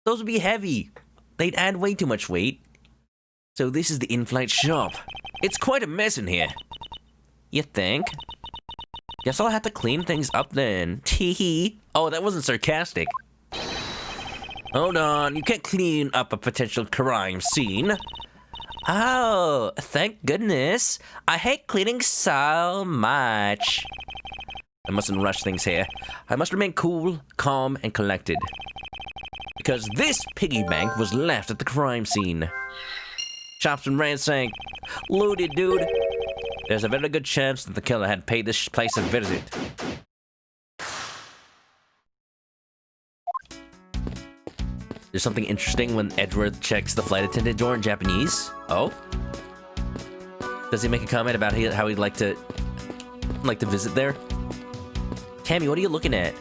Those would be heavy. They'd add way too much weight. So this is the in-flight shop. It's quite a mess in here. You think? Guess I'll have to clean things up then. Tee-hee. Oh, that wasn't sarcastic. Hold on, you can't clean up a potential crime scene. Oh, thank goodness. I hate cleaning so much. I mustn't rush things here. I must remain cool, calm, and collected. Because this piggy bank was left at the crime scene. Shop's been ransacked. Looted, dude. There's a very good chance that the killer had paid this place a visit. There's something interesting when Edgeworth checks the flight attendant door in Japanese. Oh? Does he make a comment about how he'd like to visit there? Tammy, what are you looking at?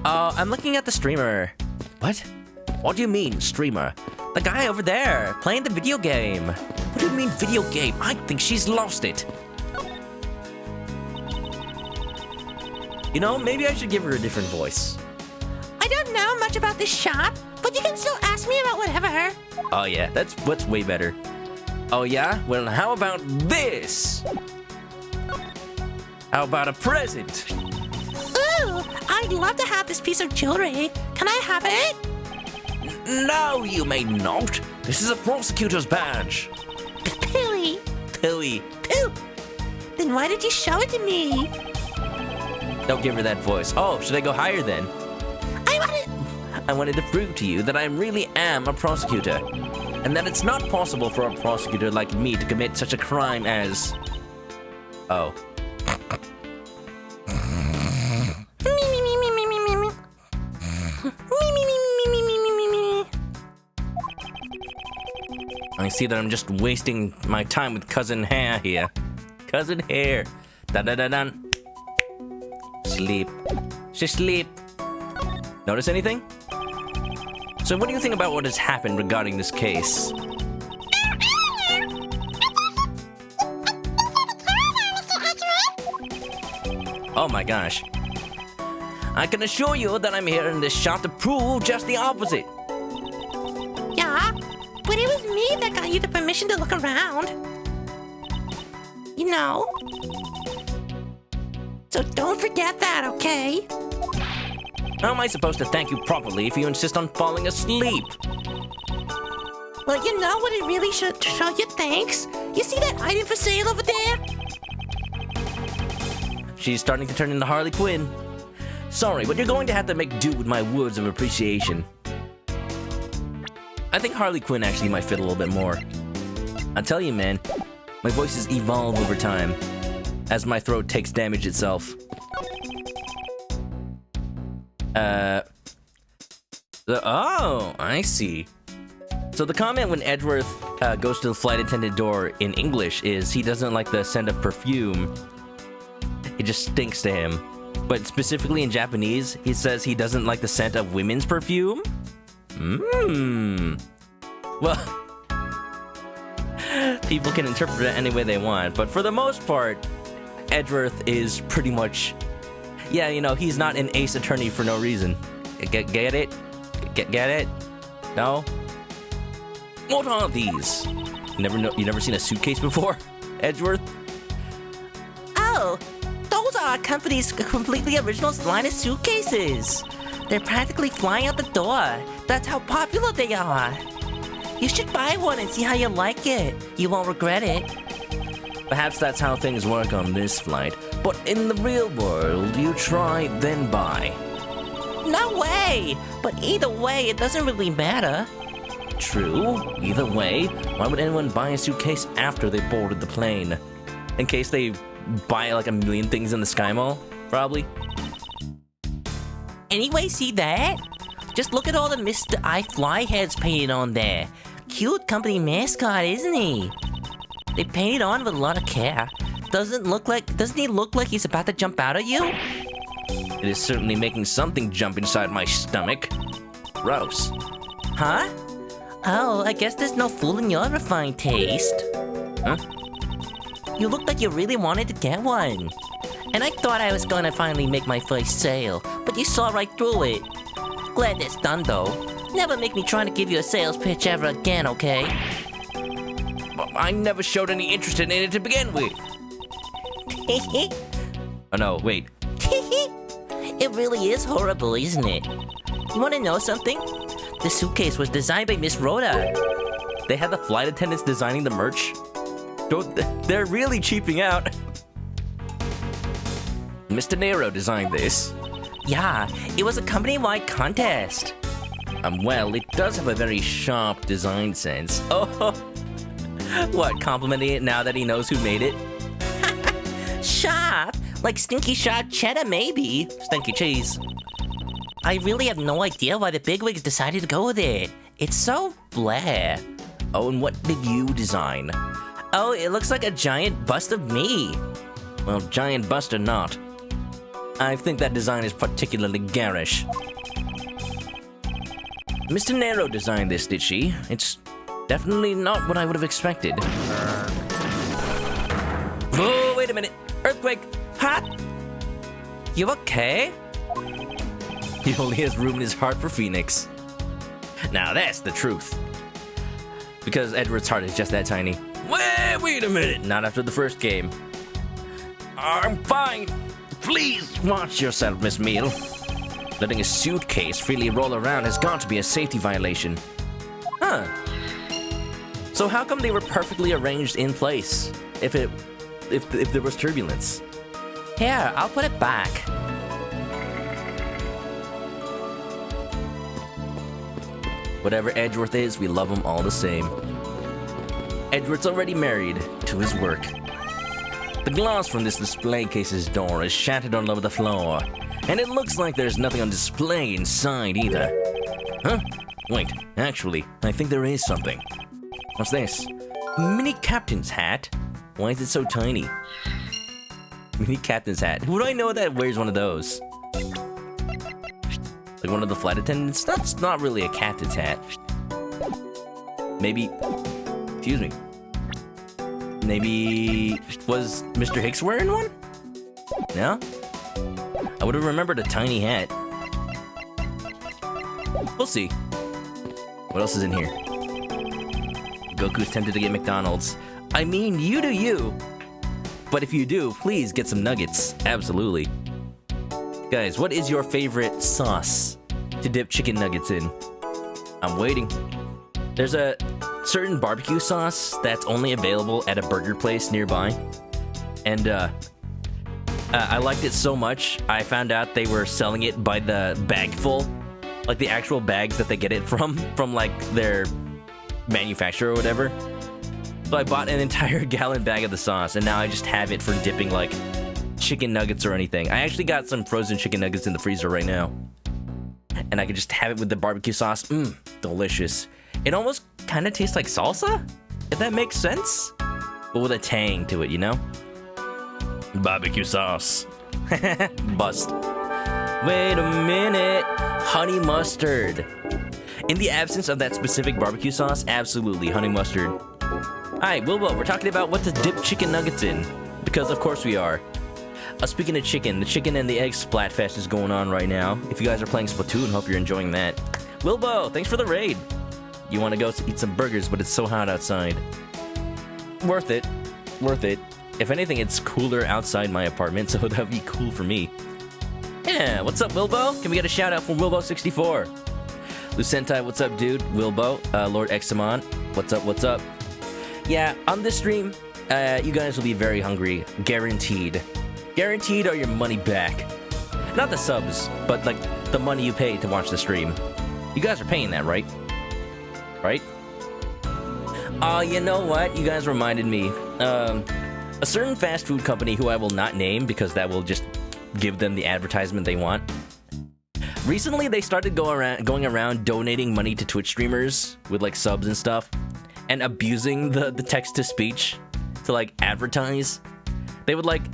I'm looking at the streamer. What? What do you mean, streamer? The guy over there, playing the video game. What do you mean, video game? I think she's lost it. You know, maybe I should give her a different voice. I don't know much about this shop, but you can still ask me about whatever. Oh yeah, that's way better. Oh yeah? Well, how about this? How about a present? Ooh, I'd love to have this piece of jewelry. Can I have it? No, you may not. This is a prosecutor's badge. Pooey. Pooey. Pooh. Then why did you show it to me? Don't give her that voice. Oh, should I go higher then? I wanted to prove to you that I really am a prosecutor, and that it's not possible for a prosecutor like me to commit such a crime as... Oh. I see that I'm just wasting my time with Cousin Hare here. Cousin Hare. Da-da-da-dun. Sleep. She sleep. Notice anything? So what do you think about what has happened regarding this case? Oh my gosh. I can assure you that I'm here in this shop to prove just the opposite. Yeah, but it was me that got you the permission to look around. You know? So don't forget that, okay? How am I supposed to thank you properly if you insist on falling asleep? Well, you know what it really should show you thanks? You see that item for sale over there? She's starting to turn into Harley Quinn. Sorry, but you're going to have to make do with my words of appreciation. I think Harley Quinn actually might fit a little bit more. I tell you, man, my voices evolve over time as my throat takes damage itself. Oh, I see. So the comment when Edgeworth goes to the flight attendant door in English is he doesn't like the scent of perfume. It just stinks to him. But specifically in Japanese, he says he doesn't like the scent of women's perfume? Well, people can interpret it any way they want, but for the most part, Edgeworth is pretty much... Yeah, you know, he's not an ace attorney for no reason. Get it? Get it? No? What are these? You never seen a suitcase before, Edgeworth? Oh, those are our company's completely original line of suitcases. They're practically flying out the door. That's how popular they are. You should buy one and see how you like it. You won't regret it. Perhaps that's how things work on this flight, but in the real world, you try, then buy. No way! But either way, it doesn't really matter. True. Either way, why would anyone buy a suitcase after they boarded the plane? In case they buy like a million things in the Sky Mall, probably. Anyway, see that? Just look at all the Mr. I Fly heads painted on there. Cute company mascot, isn't he? They painted on with a lot of care. Doesn't he look like he's about to jump out at you? It is certainly making something jump inside my stomach. Gross. Huh? Oh, I guess there's no fooling your refined taste. Huh? You look like you really wanted to get one. And I thought I was gonna finally make my first sale, but you saw right through it. Glad that's done though. Never make me try to give you a sales pitch ever again, okay? But I never showed any interest in it to begin with. Oh no, wait. It really is horrible, isn't it? You wanna know something? The suitcase was designed by Miss Rhoda. They had the flight attendants designing the merch. They're really cheaping out. Mr. Nero designed this. Yeah, it was a company-wide contest. Well, it does have a very sharp design sense. Oh, what, complimenting it now that he knows who made it? Sharp? Like stinky sharp cheddar, maybe. Stinky cheese. I really have no idea why the bigwigs decided to go with it. It's so blah. Oh, and what did you design? Oh, it looks like a giant bust of me. Well, giant bust or not, I think that design is particularly garish. Mr. Nero designed this, did she? It's definitely not what I would have expected. Oh, wait a minute. Earthquake! Hot! You okay? He only has room in his heart for Phoenix. Now that's the truth. Because Edward's heart is just that tiny. Wait a minute. Not after the first game. I'm fine. Please watch yourself, Miss Meal. Letting a suitcase freely roll around has got to be a safety violation. Huh. So how come they were perfectly arranged in place if there was turbulence? Here, I'll put it back. Whatever Edgeworth is, we love him all the same. Edgeworth's already married to his work. The glass from this display case's door is shattered all over the floor, and it looks like there's nothing on display inside either. Huh? Wait, actually, I think there is something. What's this? Mini captain's hat? Why is it so tiny? Mini captain's hat. Who do I know that wears one of those? Like one of the flight attendants? That's not really a captain's hat. Maybe... Excuse me. Maybe... Was Mr. Hicks wearing one? No? I would have remembered a tiny hat. We'll see. What else is in here? Goku's tempted to get McDonald's. I mean, you do you. But if you do, please get some nuggets. Absolutely. Guys, what is your favorite sauce to dip chicken nuggets in? I'm waiting. There's a certain barbecue sauce that's only available at a burger place nearby. And I liked it so much, I found out they were selling it by the bagful. Like the actual bags that they get it from like their manufacturer or whatever. So I bought an entire gallon bag of the sauce, and now I just have it for dipping like chicken nuggets or anything. I actually got some frozen chicken nuggets in the freezer right now. And I could just have it with the barbecue sauce. Mmm, delicious. It almost kind of tastes like salsa, if that makes sense. But with a tang to it, you know? Barbecue sauce. Bust. Wait a minute. Honey mustard. In the absence of that specific barbecue sauce, absolutely, honey mustard. Alright, Wilbo, we're talking about what to dip chicken nuggets in. Because of course we are. Speaking of chicken, the chicken and the egg splatfest is going on right now. If you guys are playing Splatoon, hope you're enjoying that. Wilbo, thanks for the raid. You want to go eat some burgers, but it's so hot outside. Worth it. Worth it. If anything, it's cooler outside my apartment, so that'd be cool for me. Yeah, what's up, Wilbo? Can we get a shout out from Wilbo64? Lucentai, what's up, dude? Wilbo, Lord Examon, what's up, what's up? Yeah, on this stream, you guys will be very hungry. Guaranteed. Guaranteed or your money back. Not the subs, but like the money you pay to watch the stream. You guys are paying that, right? Right? Oh, you know what? You guys reminded me. A certain fast food company who I will not name because that will just give them the advertisement they want. Recently, they started going around donating money to Twitch streamers with like subs and stuff, and abusing the text-to-speech to like advertise. They would like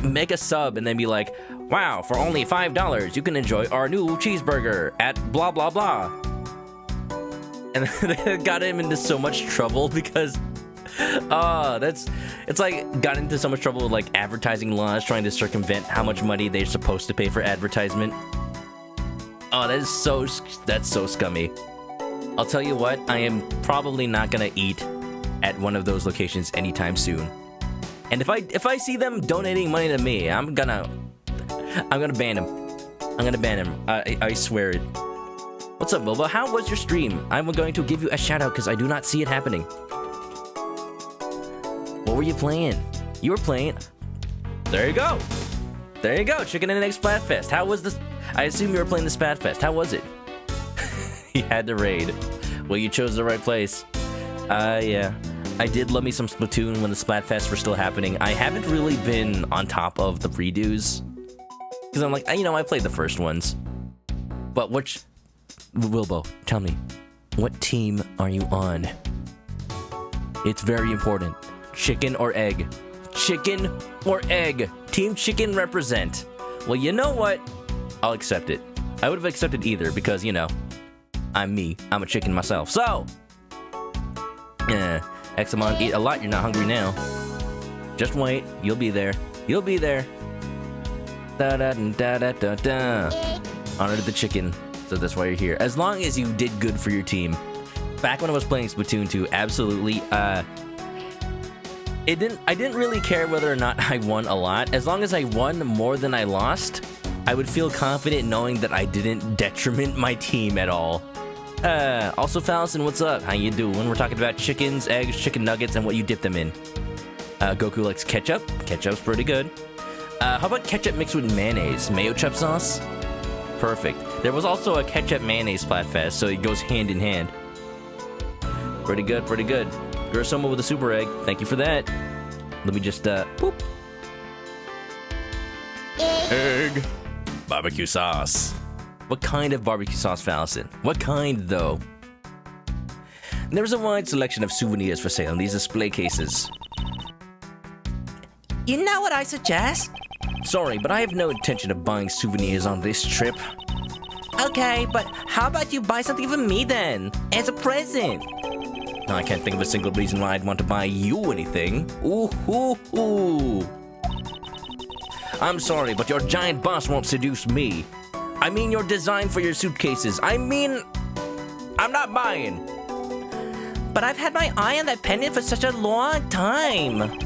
make a sub and then be like, "Wow, for only $5, you can enjoy our new cheeseburger at blah blah blah." And they got him into so much trouble because, it's like got into so much trouble with like advertising laws trying to circumvent how much money they're supposed to pay for advertisement. Oh, that's so scummy. I'll tell you what, I am probably not gonna eat at one of those locations anytime soon. And if I see them donating money to me, I'm gonna ban them. I'm gonna ban him. I swear it. What's up, Boba? How was your stream? I'm going to give you a shout out because I do not see it happening. What were you playing? You were playing. There you go. There you go. Chicken and Egg Splatfest. How was this? I assume you were playing the Splatfest. How was it? He had to raid. Well, you chose the right place. Yeah. I did love me some Splatoon when the Splatfests were still happening. I haven't really been on top of the redos. Because I'm like, I played the first ones. But Wilbo, tell me, what team are you on? It's very important. Chicken or egg? Chicken or egg? Team Chicken represent. Well, you know what? I'll accept it. I would have accepted either because, I'm me. I'm a chicken myself. So, Examon, eat a lot. You're not hungry now. Just wait. You'll be there. You'll be there. Da da da da da da. Honor to the chicken. So that's why you're here. As long as you did good for your team. Back when I was playing Splatoon 2, absolutely. I didn't really care whether or not I won a lot. As long as I won more than I lost, I would feel confident knowing that I didn't detriment my team at all. Also, Fallison, what's up? How you doing? We're talking about chickens, eggs, chicken nuggets, and what you dip them in. Goku likes ketchup. Ketchup's pretty good. How about ketchup mixed with mayonnaise? Mayo chup sauce? Perfect. There was also a ketchup mayonnaise Splatfest, so it goes hand in hand. Pretty good, pretty good. Gurasoma with a super egg. Thank you for that. Let me just, boop. Egg. Barbecue sauce. What kind of barbecue sauce, Fallison? What kind, though? There's a wide selection of souvenirs for sale in these display cases. You know what I suggest? Sorry, but I have no intention of buying souvenirs on this trip. Okay, but how about you buy something for me then? As a present. I can't think of a single reason why I'd want to buy you anything. Ooh, ooh, ooh. I'm sorry, but your giant boss won't seduce me. I mean your design for your suitcases. I'm not buying. But I've had my eye on that pendant for such a long time.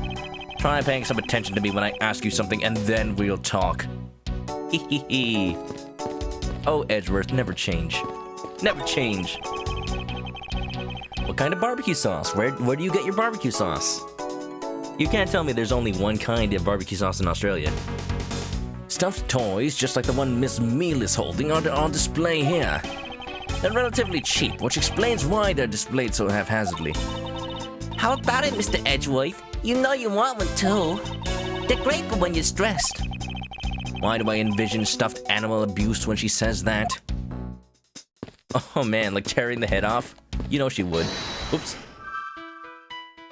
Try paying some attention to me when I ask you something, and then we'll talk. Hehehe. Oh, Edgeworth, never change. Never change. What kind of barbecue sauce? Where do you get your barbecue sauce? You can't tell me there's only one kind of barbecue sauce in Australia. Stuffed toys, just like the one Miss Meal is holding, are on display here. They're relatively cheap, which explains why they're displayed so haphazardly. How about it, Mr. Edgeworth? You know you want one too. They're great for when you're stressed. Why do I envision stuffed animal abuse when she says that? Oh man, like tearing the head off? You know she would. Oops.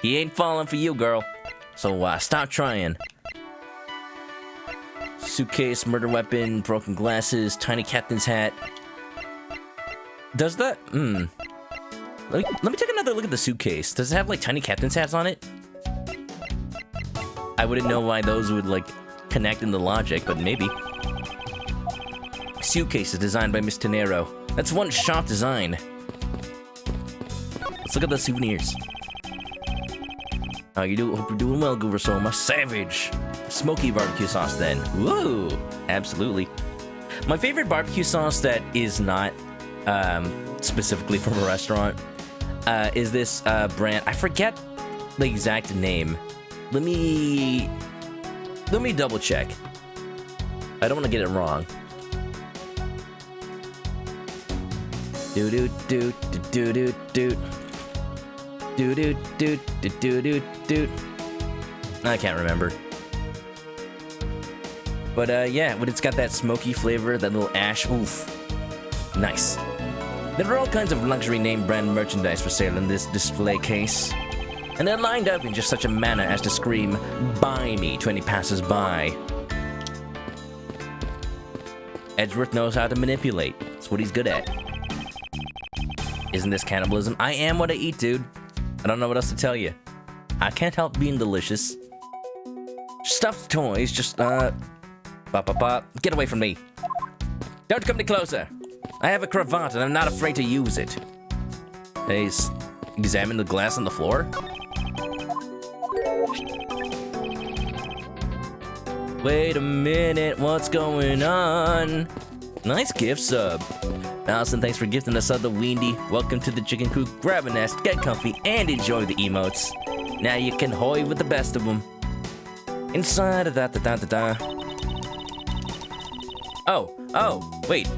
He ain't falling for you, girl. So stop trying. Suitcase, murder weapon, broken glasses, tiny captain's hat. Does that? Let me take another look at the suitcase. Does it have like tiny captain's hats on it? I wouldn't know why those would like connect in the logic, but maybe. Suitcase is designed by Miss Tenero. That's one sharp design. Let's look at the souvenirs. Hope you're doing well, Gurasoma. Savage! Smoky barbecue sauce then. Woo! Absolutely. My favorite barbecue sauce that is not specifically from a restaurant is this brand. I forget the exact name. Let me double check. I don't want to get it wrong. Do do do do do do do do do do do do do. I can't remember. But yeah, but it's got that smoky flavor, that little ash. Oof. Nice. There are all kinds of luxury name brand merchandise for sale in this display case. And they're lined up in just such a manner as to scream, "Buy me," to any passers-by. Edgeworth knows how to manipulate. That's what he's good at. Isn't this cannibalism? I am what I eat, dude. I don't know what else to tell you. I can't help being delicious. Stuffed toys, just, Get away from me. Don't come any closer. I have a cravat and I'm not afraid to use it. Hey, examine the glass on the floor. Wait a minute, what's going on? Nice gift sub. Allison, thanks for gifting us the Weenie. Welcome to the chicken coop. Grab a nest, get comfy, and enjoy the emotes. Now you can hoy with the best of them. Inside of that, Oh, wait.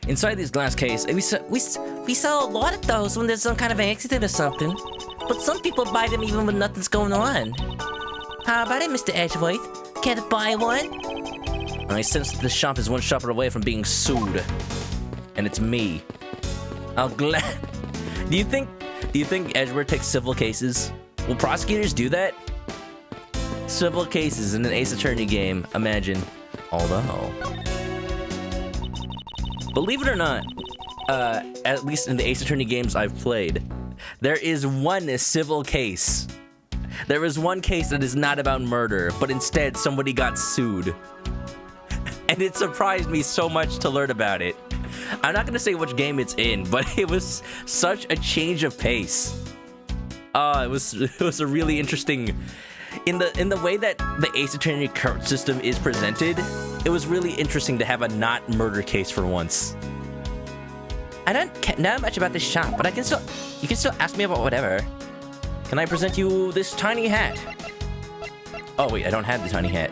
Inside this glass case, we sell a lot of those when there's some kind of accident or something. But some people buy them even when nothing's going on. How about it, Mr. Edgeworth? Care to buy one? I sense that the shop is one shopper away from being sued. And it's me. I'll glad. Do you think Edgeworth takes civil cases? Will prosecutors do that? Civil cases in an Ace Attorney game, imagine. Although, believe it or not, at least in the Ace Attorney games I've played, there is one civil case. There is one case that is not about murder, but instead somebody got sued. And it surprised me so much to learn about it. I'm not gonna say which game it's in, but it was such a change of pace. It was a really interesting, in the way that the Ace Attorney current system is presented. It was really interesting to have a not murder case for once. I don't know much about this shop, but you can still ask me about whatever. Can I present you this tiny hat? Oh wait, I don't have the tiny hat.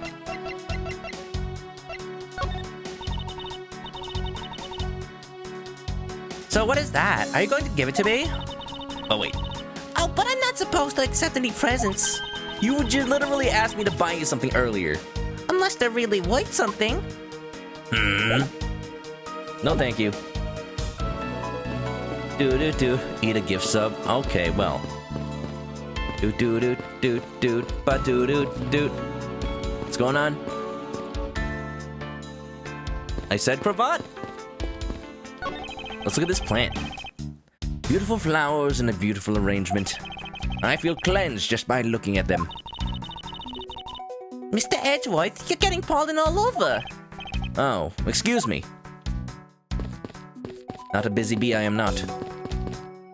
So what is that? Are you going to give it to me? Oh wait. Oh, but I'm not supposed to accept any presents. You just literally asked me to buy you something earlier. Unless they're really worth something. No thank you. Eat a gift sub. Okay, well. What's going on? I said cravat. Let's look at this plant. Beautiful flowers and a beautiful arrangement. I feel cleansed just by looking at them. Mr. Edgeworth, you're getting pollen all over. Oh, excuse me. Not a busy bee, I am not.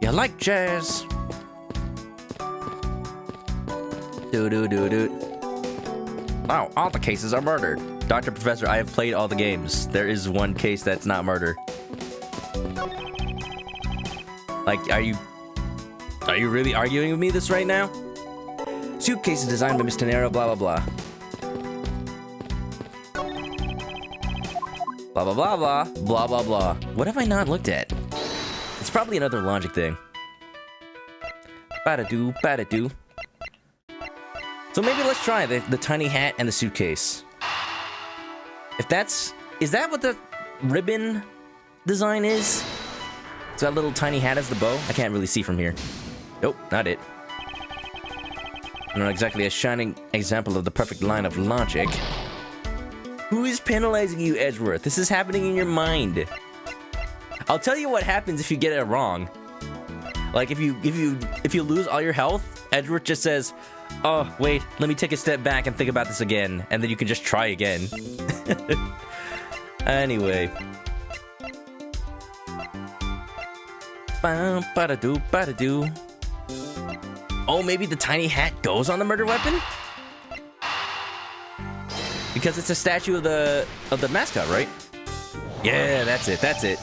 You like jazz? Wow, all the cases are murdered. Dr. Professor, I have played all the games. There is one case that's not murder. Like, are you really arguing with me this right now? Suitcase is designed by Mr. Nero, blah, blah, blah. Blah, blah, blah, blah, blah, blah, blah. What have I not looked at? It's probably another logic thing. Ba-da-doo, ba-da-doo. So maybe let's try the tiny hat and the suitcase. Is that what the ribbon design is? Is that little tiny hat as the bow? I can't really see from here. Nope, not it. Not exactly a shining example of the perfect line of logic. Who is penalizing you, Edgeworth? This is happening in your mind. I'll tell you what happens if you get it wrong. Like if you lose all your health, Edgeworth just says, "Oh, wait, let me take a step back and think about this again," and then you can just try again. Anyway. Ba-da-doo, ba-da-doo. Oh, maybe the tiny hat goes on the murder weapon? Because it's a statue of the mascot, right? Yeah, that's it.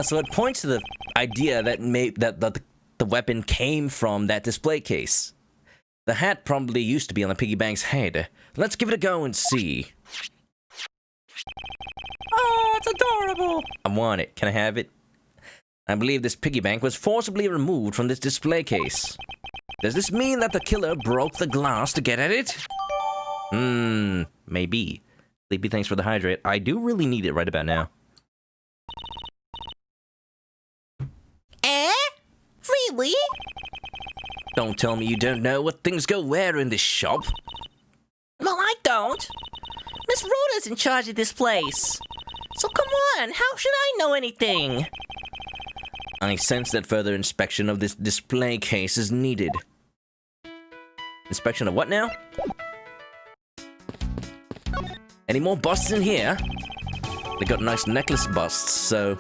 So it points to the idea that the weapon came from that display case. The hat probably used to be on the piggy bank's head. Let's give it a go and see. Oh, it's adorable! I want it. Can I have it? I believe this piggy bank was forcibly removed from this display case. Does this mean that the killer broke the glass to get at it? Maybe. Sleepy, thanks for the hydrate. I do really need it right about now. Eh? Really? Don't tell me you don't know what things go where in this shop. Well, I don't. Miss Rhoda's in charge of this place. So come on, how should I know anything? I sense that further inspection of this display case is needed. Inspection of what now? Any more busts in here? They got nice necklace busts, so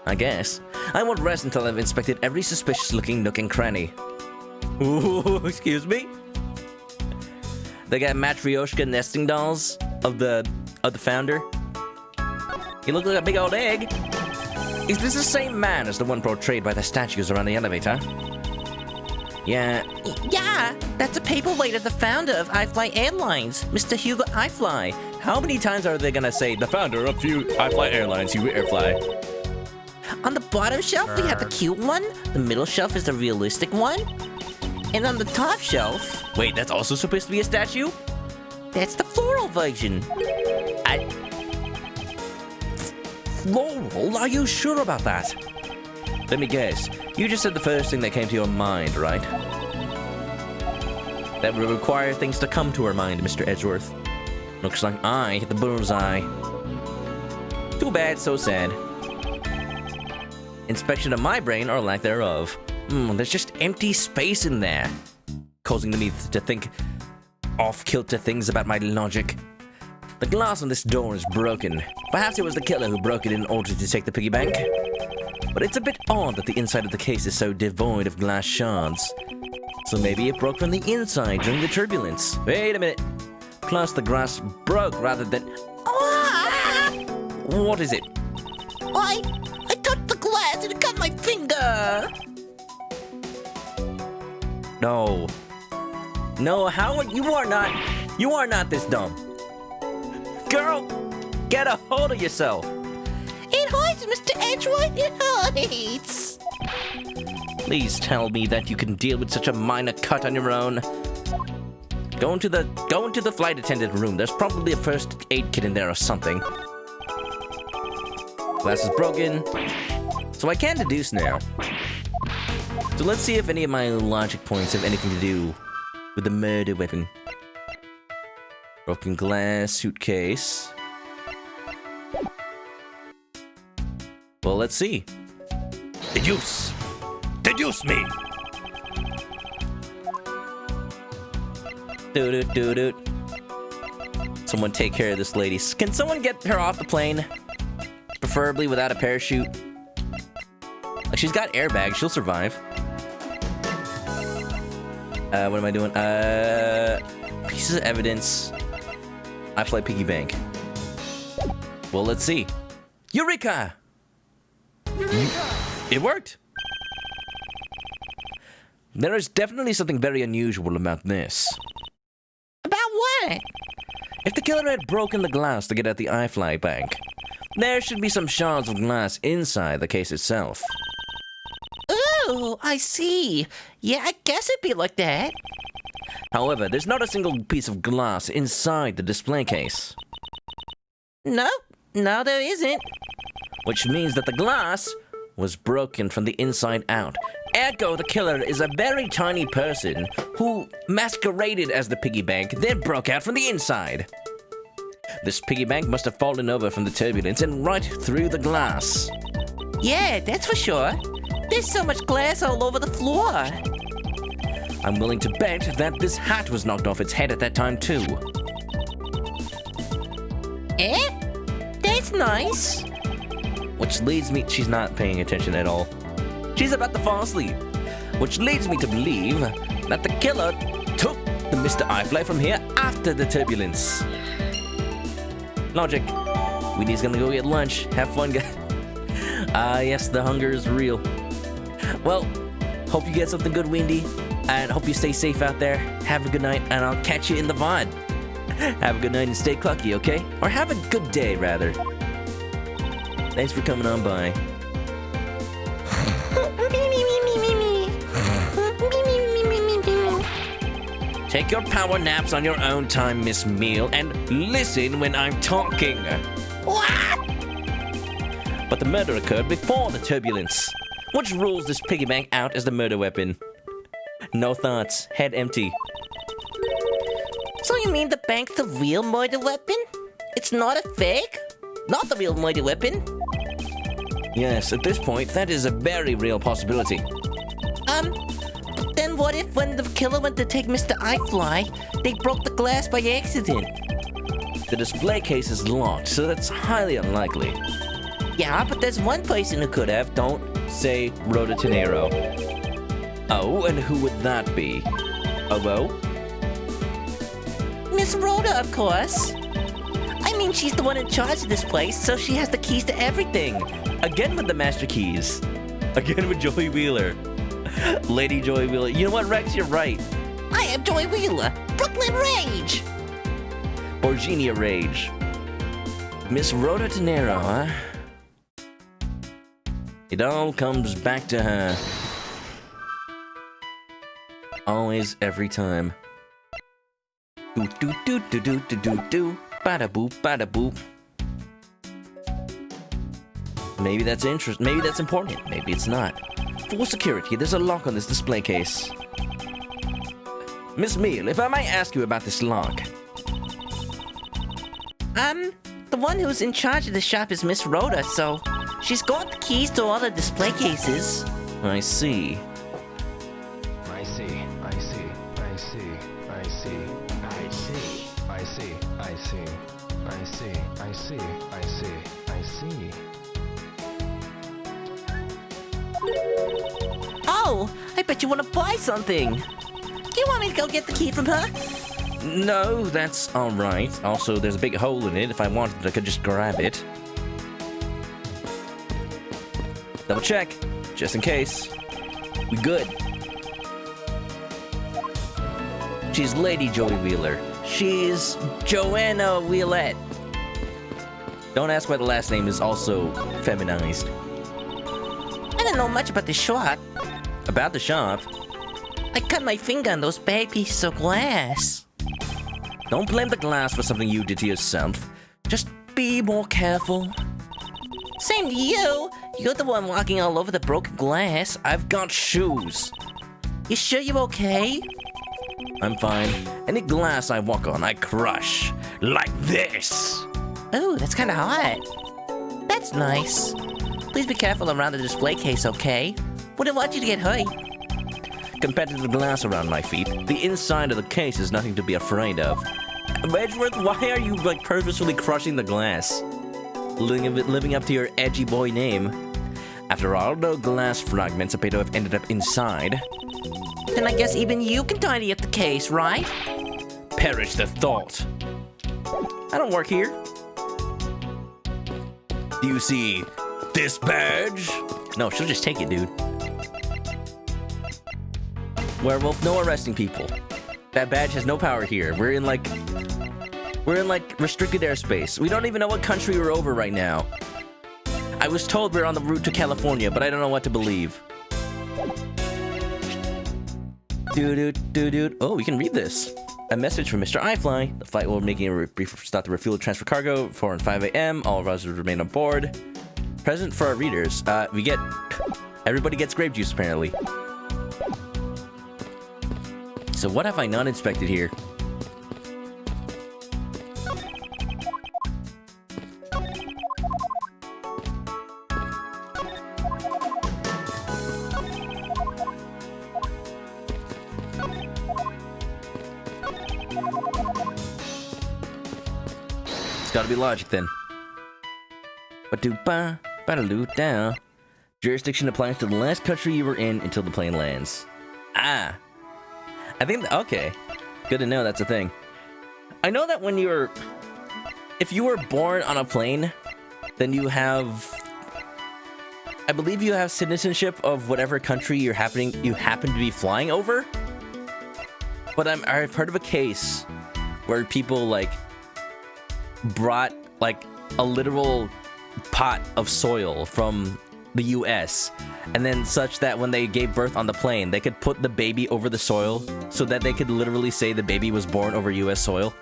I guess. I won't rest until I've inspected every suspicious-looking nook and cranny. Ooh, excuse me? They got Matryoshka nesting dolls of the founder. He looked like a big old egg. Is this the same man as the one portrayed by the statues around the elevator? Yeah. Yeah, that's a paperweight of the founder of iFly Airlines, Mr. Hugo iFly. How many times are they gonna say the founder of iFly Airlines, Hugo Airfly? On the bottom shelf, we have the cute one. The middle shelf is the realistic one. And on the top shelf, Wait, that's also supposed to be a statue? that's the floral version. Floral? Are you sure about that? Let me guess. You just said the first thing that came to your mind, right? That would require things to come to our mind, Mr. Edgeworth. Looks like I hit the bullseye. Too bad, so sad. Inspection of my brain, or lack thereof. There's just empty space in there, causing me to think off-kilter things about my logic. The glass on this door is broken. Perhaps it was the killer who broke it in order to take the piggy bank. But it's a bit odd that the inside of the case is so devoid of glass shards. So maybe it broke from the inside during the turbulence. Wait a minute. Plus the glass broke rather than... Ah! What is it? I touched the glass and it cut my finger. No. No, Howard, you are not this dumb. Girl, get a hold of yourself. It hurts, Mr. Edgeworth. It hurts. Please tell me that you can deal with such a minor cut on your own. Go into the flight attendant room. There's probably a first aid kit in there or something. Glass is broken. So I can deduce now. So let's see if any of my logic points have anything to do with the murder weapon. Broken glass, suitcase. Well, let's see. Deduce! Deduce me! Doot. Someone take care of this lady. Can someone get her off the plane? Preferably without a parachute. Like, she's got airbags. She'll survive. What am I doing? Pieces of evidence. I play piggy bank. Well, let's see. Eureka! It worked! There is definitely something very unusual about this. About what? If the killer had broken the glass to get at the iFly bank, there should be some shards of glass inside the case itself. Ooh, I see. Yeah, I guess it'd be like that. However, there's not a single piece of glass inside the display case. Nope, no there isn't. Which means that the glass was broken from the inside out. Ergo, the killer is a very tiny person who masqueraded as the piggy bank, then broke out from the inside. This piggy bank must have fallen over from the turbulence and right through the glass. Yeah, that's for sure. There's so much glass all over the floor. I'm willing to bet that this hat was knocked off its head at that time too. Eh? That's nice. Which leads me... She's not paying attention at all. She's about to fall asleep. Which leads me to believe that the killer took the Mr. iFly from here after the turbulence. Logic. Winnie's gonna go get lunch. Have fun, guys. Yes, the hunger is real. Well, hope you get something good, Windy. And hope you stay safe out there. Have a good night, and I'll catch you in the VOD. Have a good night and stay clucky, okay? Or have a good day, rather. Thanks for coming on by. Me, me, me, me, me, me. Me, me, me, me, me, me. Take your power naps on your own time, Miss Meal, and listen when I'm talking. What? But the murder occurred before the turbulence, which rules this piggy bank out as the murder weapon. No thoughts, head empty. So you mean the bank's the real murder weapon? It's not a fake? Not the real murder weapon? Yes, at this point, that is a very real possibility. Then what if when the killer went to take Mr. iFly, they broke the glass by accident? The display case is locked, so that's highly unlikely. Yeah, but there's one person who could have. Don't say Rhoda Tenero. Oh, and who would that be? Obo? Miss Rhoda, of course. I mean, she's the one in charge of this place, so she has the keys to everything. Again with the master keys. Again with Joey Wheeler. Lady Joey Wheeler. You know what, Rex? You're right. I am Joy Wheeler, Brooklyn Rage. Borginia Rage. Miss Rhoda Tenero, huh? It all comes back to her. Always, every time. Do do do do do do do do. Bada boop, bada boop. Maybe that's interest. Maybe that's important. Maybe it's not. For security, there's a lock on this display case. Miss Meal, if I might ask you about this lock. The one who's in charge of the shop is Miss Rhoda, so she's got the keys to all the display cases. I see. I see. I see. I see. I see. I see. I see. I see. I see. I see. I see. I see. Oh, I bet you want to buy something. Do you want me to go get the key from her? No, that's alright. Also, there's a big hole in it. If I wanted, I could just grab it. Double check, just in case. We good. She's Lady Joey Wheeler. She's Joanna Wheelette. Don't ask why the last name is also feminized. I don't know much about the shop. About the shop, I cut my finger on those bad pieces of glass. don't blame the glass for something you did to yourself. Just be more careful. Same to you. You're the one walking all over the broken glass. I've got shoes. You sure you're okay? I'm fine. Any glass I walk on, I crush. Like this. Oh, that's kind of hot. That's nice. Please be careful around the display case, okay? Wouldn't want you to get hurt. Compared to the glass around my feet, the inside of the case is nothing to be afraid of. Edgeworth, why are you like purposefully crushing the glass? Living up to your edgy boy name. After all, no glass fragments appear to have ended up inside. Then I guess even you can tidy up the case, right? Perish the thought. I don't work here. Do you see this badge? No, she'll just take it, dude. Werewolf, no arresting people. That badge has no power here. We're in like restricted airspace. We don't even know what country we're over right now. I was told we're on the route to California, but I don't know what to believe. Dude. Oh, we can read this. A message from Mr. iFly. The flight will be making a brief stop to refuel transfer cargo. 4 and 5 a.m. All of us will remain on board. Present for our readers. Everybody gets grape juice, apparently. So what have I not inspected here? It's gotta be logic then. Ba-do-ba, ba-da-loo down. Jurisdiction applies to the last country you were in until the plane lands. Ah. I think, okay. Good to know that's a thing. I know that if you were born on a plane, then you have, I believe you have citizenship of whatever country you happen to be flying over. But I've heard of a case where people like brought like a literal pot of soil from the US, and then such that when they gave birth on the plane, they could put the baby over the soil so that they could literally say the baby was born over US soil.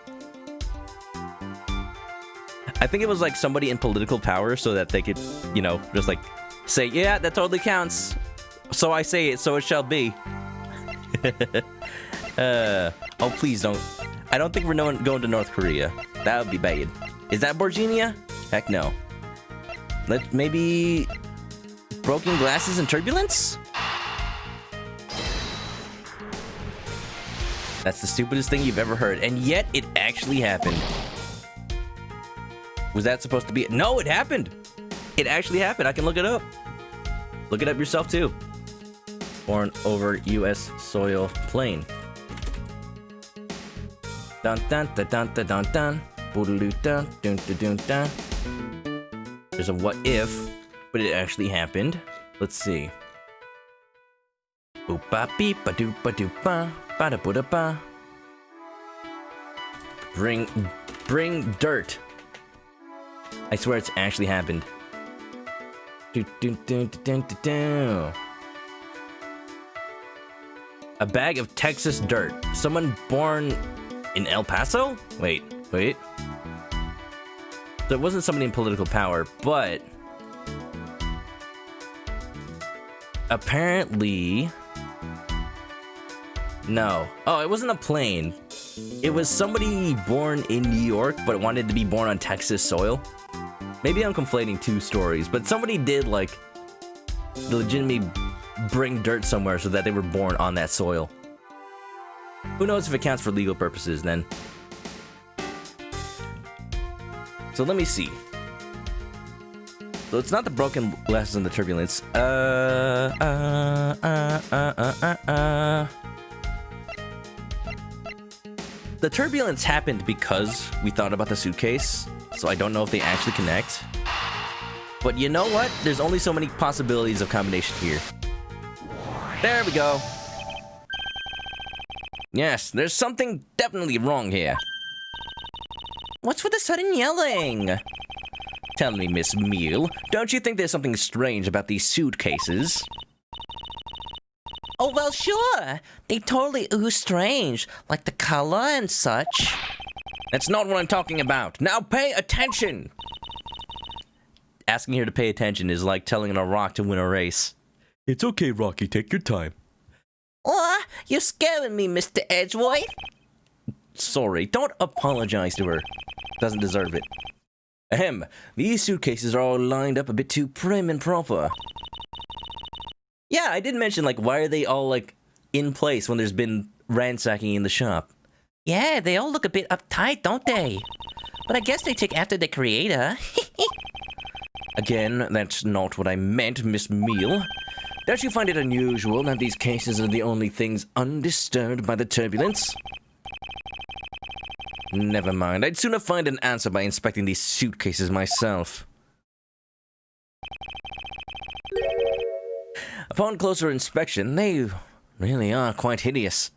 I think it was like somebody in political power so that they could, you know, just like say, yeah, that totally counts. So I say it, so it shall be. Oh, please don't. I don't think we're going to North Korea. That would be bad. Is that Borginia? Heck no. Maybe broken glasses and turbulence? That's the stupidest thing you've ever heard, and yet it actually happened. Was that supposed to be it? No, it happened. It actually happened. I can look it up. Look it up yourself too. Born over U.S. soil plane. Dun dun dun dun dun dun dun. Boodaloo dun dun dun dun dun. There's a what if, but it actually happened. Let's see. Boop ba beep ba doop ba doop ba ba da boo da ba. Bring dirt. I swear it's actually happened. Do do do do do do do. A bag of Texas dirt. Someone born in El Paso? Wait. So it wasn't somebody in political power, but apparently, no. Oh, it wasn't a plane. It was somebody born in New York, but wanted to be born on Texas soil. Maybe I'm conflating two stories, but somebody did like legitimately bring dirt somewhere so that they were born on that soil. Who knows if it counts for legal purposes then? So let me see. So it's not the broken glasses and the turbulence. The turbulence happened because we thought about the suitcase, so I don't know if they actually connect. But you know what? There's only so many possibilities of combination here. There we go. Yes, there's something definitely wrong here. What's with the sudden yelling? Tell me, Miss Meal, don't you think there's something strange about these suitcases? Oh, well, sure. They totally ooze strange, like the color and such. That's not what I'm talking about. Now pay attention! Asking her to pay attention is like telling a rock to win a race. It's okay, Rocky. Take your time. Oh, you're scaring me, Mr. Edgeworth. Sorry, don't apologize to her. Doesn't deserve it. Ahem, these suitcases are all lined up a bit too prim and proper. Yeah, I did mention, like, why are they all, like, in place when there's been ransacking in the shop? Yeah, they all look a bit uptight, don't they? But I guess they take after the creator. Again, that's not what I meant, Miss Meal. Don't you find it unusual that these cases are the only things undisturbed by the turbulence? Never mind, I'd sooner find an answer by inspecting these suitcases myself. Upon closer inspection, they really are quite hideous.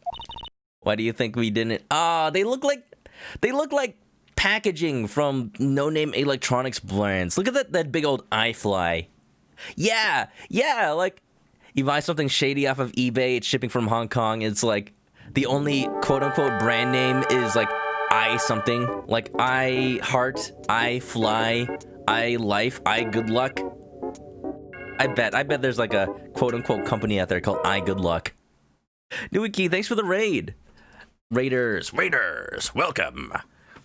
Why do you think we didn't? They look like packaging from no-name electronics brands. Look at that big old iFly. Yeah, like you buy something shady off of eBay, it's shipping from Hong Kong, it's like the only quote-unquote brand name is like I something, like I heart, I fly, I life, I good luck. I bet there's like a quote-unquote company out there called I Good Luck. Newiki, thanks for the raid. Raiders, welcome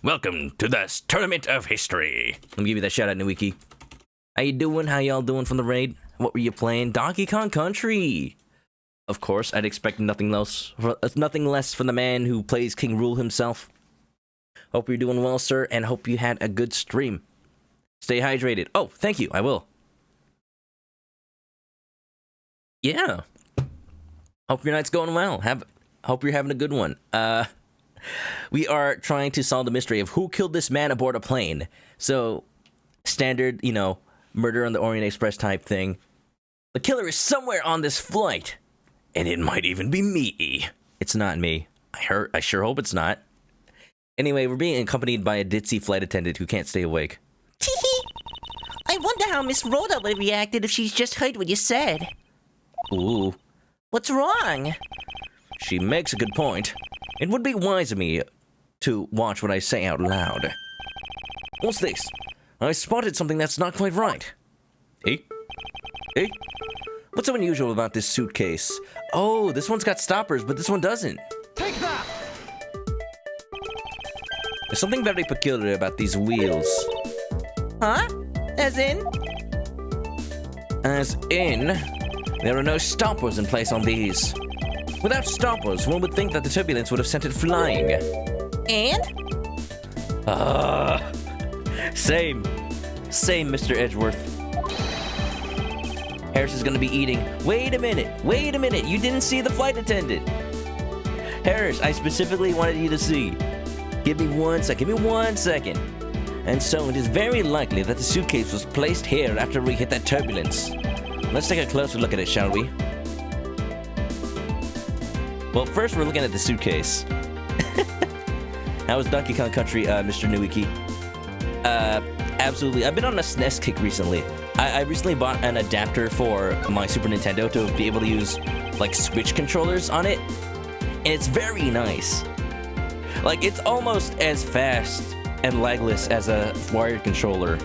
to this tournament of history. Let me give you that shout out, Newiki. How you doing? How y'all doing from the raid? What were you playing? Donkey Kong Country. Of course, I'd expect nothing less from the man who plays King Rule himself. Hope you're doing well, sir, and hope you had a good stream. Stay hydrated. Oh, thank you. I will. Yeah. Hope your night's going well. Hope you're having a good one. We are trying to solve the mystery of who killed this man aboard a plane. So, standard, murder on the Orient Express type thing. The killer is somewhere on this flight. And it might even be me. It's not me. I sure hope it's not. Anyway, we're being accompanied by a ditzy flight attendant who can't stay awake. Teehee. I I wonder how Miss Rhoda would have reacted if she's just heard what you said. Ooh, What's wrong? she makes a good point. It would be wise of me to watch what I say out loud. What's this? I spotted something that's not quite right. Hey? Hey? What's so unusual about this suitcase? Oh, this one's got stoppers, but this one doesn't. Take that! There's something very peculiar about these wheels. Huh? As in? As in, there are no stoppers in place on these. Without stoppers, one would think that the turbulence would have sent it flying. And? Same, Mr. Edgeworth. Harris is gonna be eating. Wait a minute, you didn't see the flight attendant. Harris, I specifically wanted you to see. Give me 1 second. And so it is very likely that the suitcase was placed here after we hit that turbulence. Let's take a closer look at it, shall we? Well, first we're looking at the suitcase. How was Donkey Kong Country, Mr. Newiki? Absolutely. I've been on a SNES kick recently. I recently bought an adapter for my Super Nintendo to be able to use, like, Switch controllers on it. And it's very nice. Like, it's almost as fast and lagless as a wired controller.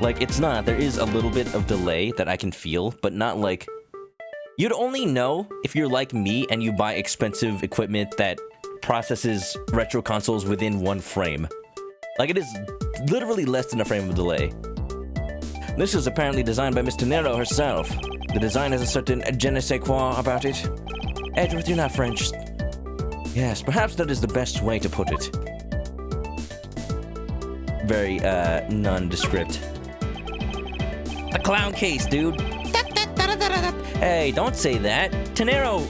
Like, it's not. There is a little bit of delay that I can feel, but not like... You'd only know if you're like me and you buy expensive equipment that processes retro consoles within 1 frame. Like, it is literally less than a frame of delay. This is apparently designed by Miss Tenero herself. The design has a certain je ne sais quoi about it. Edgeworth, you're not French. Yes, perhaps that is the best way to put it. Very, nondescript. A clown case, dude. Hey, don't say that. Tenero,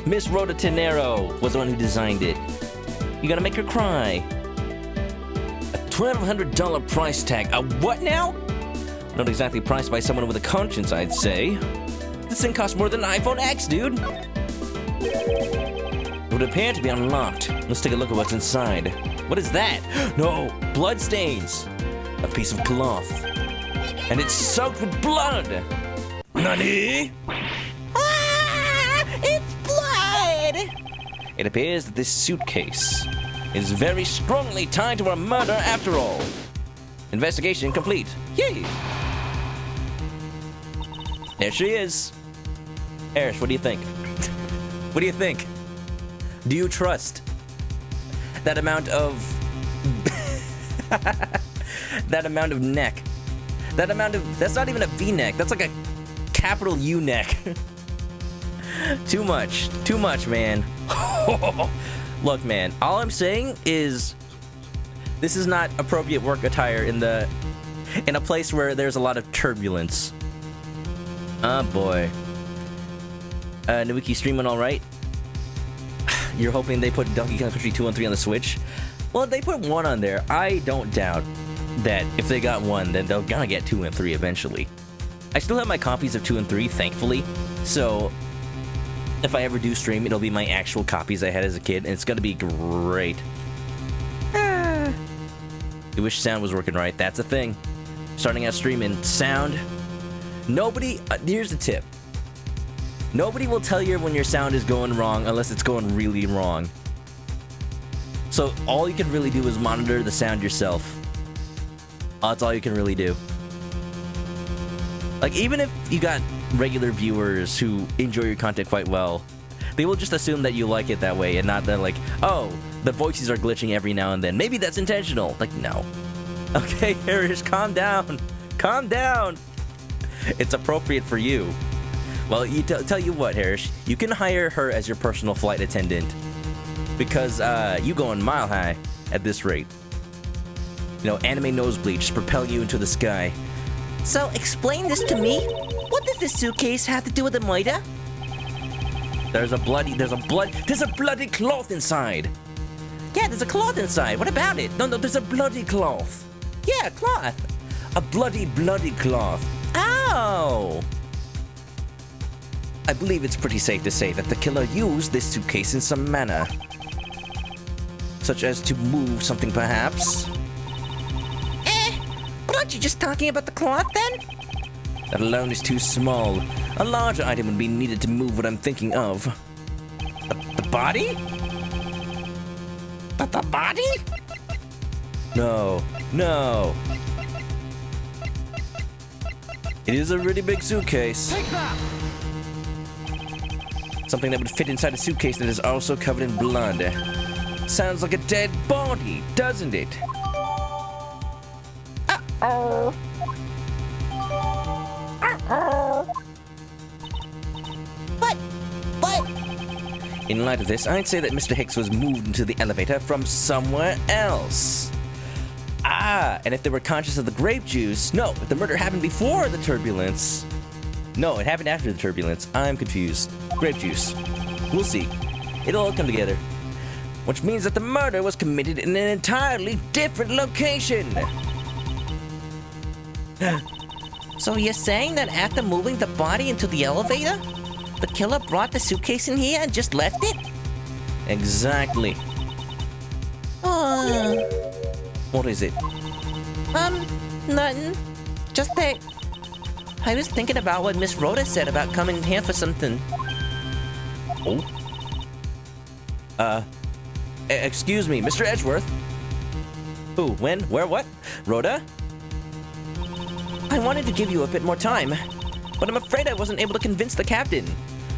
Miss Rhoda Tenero was the one who designed it. You gotta make her cry. A $1,200 price tag. A what now? Not exactly priced by someone with a conscience, I'd say. This thing costs more than an iPhone X, dude. It would appear to be unlocked. Let's take a look at what's inside. What is that? No, blood stains. A piece of cloth. And it's soaked with blood. Nani? Ah! It's blood! It appears that this suitcase is very strongly tied to a murder after all. Investigation complete. Yay! There she is. Harris, what do you think? What do you think? Do you trust that amount of... that amount of neck? That amount of... That's not even a V-neck. That's like a capital U neck. Too much, man. Look, man, all I'm saying is this is not appropriate work attire in a place where there's a lot of turbulence. Oh boy. Newiki streaming all right? You're hoping they put Donkey Kong Country 2 and 3 on the Switch? Well, they put 1 on there. I don't doubt that if they got 1, then they're gonna get 2 and 3 eventually. I still have my copies of 2 and 3, thankfully. So, if I ever do stream, it'll be my actual copies I had as a kid, and it's gonna be great. I wish sound was working right. That's a thing. Starting out streaming, sound. Nobody, here's the tip. Nobody will tell you when your sound is going wrong unless it's going really wrong. So all you can really do is monitor the sound yourself. That's all you can really do. Like, even if you got regular viewers who enjoy your content quite well, they will just assume that you like it that way and not that, like, oh, the voices are glitching every now and then. Maybe that's intentional. Like, no. Okay, Harris, calm down. Calm down. It's appropriate for you. Well, tell you what, Harris, you can hire her as your personal flight attendant because you going mile high at this rate. You know, anime nosebleed just propel you into the sky. So, explain this to me. What does this suitcase have to do with the murder? There's a bloody cloth inside. Yeah, there's a cloth inside. What about it? No, there's a bloody cloth. Yeah, cloth. A bloody cloth. Oh! I believe it's pretty safe to say that the killer used this suitcase in some manner. Such as to move something, perhaps. But Weren't you just talking about the cloth then? That alone is too small. A larger item would be needed to move what I'm thinking of. The body? The body? No, no. It is a really big suitcase. Take that! Something that would fit inside a suitcase that is also covered in blood. Sounds like a dead body, doesn't it? Uh-oh. Uh-oh. What? In light of this, I'd say that Mr. Hicks was moved into the elevator from somewhere else. Ah, and if they were conscious of the grape juice... No, if the murder happened before the turbulence... No, it happened after the turbulence. I'm confused. Grape juice. We'll see. It'll all come together. Which means that the murder was committed in an entirely different location. So you're saying that after moving the body into the elevator, the killer brought the suitcase in here and just left it? Exactly. What is it? Nothing. Just that I was thinking about what Miss Rhoda said about coming here for something. Oh? Excuse me, Mr. Edgeworth? Who, when, where, what? Rhoda? I wanted to give you a bit more time, but I'm afraid I wasn't able to convince the captain.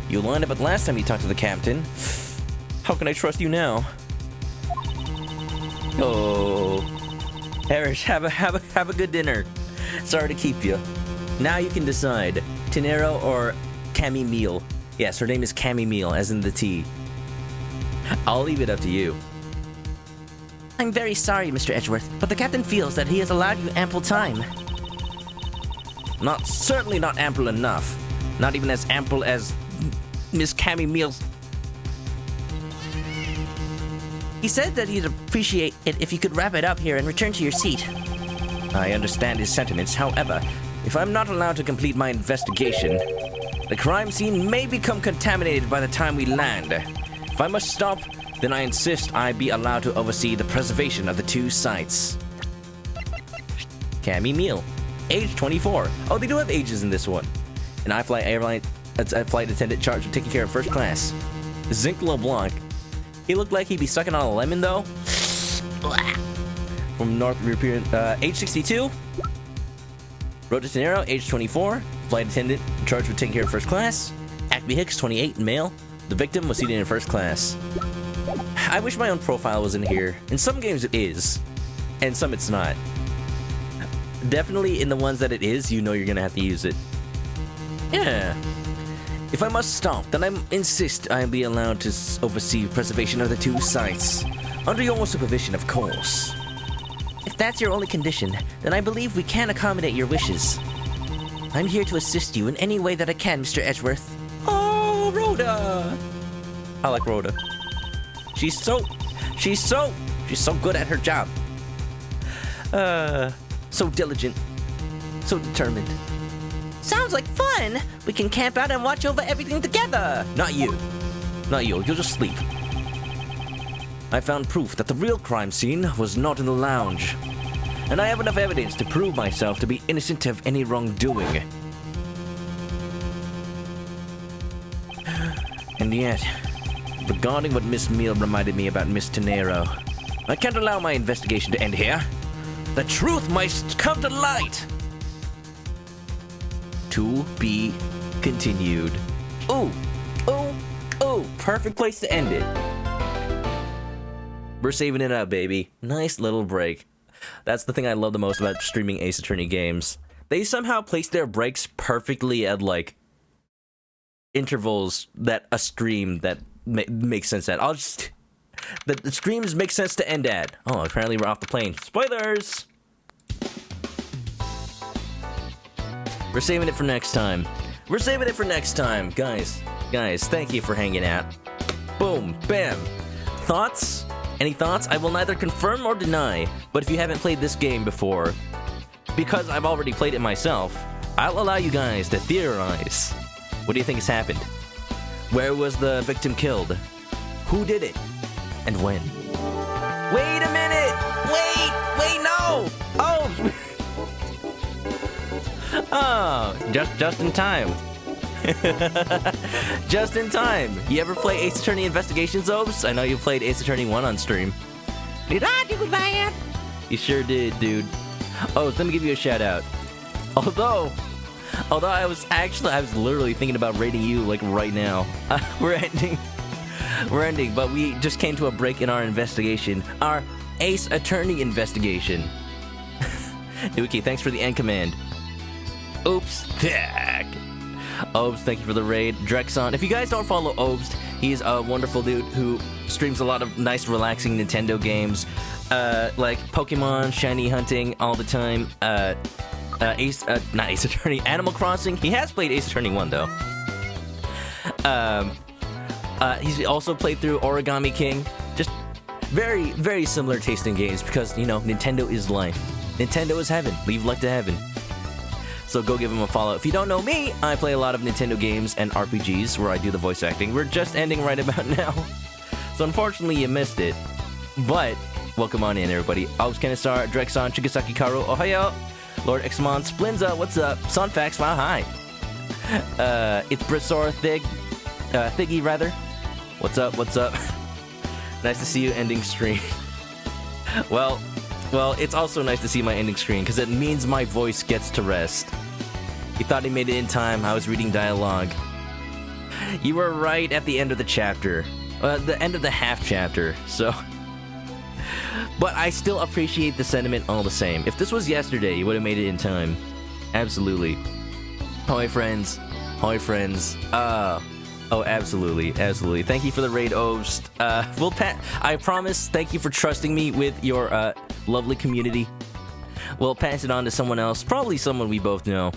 You lied about last time you talked to the captain. How can I trust you now? Oh. Harris, have a good dinner. Sorry to keep you. Now you can decide. Tenero or Cammy Meal. Yes, her name is Cammy Meal, as in the tea. I'll leave it up to you. I'm very sorry, Mr. Edgeworth, but the captain feels that he has allowed you ample time. Certainly not ample enough. Not even as ample as Miss Cammy Meal's. He said that he'd appreciate it if you could wrap it up here and return to your seat. I understand his sentiments. However, if I'm not allowed to complete my investigation, the crime scene may become contaminated by the time we land. If I must stop, then I insist I be allowed to oversee the preservation of the two sites. Cammy Meal, age 24. Oh, they do have ages in this one. An I-Flight airline, a flight attendant charged with taking care of first class. Zinc LeBlanc. He looked like he'd be sucking on a lemon, though. From North European, age 62. Rhoda Tenero, age 24. Flight attendant charged with taking care of first class. Acme Hicks, 28, male. The victim was seated in first class. I wish my own profile was in here. In some games it is, and some it's not. Definitely in the ones that it is, you know you're gonna have to use it. Yeah. If I must stop, then I insist I be allowed to oversee preservation of the two sites. Under your supervision, of course. If that's your only condition, then I believe we can accommodate your wishes. I'm here to assist you in any way that I can, Mr. Edgeworth. Oh, Rhoda! I like Rhoda. She's so good at her job. So diligent. So determined. Sounds like fun! We can camp out and watch over everything together! Not you. Not you. You'll just sleep. I found proof that the real crime scene was not in the lounge. And I have enough evidence to prove myself to be innocent of any wrongdoing. And yet, regarding what Miss Meal reminded me about Miss Tenero, I can't allow my investigation to end here. The truth must come to light! To be continued. Ooh, ooh, ooh, perfect place to end it. We're saving it up, baby. Nice little break. That's the thing I love the most about streaming Ace Attorney games. They somehow place their breaks perfectly at, like, intervals that a stream that makes sense at. The streams make sense to end at. Oh, apparently we're off the plane. Spoilers! We're saving it for next time. We're saving it for next time. Guys, thank you for hanging out. Boom, bam. Thoughts? Any thoughts? I will neither confirm or deny, but if you haven't played this game before, because I've already played it myself, I'll allow you guys to theorize. What do you think has happened? Where was the victim killed? Who did it? And when? Wait a minute! Wait, no! Oh! Oh, just in time. Just in time. You ever play Ace Attorney Investigations, Obes? I know you played Ace Attorney 1 on stream. Did I do that? You sure did, dude. Oh, let me give you a shout out. Although I was literally thinking about rating you like right now. We're ending, but we just came to a break in our investigation. Our Ace Attorney investigation. Okay, thanks for the end command. Oops. Obes, thank you for the raid. Drexon. If you guys don't follow Obes, he's a wonderful dude who streams a lot of nice, relaxing Nintendo games, like Pokemon, shiny hunting all the time. Not Ace Attorney, Animal Crossing. He has played Ace Attorney 1 though. He's also played through Origami King. Just very, very similar tasting games because, you know, Nintendo is life. Nintendo is heaven. Leave luck to heaven. So go give him a follow. If you don't know me, I play a lot of Nintendo games and RPGs where I do the voice acting. We're just ending right about now. So unfortunately you missed it. But welcome on in, everybody. Albs Kenisar, Drexon, Chigasaki Karu, Ohayo, Lord Xmon, Splinza, what's up? Sonfax, wow, hi. It's Brisor Thiggy rather. What's up? Nice to see you ending stream. Well, it's also nice to see my ending screen because it means my voice gets to rest. He thought he made it in time. I was reading dialogue. You were right at the end of the chapter. The end of the half chapter, so... But I still appreciate the sentiment all the same. If this was yesterday, you would have made it in time. Absolutely. Hoi, friends. Oh, absolutely. Thank you for the raid, Obst. I promise, thank you for trusting me with your lovely community. We'll pass it on to someone else, probably someone we both know.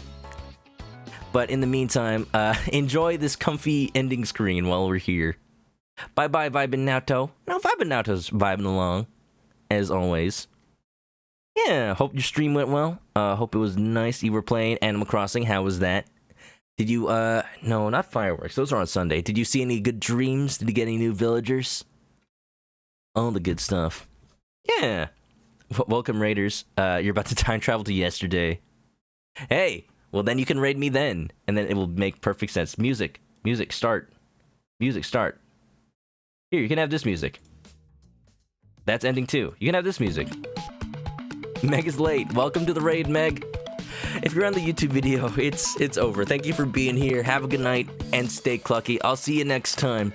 But in the meantime, enjoy this comfy ending screen while we're here. Bye-bye, Vibin Naoto. No, Vibin Naoto's vibing along, as always. Yeah, hope your stream went well. Hope it was nice. You were playing Animal Crossing. How was that? Did you, no, not fireworks. Those are on Sunday. Did you see any good dreams? Did you get any new villagers? All the good stuff. Yeah. Welcome, Raiders. You're about to time travel to yesterday. Hey, well then you can raid me then. And then it will make perfect sense. Music, start. Here, you can have this music. That's ending too. You can have this music. Meg is late. Welcome to the raid, Meg. If you're on the YouTube video, it's over. Thank you for being here. Have a good night and stay clucky. I'll see you next time.